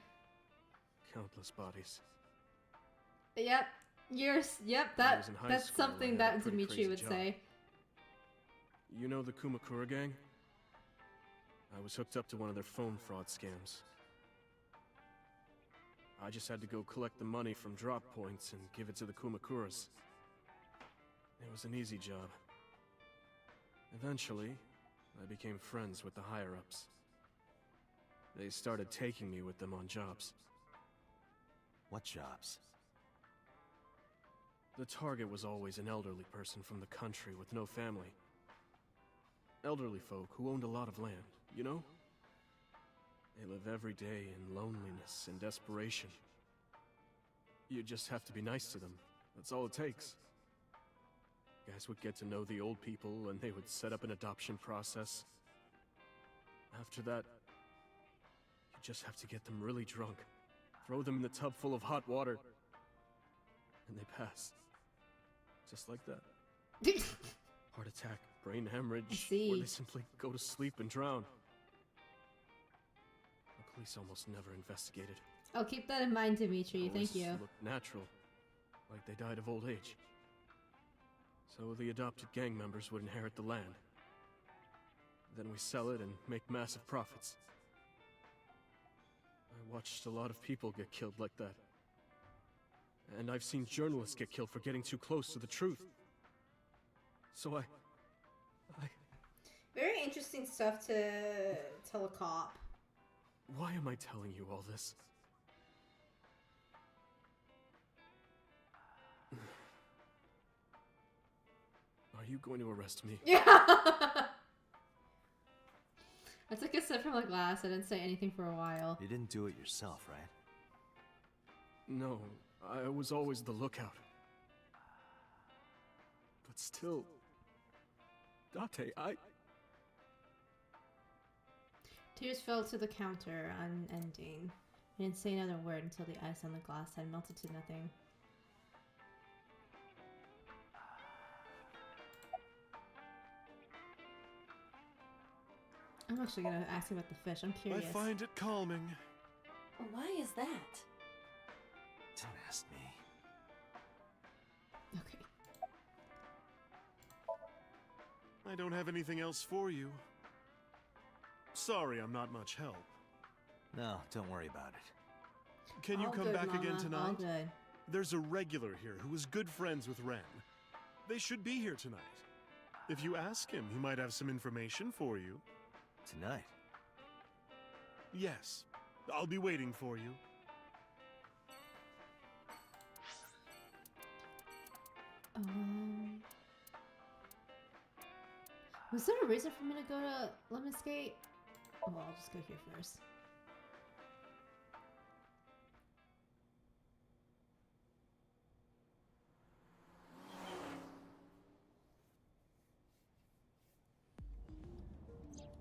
Countless bodies. Yep. Yep, When I that was in high that's school, I something had a that pretty Dimitri crazy would job. say. You know the Kumakura gang? I was hooked up to one of their phone fraud scams. I just had to go collect the money from drop points and give it to the Kumakuras. It was an easy job. Eventually, I became friends with the higher-ups. They started taking me with them on jobs. What jobs? The target was always an elderly person from the country with no family. Elderly folk who owned a lot of land, you know? They live every day in loneliness and desperation. You just have to be nice to them. That's all it takes. Guys would get to know the old people and they would set up an adoption process. After that, you just have to get them really drunk. Throw them in the tub full of hot water. And they pass. Just like that. Heart attack, brain hemorrhage, or they simply go to sleep and drown. The police almost never investigated. I'll keep that in mind, Dimitri. Thank you. Looked natural, like they died of old age. So the adopted gang members would inherit the land. Then we sell it and make massive profits. I watched a lot of people get killed like that. And I've seen journalists get killed for getting too close to the truth. So I... Very interesting stuff to tell a cop. Why am I telling you all this? Are you going to arrest me? Yeah. I took a sip from the glass. I didn't say anything for a while. You didn't do it yourself, right? No, I was always the lookout. But still... Date, Tears fell to the counter, unending. He didn't say another word until the ice on the glass had melted to nothing. I'm actually gonna ask him about the fish. I'm curious. I find it calming. Why is that? Don't ask me. Okay. I don't have anything else for you. Sorry, I'm not much help. No, don't worry about it. Can you All come good, back Mama. again tonight? All good. There's a regular here who is good friends with Ren. They should be here tonight. If you ask him, he might have some information for you. Tonight? Yes. I'll be waiting for you. Was there a reason for me to go to Lemniscate? Oh, well, I'll just go here first.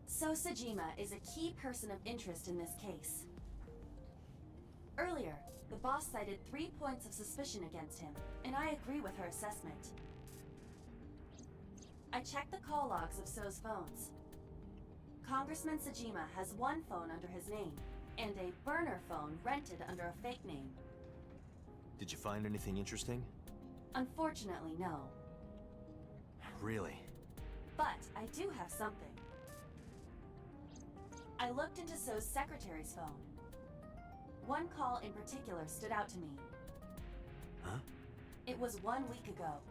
So Sajima is a key person of interest in this case. Earlier, the boss cited 3 points of suspicion against him, and I agree with her assessment. I checked the call logs of So's phones. Congressman Sajima has one phone under his name, and a burner phone rented under a fake name. Did you find anything interesting? Unfortunately, no. Really? But I do have something. I looked into So's secretary's phone. One call in particular stood out to me. Huh? It was 1 week ago.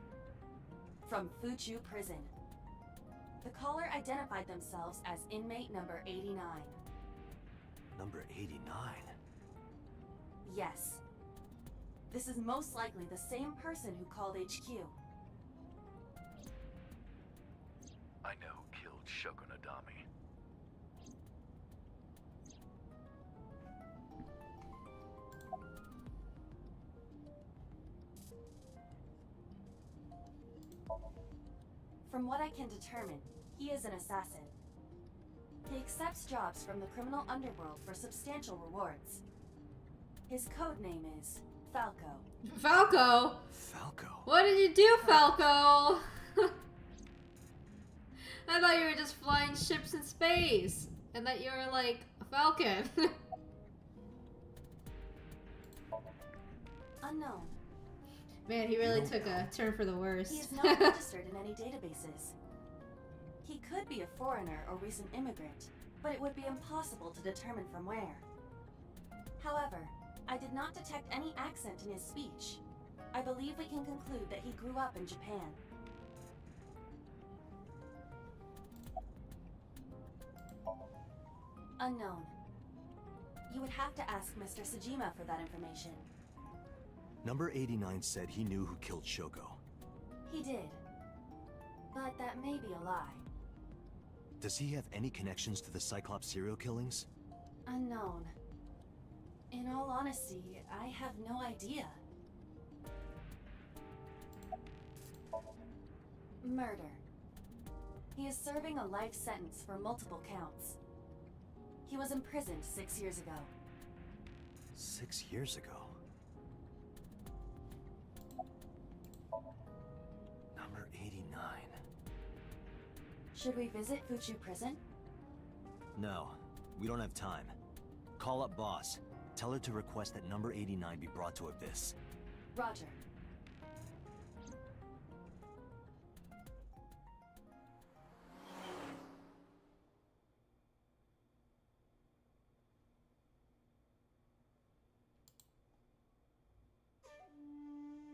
from Fuchu Prison. The caller identified themselves as inmate number 89. Number 89? Yes. This is most likely the same person who called HQ. I know who killed Shoko Nadami. From what I can determine, he is an assassin. He accepts jobs from the criminal underworld for substantial rewards. His code name is Falco. Falco? Falco? What did you do, Falco? I thought you were just flying ships in space. And that you were like a falcon. Unknown. Man, he really took a turn for the worst. He is not registered in any databases. He could be a foreigner or recent immigrant, but it would be impossible to determine from where. However, I did not detect any accent in his speech. I believe we can conclude that he grew up in Japan. Unknown. You would have to ask Mr. Sajima for that information. Number 89 said he knew who killed Shoko. He did. But that may be a lie. Does he have any connections to the Cyclops serial killings? Unknown. In all honesty, I have no idea. Murder. He is serving a life sentence for multiple counts. He was imprisoned 6 years ago. 6 years ago? Number 89. Should we visit Fuchu Prison? No, we don't have time. Call up boss. Tell her to request that number 89 be brought to Abyss. Roger.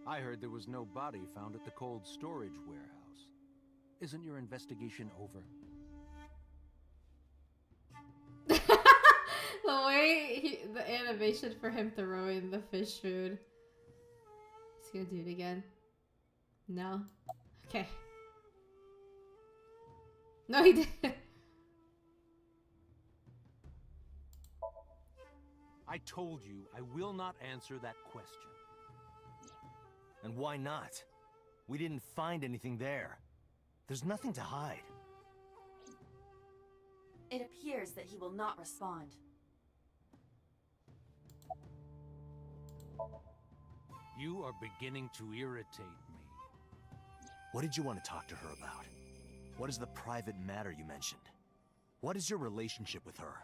I heard there was no body found at the cold storage warehouse. Isn't your investigation over? The way the animation for him throwing the fish food. He's gonna do it again. No? Okay. No, he didn't. I told you I will not answer that question. And why not? We didn't find anything there. There's nothing to hide. It appears that he will not respond. You are beginning to irritate me. What did you want to talk to her about? What is the private matter you mentioned? What is your relationship with her?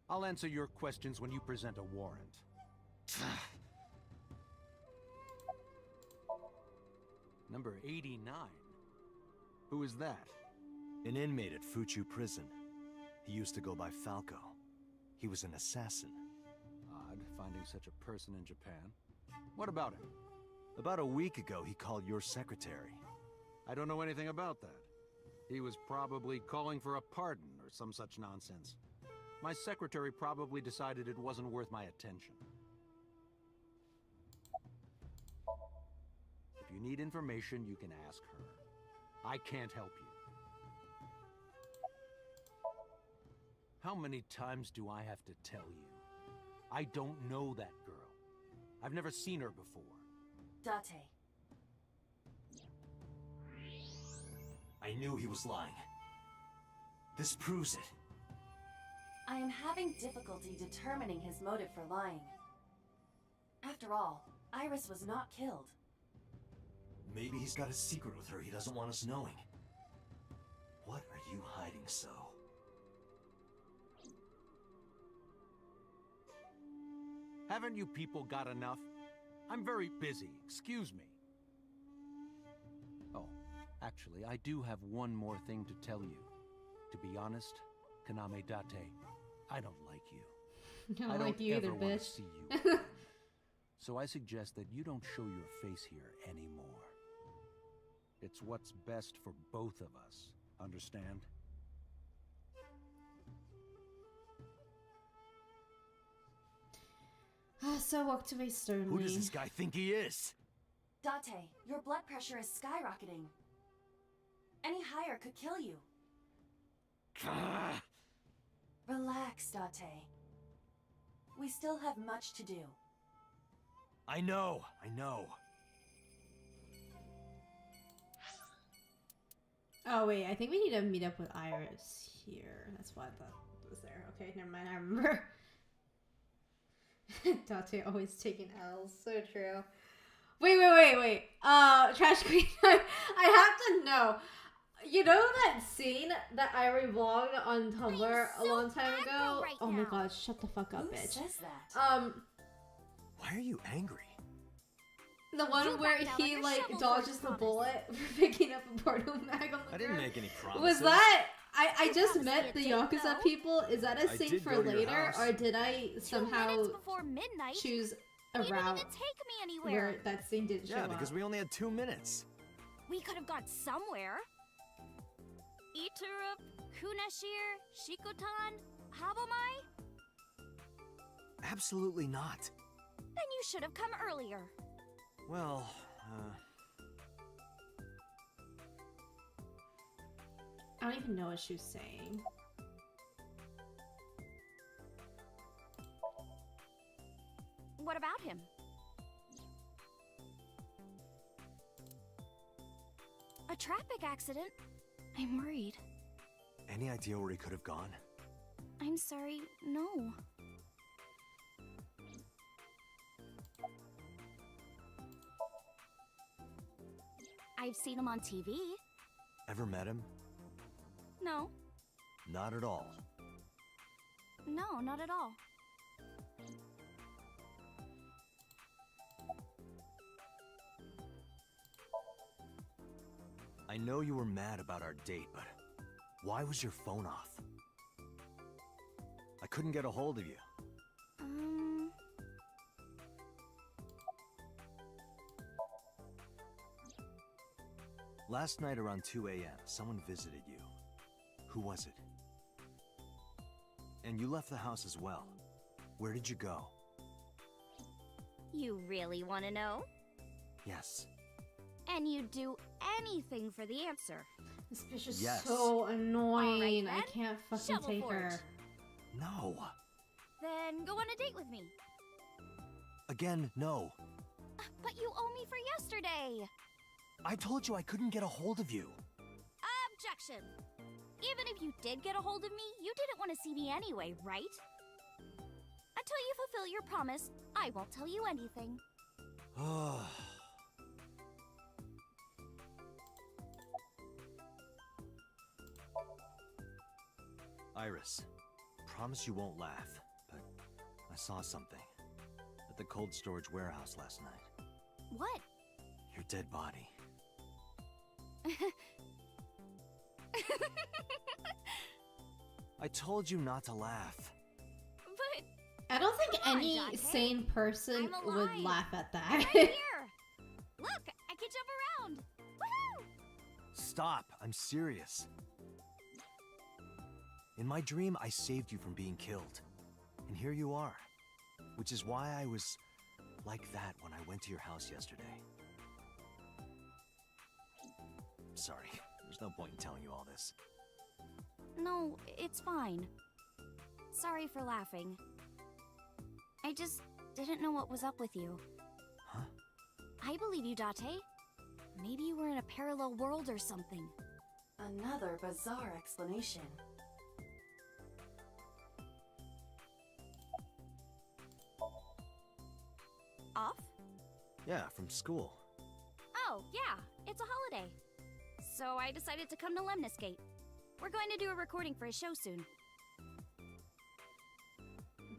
I'll answer your questions when you present a warrant. Number 89. Who is that? An inmate at Fuchu Prison. He used to go by Falco. He was an assassin. Odd, finding such a person in Japan. What about him? About a week ago, he called your secretary. I don't know anything about that. He was probably calling for a pardon or some such nonsense. My secretary probably decided it wasn't worth my attention. If you need information, you can ask her. I can't help you. How many times do I have to tell you? I don't know that girl. I've never seen her before. Date. I knew he was lying. This proves it. I am having difficulty determining his motive for lying. After all, Iris was not killed. Maybe he's got a secret with her he doesn't want us knowing. What are you hiding so? Haven't you people got enough? I'm very busy, excuse me. Oh, actually, I do have one more thing to tell you. To be honest, Kaname Date, I don't like you. I don't like you either, ever want to bitch. see you again. So I suggest that you don't show your face here anymore. It's what's best for both of us. Understand? So walked away sternly. Who does this guy think he is? Date, your blood pressure is skyrocketing. Any higher could kill you. Relax, Date. We still have much to do. I know. Oh wait, I think we need to meet up with Iris here. That's what I thought was there. Okay, never mind. I remember. Date always taking L's. So true. Wait. Trash Queen. I have to know. You know that scene that I revlogged on Tumblr a long time ago? right Oh my now. god, shut the fuck up, Who bitch. says that? Why are you angry? The one You where backed out he on your like shovel dodges force the promise. bullet for picking up a portal mag on the I didn't ground. make any promises. Was that I just promised met me a the date, Yakuza though. people? Is that a I scene did for go to your later, house. or did I 2 somehow minutes before midnight. choose a You didn't route even take me where anywhere. that scene didn't show Yeah, up? because we only had 2 minutes. We could have gone somewhere. Iturup, Kunashir, Shikotan, Habomai? Absolutely not. Then you should have come earlier. Well, I don't even know what she was saying. What about him? A traffic accident? I'm worried. any idea where he could have gone? I'm sorry, no. I've seen him on TV. Ever met him? No, Not at all. no, not at all. I know you were mad about our date, but why was your phone off? I couldn't get a hold of you. Last night around 2 a.m., someone visited you. Who was it? And you left the house as well. Where did you go? You really want to know? Yes. And you'd do anything for the answer. This bitch is Yes. so annoying. I then, can't fucking shovel take for her. it. No. Then go on a date with me. Again, no. But you owe me for yesterday. I told you I couldn't get a hold of you. Objection. Even if you did get a hold of me, you didn't want to see me anyway, right? Until you fulfill your promise, I won't tell you anything. Iris, promise you won't laugh, but I saw something at the cold storage warehouse last night. What? Your dead body. I told you not to laugh. But I don't think Come on, any Dante. sane person I'm would alive. laugh at that. right here. Look, I can jump around. Woohoo! Stop, I'm serious. In my dream, I saved you from being killed. And here you are. Which is why I was like that when I went to your house yesterday. Sorry, there's no point in telling you all this. No, it's fine. Sorry for laughing. I just didn't know what was up with you. Huh? I believe you, Date. Maybe you were in a parallel world or something. Another bizarre explanation. Off? Yeah, from school. Oh, yeah, it's a holiday. So I decided to come to Lemniscate. We're going to do a recording for a show soon.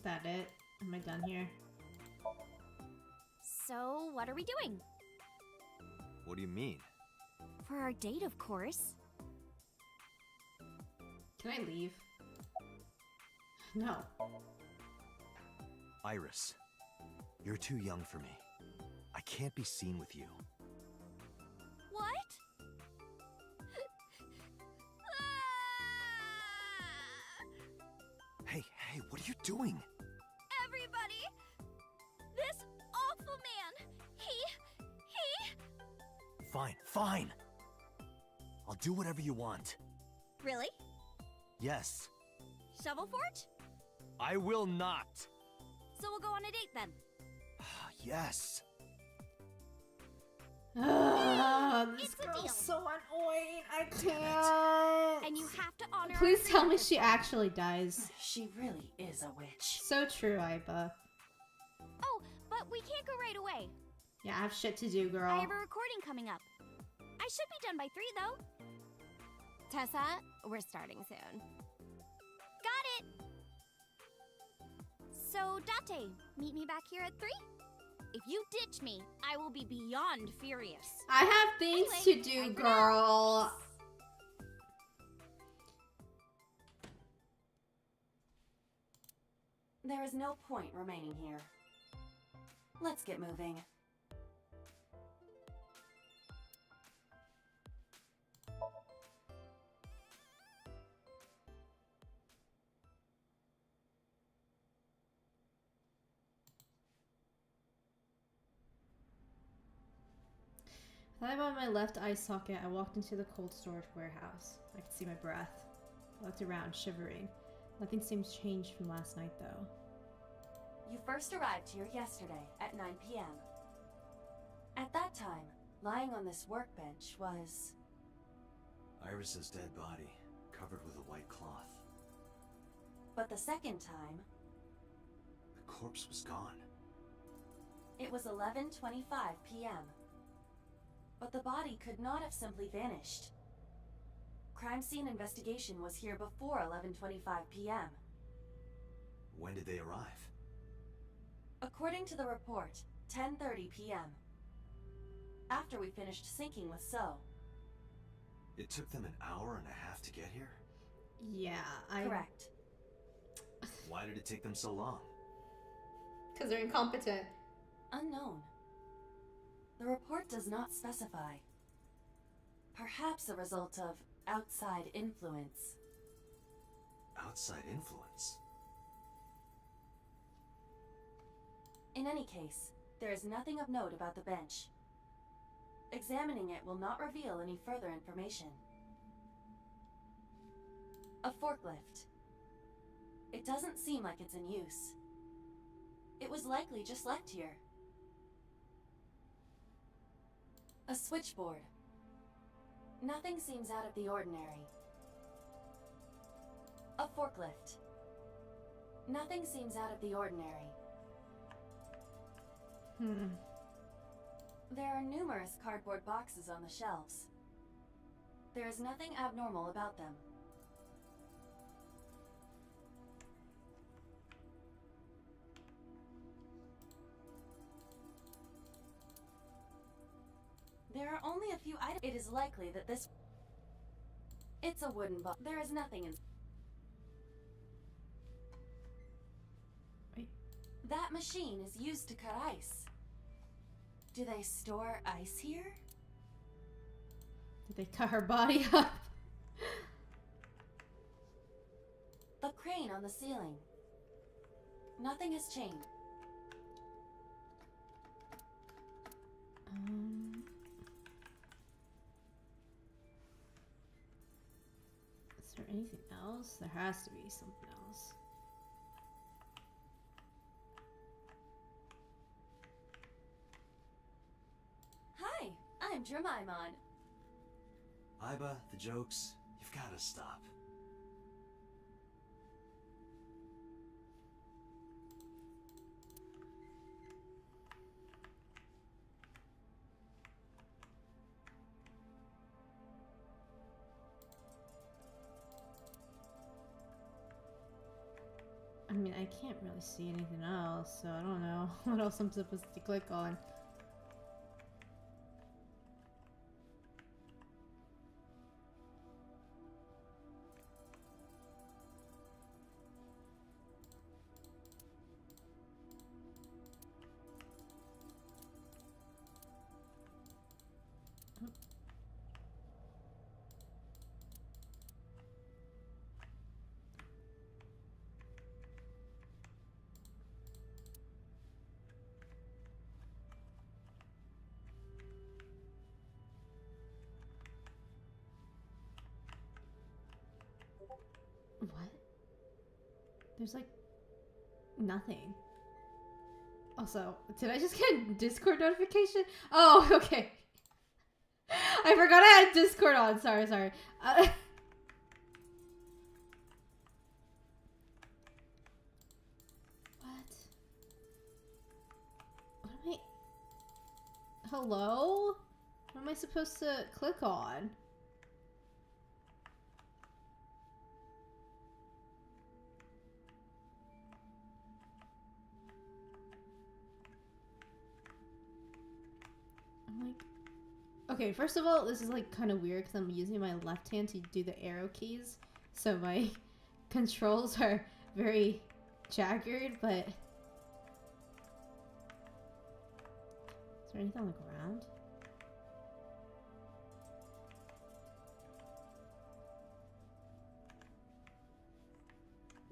That it? Am I done here? So, what are we doing? What do you mean? For our date, of course. Can I leave? No. Iris, you're too young for me. I can't be seen with you. What? are you doing? Everybody! This awful man! He... Fine, fine. I'll do whatever you want. Really? Yes. Shovel Forge? I will not. So we'll go on a date then. Yes. This girl's so annoying. I can't. And you have to honor Please our tell me agreement she this time. actually dies. She really is a witch. So true, Iba. Oh, but we can't go right away. Yeah, I have shit to do, I girl. have a recording coming up. I should be done by 3, though. Tessa, we're starting soon. Got it! So, Date, meet me back here at 3? If you ditch me, I will be beyond furious. I have things Anyway, to do, over girl. There is no point remaining here. Let's get moving. Lying on my left eye socket, I walked into the cold storage warehouse. I could see my breath. I looked around, shivering. Nothing seems changed from last night, though. You first arrived here yesterday at 9 p.m. At that time, lying on this workbench was... Iris's dead body, covered with a white cloth. But the second time, The corpse was gone. it was 11:25 p.m. But the body could not have simply vanished. Crime scene investigation was here before 11:25 p.m. When did they arrive? According to the report, 10:30 p.m. After we finished syncing with So. It took them an hour and a half to get here? Yeah, Correct. Why did it take them so long? Because they're incompetent. Unknown. The report does not specify. Perhaps a result of outside influence. Outside influence? In any case, there is nothing of note about the bench. Examining it will not reveal any further information. A forklift. It doesn't seem like it's in use. It was likely just left here. A switchboard. Nothing seems out of the ordinary. A forklift. Nothing seems out of the ordinary. There are numerous cardboard boxes on the shelves. There is nothing abnormal about them. There are only a few items. It is likely that this... It's a wooden box. There is nothing in... Wait. That machine is used to cut ice. Do they store ice here? Did they cut her body up? The crane on the ceiling. Nothing has changed. Is there anything else? There has to be something else. Hi, I'm Jemimon. Iba, the jokes, you've gotta stop. I mean, I can't really see anything else, so I don't know what else I'm supposed to click on. There's like nothing. Also, did I just get a Discord notification? Oh, okay. I forgot I had Discord on. Sorry. What am I... Hello? What am I supposed to click on? I'm like... Okay, first of all, this is like kind of weird because I'm using my left hand to do the arrow keys. So my controls are very jagged, but... Is there anything on the ground?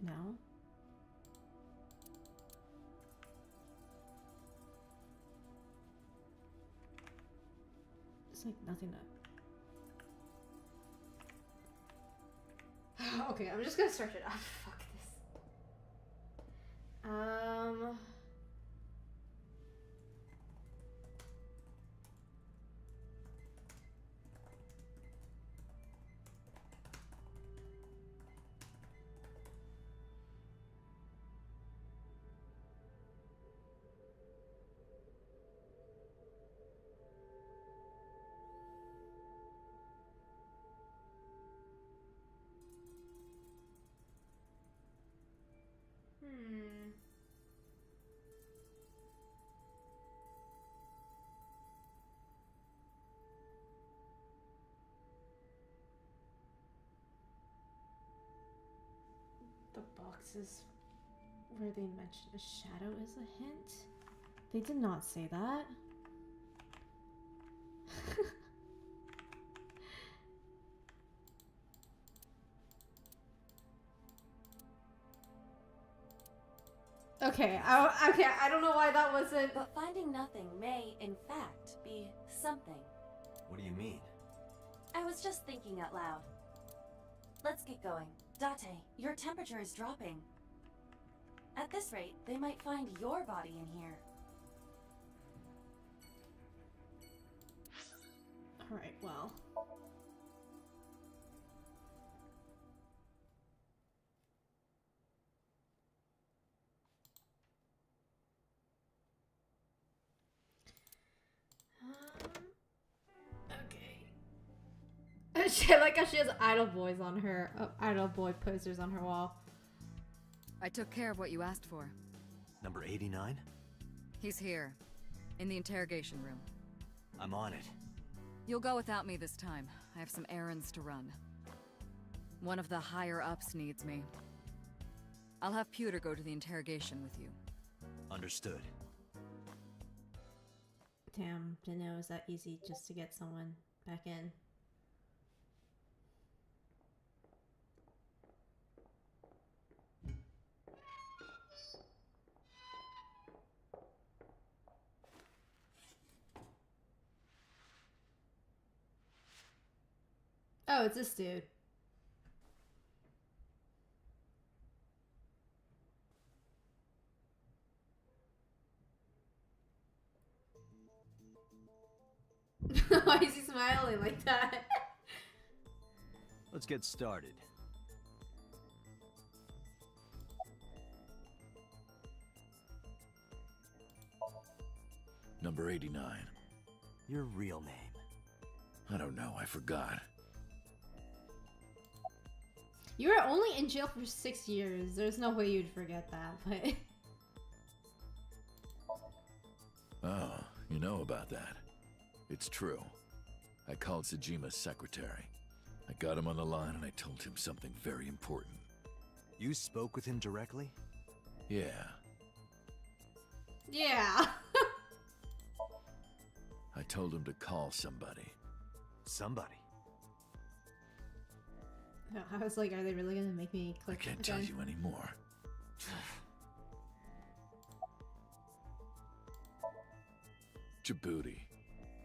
No? There's like nothing to... Okay, I'm just gonna search it up. Fuck this. The boxes where they mention a shadow is a hint? They did not say that. Okay, I don't know why that wasn't... But finding nothing may, in fact, be something. What do you mean? I was just thinking out loud. Let's get going. Date, your temperature is dropping. At this rate, they might find your body in here. Alright, well... Okay. Shit, like how she has idol boys on her, idol boy posters on her wall. I took care of what you asked for. Number 89? He's here, in the interrogation room. I'm on it. You'll go without me this time. I have some errands to run. One of the higher-ups needs me. I'll have Pewter go to the interrogation with you. Understood. Damn, didn't know it was that easy just to get someone back in. Oh, it's this dude. Why is he smiling like that? Let's get started. Number 89. Your real name? I don't know, I forgot. You were only in jail for 6 years. There's no way you'd forget that, but... Oh, you know about that. It's true. I called Sejima's secretary. I got him on the line and I told him something very important. You spoke with him directly? Yeah. Yeah. I told him to call somebody. Somebody? I was like, are they really gonna make me click I can't again? tell you anymore. Djibouti.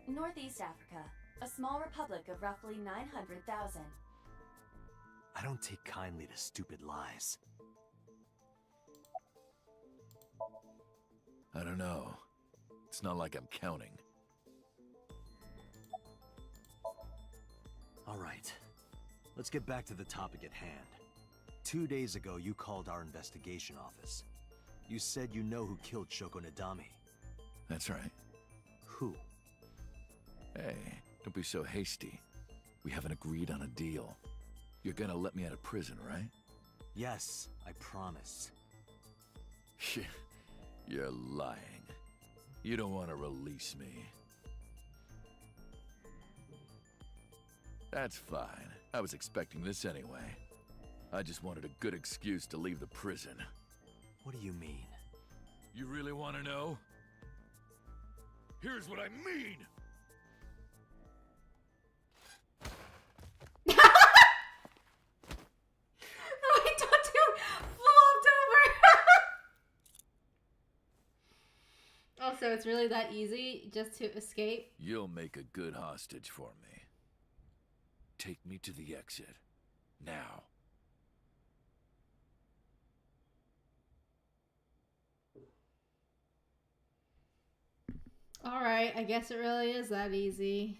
Northeast Africa, a small republic of roughly 900,000. I don't take kindly to stupid lies. I don't know. It's not like I'm counting. All right. Let's get back to the topic at hand. 2 days ago, you called our investigation office. You said you know who killed Shoko Nadami. That's right. Who? Hey, don't be so hasty. We haven't agreed on a deal. You're gonna let me out of prison, right? Yes, I promise. You're lying. You don't want to release me. That's fine. I was expecting this anyway. I just wanted a good excuse to leave the prison. What do you mean? You really want to know? Here's what I mean! Oh, Dante flopped over. Oh, so it's really that easy just to escape? You'll make a good hostage for me. Take me to the exit. Now. Alright, I guess it really is that easy.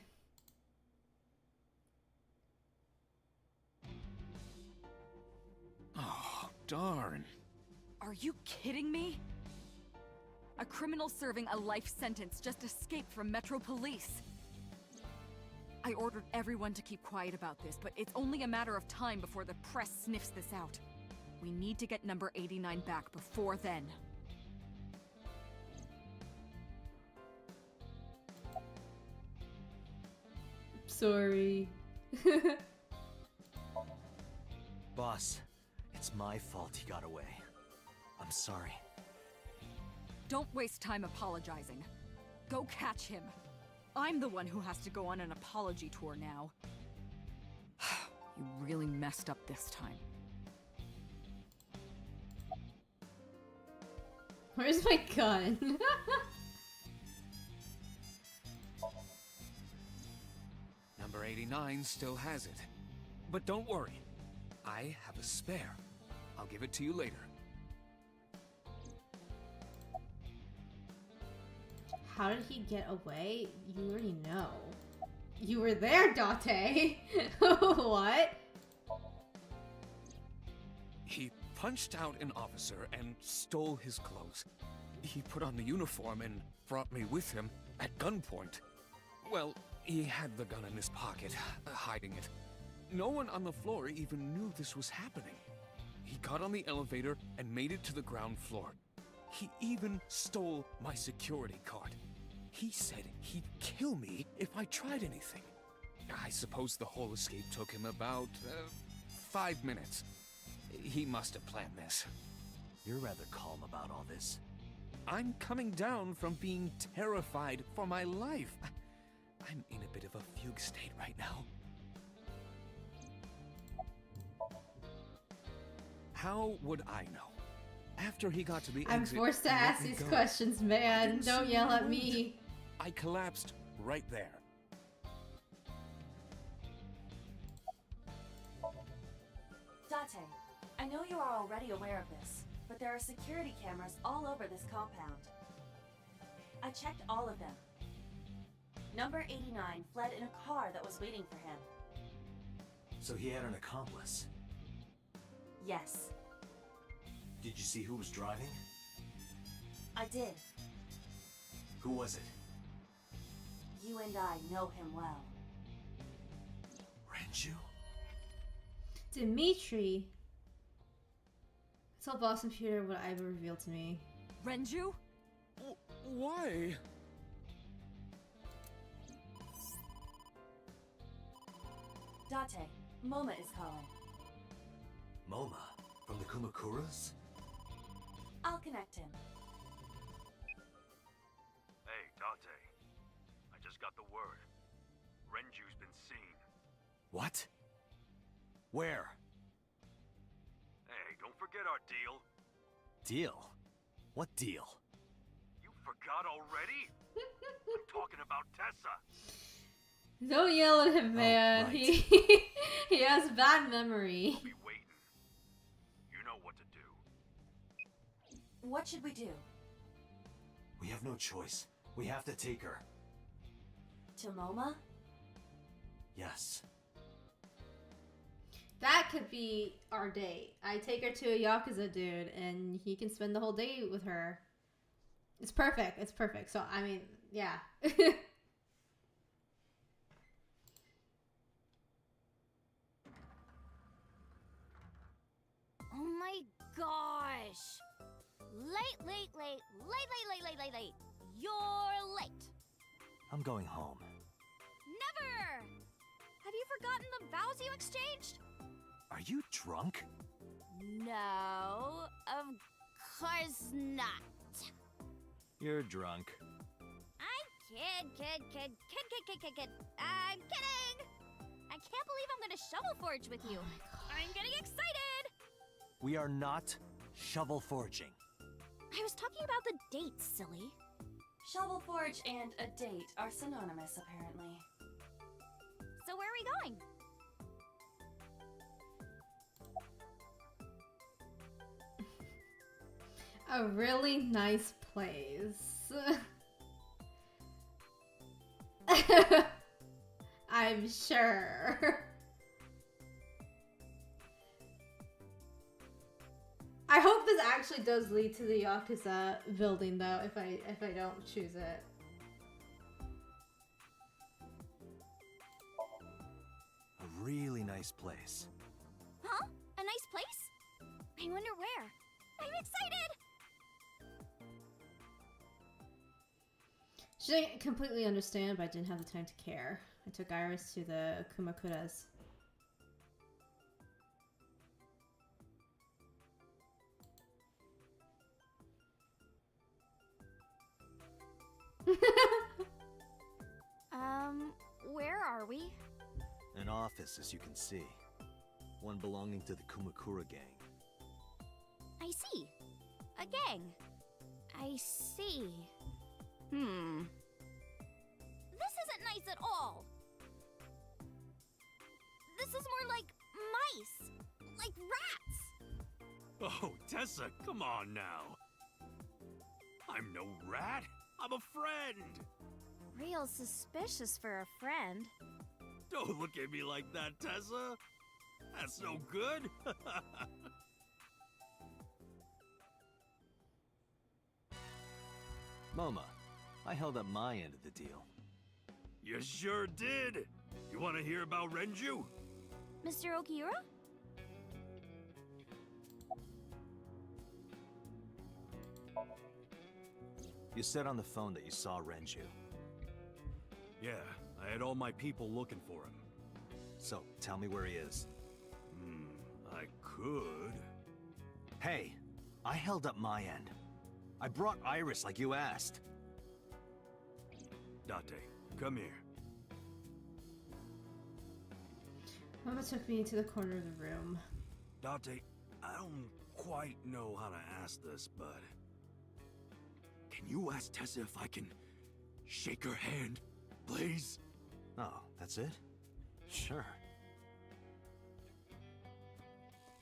Oh, darn. Are you kidding me? A criminal serving a life sentence just escaped from Metro Police. I ordered everyone to keep quiet about this, but it's only a matter of time before the press sniffs this out. We need to get number 89 back before then. Sorry. Boss, it's my fault he got away. I'm sorry. Don't waste time apologizing. Go catch him. I'm the one who has to go on an apology tour now. You really messed up this time. Where's my gun? Number 89 still has it. But don't worry. I have a spare. I'll give it to you later. How did he get away? You already know. You were there, Date. What? He punched out an officer and stole his clothes. He put on the uniform and brought me with him at gunpoint. Well, he had the gun in his pocket, hiding it. No one on the floor even knew this was happening. He got on the elevator and made it to the ground floor. He even stole my security card. He said he'd kill me if I tried anything. I suppose the whole escape took him about 5 minutes. He must have planned this. You're rather calm about all this. I'm coming down from being terrified for my life. I'm in a bit of a fugue state right now. How would I know? After he got to the I'm exit, forced to he let ask me these go. questions, I man. didn't Don't see yell him at move. me. I collapsed right there. Date, I know you are already aware of this, but there are security cameras all over this compound. I checked all of them. Number 89 fled in a car that was waiting for him. So he had an accomplice. Yes, Did you see who was driving? I did. Who was it? You and I know him well. Renju? Dimitri. Tell Boss Computer what Iva revealed to me. Renju? Why? Date, Moma is calling. Moma? From the Kumakuras? I'll connect him. Hey, Date. I just got the word. Renju's been seen. What? Where? Hey, don't forget our deal. Deal? What deal? You forgot already? I'm talking about Tessa. Don't yell at him, man. right. He has bad memory. I'll be waiting. You know what to do. What should we do? We have no choice. We have to take her. To MoMA? Yes. That could be our date. I take her to a Yakuza dude and he can spend the whole day with her. It's perfect. It's perfect. So, I mean, yeah. Oh my gosh! Late. You're late. I'm going home. Never! Have you forgotten the vows you exchanged? Are you drunk? No, of course not. You're drunk. I'm kid. I'm kidding! I can't believe I'm gonna shovel forge with you. I'm getting excited! We are not shovel forging. I was talking about the dates, silly. Shovel Forge and a date are synonymous, apparently. So where are we going? A really nice place. I'm sure. I hope this actually does lead to the Yakuza building, though, if I don't choose it. A really nice place. Huh? A nice place? I wonder where. I'm excited! She didn't completely understand, but I didn't have the time to care. I took Iris to the Kumakuras. Where are we? An office, as you can see. One belonging to the Kumakura gang. I see. A gang. I see. This isn't nice at all. This is more like mice. Like rats. Oh, Tessa, come on now. I'm no rat. I'm a friend. Real suspicious for a friend. Don't look at me like that, Tessa. That's no good. MoMA, I held up my end of the deal. You sure did. You want to hear about Renju? Mr. Okiura? You said on the phone that you saw Renju. Yeah, I had all my people looking for him. So, tell me where he is. I could. Hey, I held up my end. I brought Iris like you asked. Date, come here. Mama took me to the corner of the room. Date, I don't quite know how to ask this, but... Can you ask Tessa if I can shake her hand, please? Oh, that's it? Sure.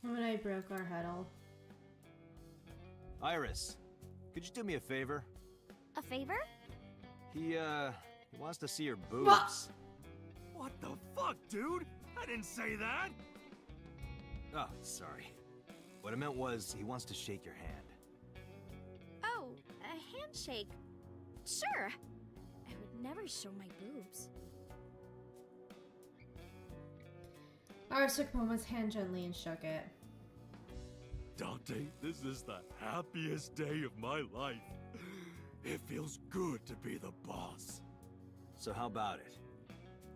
Mom and I broke our huddle. Iris, could you do me a favor? A favor? He wants to see your boobs. What the fuck, dude? I didn't say that! Oh, sorry. What I meant was, he wants to shake your hand. Oh, a handshake. Sure. I would never show my boobs. Iris took Momo's hand gently and shook it. Dante, this is the happiest day of my life. It feels good to be the boss. So how about it?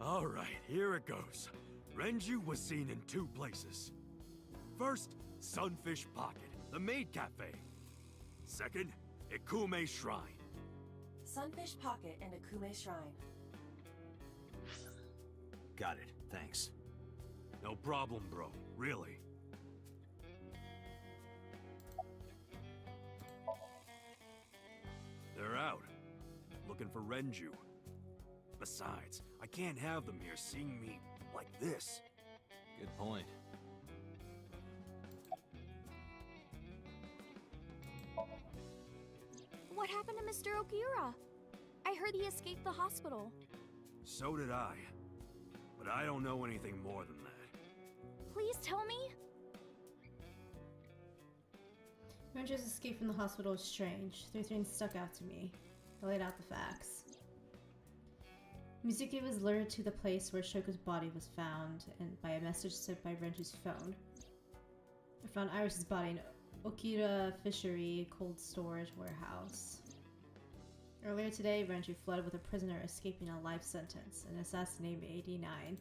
All right, here it goes. Renju was seen in 2 places. First, Sunfish Pocket, the maid cafe. Second, Ikume Shrine. Sunfish Pocket and Akume Shrine. Got it, thanks. No problem, bro. Really. They're out. Looking for Renju. Besides, I can't have them here seeing me like this. Good point. What What happened to Mr. Okiura? I heard he escaped the hospital. So did I. But I don't know anything more than that. Please tell me? Renju's escape from the hospital was strange. Three things stuck out to me. I laid out the facts. Mizuki was lured to the place where Shoko's body was found and by a message sent by Renju's phone. I found Iris's body in Okira Fishery Cold Storage Warehouse. Earlier today, Renju fled with a prisoner escaping a life sentence, an assassin named 89.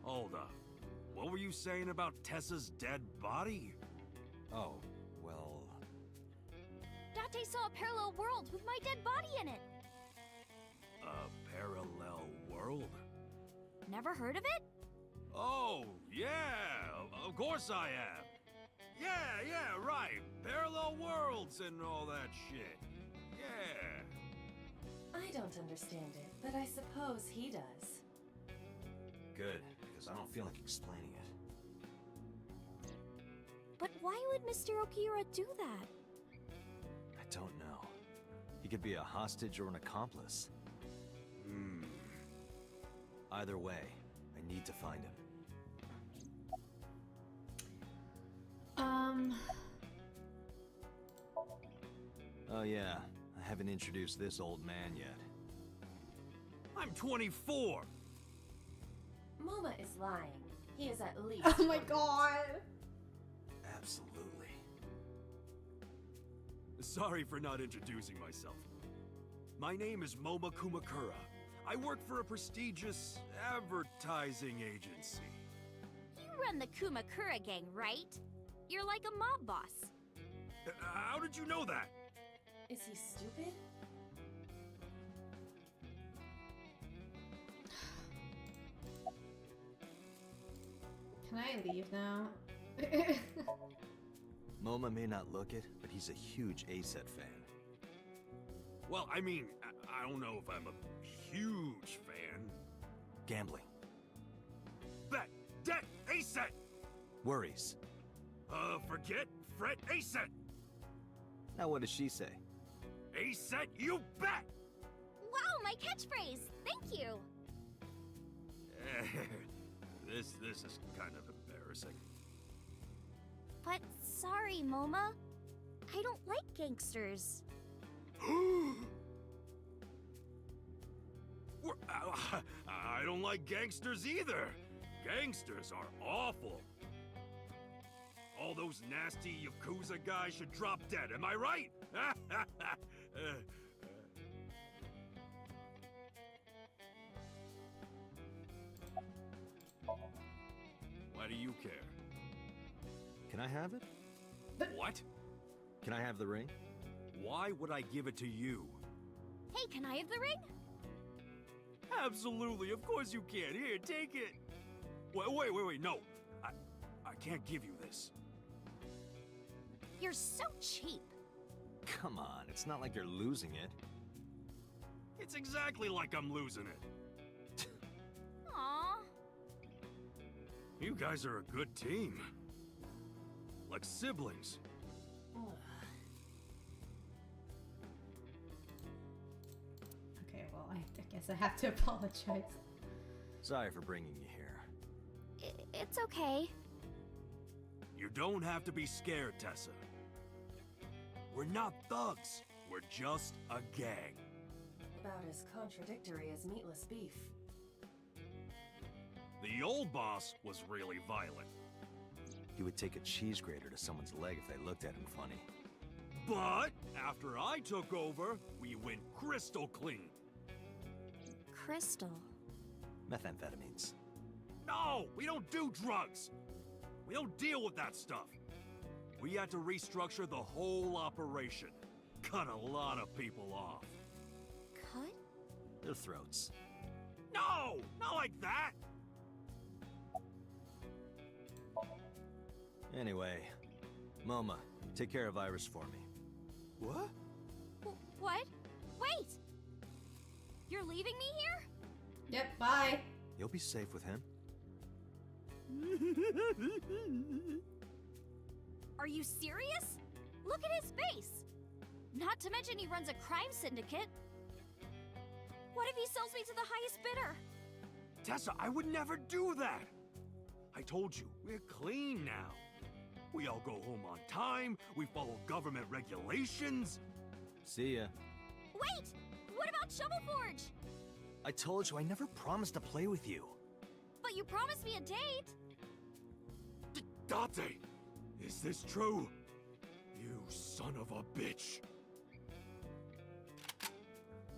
Hold up. What were you saying about Tessa's dead body? Oh, well... Date saw a parallel world with my dead body in it. A parallel world? Never heard of it? Oh, yeah! Of course I have! Yeah, right! Parallel worlds and all that shit. Yeah! I don't understand it, but I suppose he does. Good, because I don't feel like explaining it. But why would Mr. Okiura do that? I don't know. He could be a hostage or an accomplice. Either way, I need to find him. Oh yeah, I haven't introduced this old man yet. I'm 24! Moma is lying. He is at least... Oh my god! Absolutely. Sorry for not introducing myself. My name is Moma Kumakura. I work for a prestigious advertising agency. You run the Kumakura gang, right? You're like a mob boss. How did you know that? Is he stupid? Can I leave now? Moma may not look it, but he's a huge ASET fan. Well, I mean, I don't know if I'm a huge fan. Gambling. Bet! Debt! ASET! Worries. Forget? Fret? ASET! Now what does she say? ASET, you bet! Wow, my catchphrase! Thank you! This is kind of embarrassing. But sorry, Moma. I don't like gangsters. I don't like gangsters either. Gangsters are awful. All those nasty Yakuza guys should drop dead, am I right? Why do you care? Can I have it? What? Can I have the ring? Why would I give it to you? Hey, can I have the ring? Absolutely, of course you can. Here, take it. Wait, no. I can't give you this. You're so cheap. Come on, it's not like you're losing it. It's exactly like I'm losing it. Aww. You guys are a good team. Like siblings. Okay, well, I guess I have to apologize. Sorry for bringing you here. It's okay. You don't have to be scared, Tessa. We're not thugs. We're just a gang. About as contradictory as meatless beef. The old boss was really violent. He would take a cheese grater to someone's leg if they looked at him funny. But after I took over, we went crystal clean. Crystal. Methamphetamines. No, we don't do drugs. We don't deal with that stuff. We had to restructure the whole operation. Cut a lot of people off. Cut? Their throats. No! Not like that! Anyway, Moma, take care of Iris for me. What? What? Wait! You're leaving me here? Yep, bye. You'll be safe with him. Are you serious? Look at his face! Not to mention he runs a crime syndicate. What if he sells me to the highest bidder? Tessa, I would never do that! I told you, we're clean now. We all go home on time, we follow government regulations. See ya. Wait! What about Shovel Forge? I told you I never promised to play with you. But you promised me a date! Date! Is this true? You son of a bitch.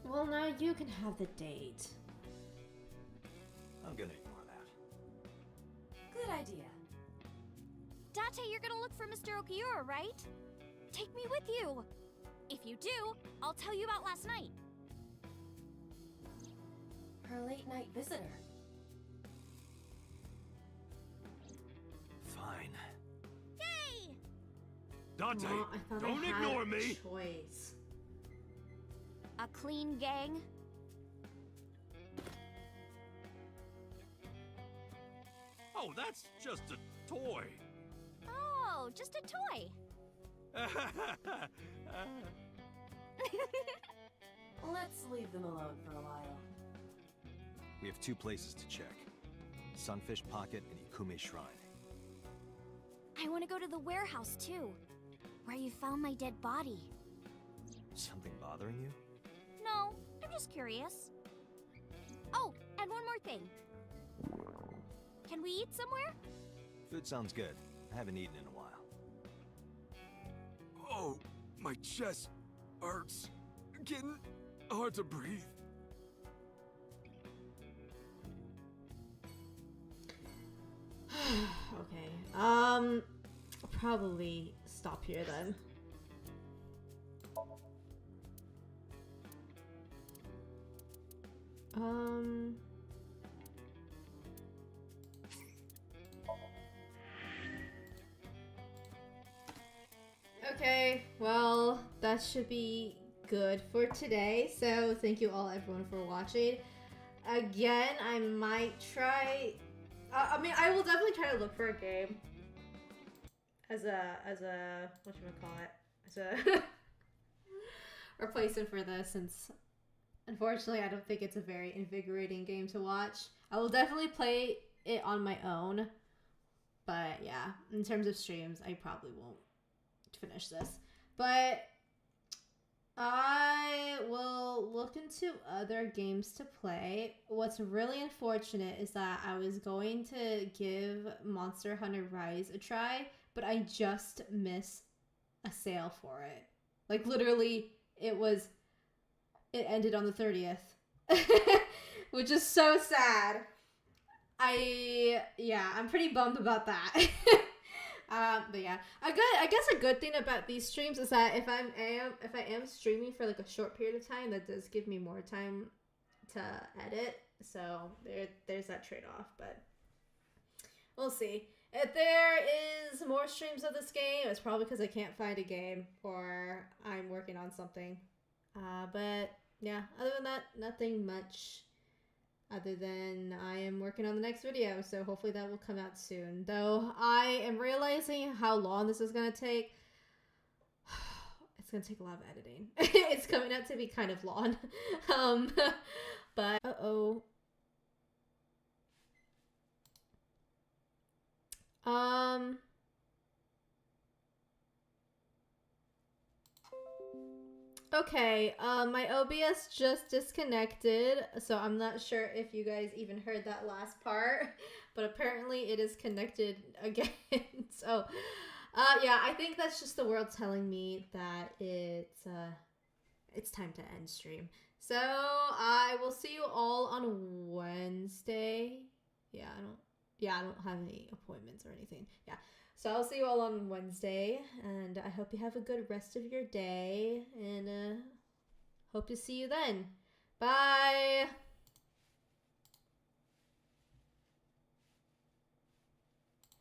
Well, now you can have the date. I'm gonna ignore that. Good idea. Date, you're gonna look for Mr. Okiura, right? Take me with you! If you do, I'll tell you about last night. Her late night visitor. Fine. Yay! Dante, Well, I thought don't I had ignore a me! choice. A clean gang? Oh, that's just a toy. Oh, just a toy. Let's leave them alone for a while. We have 2 places to check. Sunfish Pocket and Ikume Shrine. I want to go to the warehouse too, where you found my dead body. Something bothering you? No, I'm just curious. Oh, and one more thing. Can we eat somewhere? Food sounds good. I haven't eaten in a while. Oh, my chest hurts. Getting hard to breathe. Okay. Probably stop here then. Okay, well, that should be good for today. So thank you all everyone for watching. Again, I might try I mean, I will definitely try to look for a game as a whatchamacallit, as a replacement for this, since unfortunately I don't think it's a very invigorating game to watch. I will definitely play it on my own, but yeah, in terms of streams, I probably won't finish this. But I will look into other games to play. What's really unfortunate is that I was going to give Monster Hunter Rise a try, but I just missed a sale for it. Like literally, it ended on the 30th, which is so sad. I'm pretty bummed about that. But yeah, I guess a good thing about these streams is that if I am streaming for like a short period of time, that does give me more time to edit. So there's that trade-off, but we'll see. If there is more streams of this game, it's probably because I can't find a game or I'm working on something. But yeah, other than that, nothing much. Other than I am working on the next video, so hopefully that will come out soon. Though I am realizing how long this is going to take. It's going to take a lot of editing. It's coming out to be kind of long. But, uh-oh. Okay, my OBS just disconnected, so I'm not sure if you guys even heard that last part, but apparently it is connected again. So, yeah, I think that's just the world telling me that it's time to end stream. So, I will see you all on Wednesday. I don't have any appointments or anything. Yeah. So I'll see you all on Wednesday, and I hope you have a good rest of your day, and hope to see you then. Bye!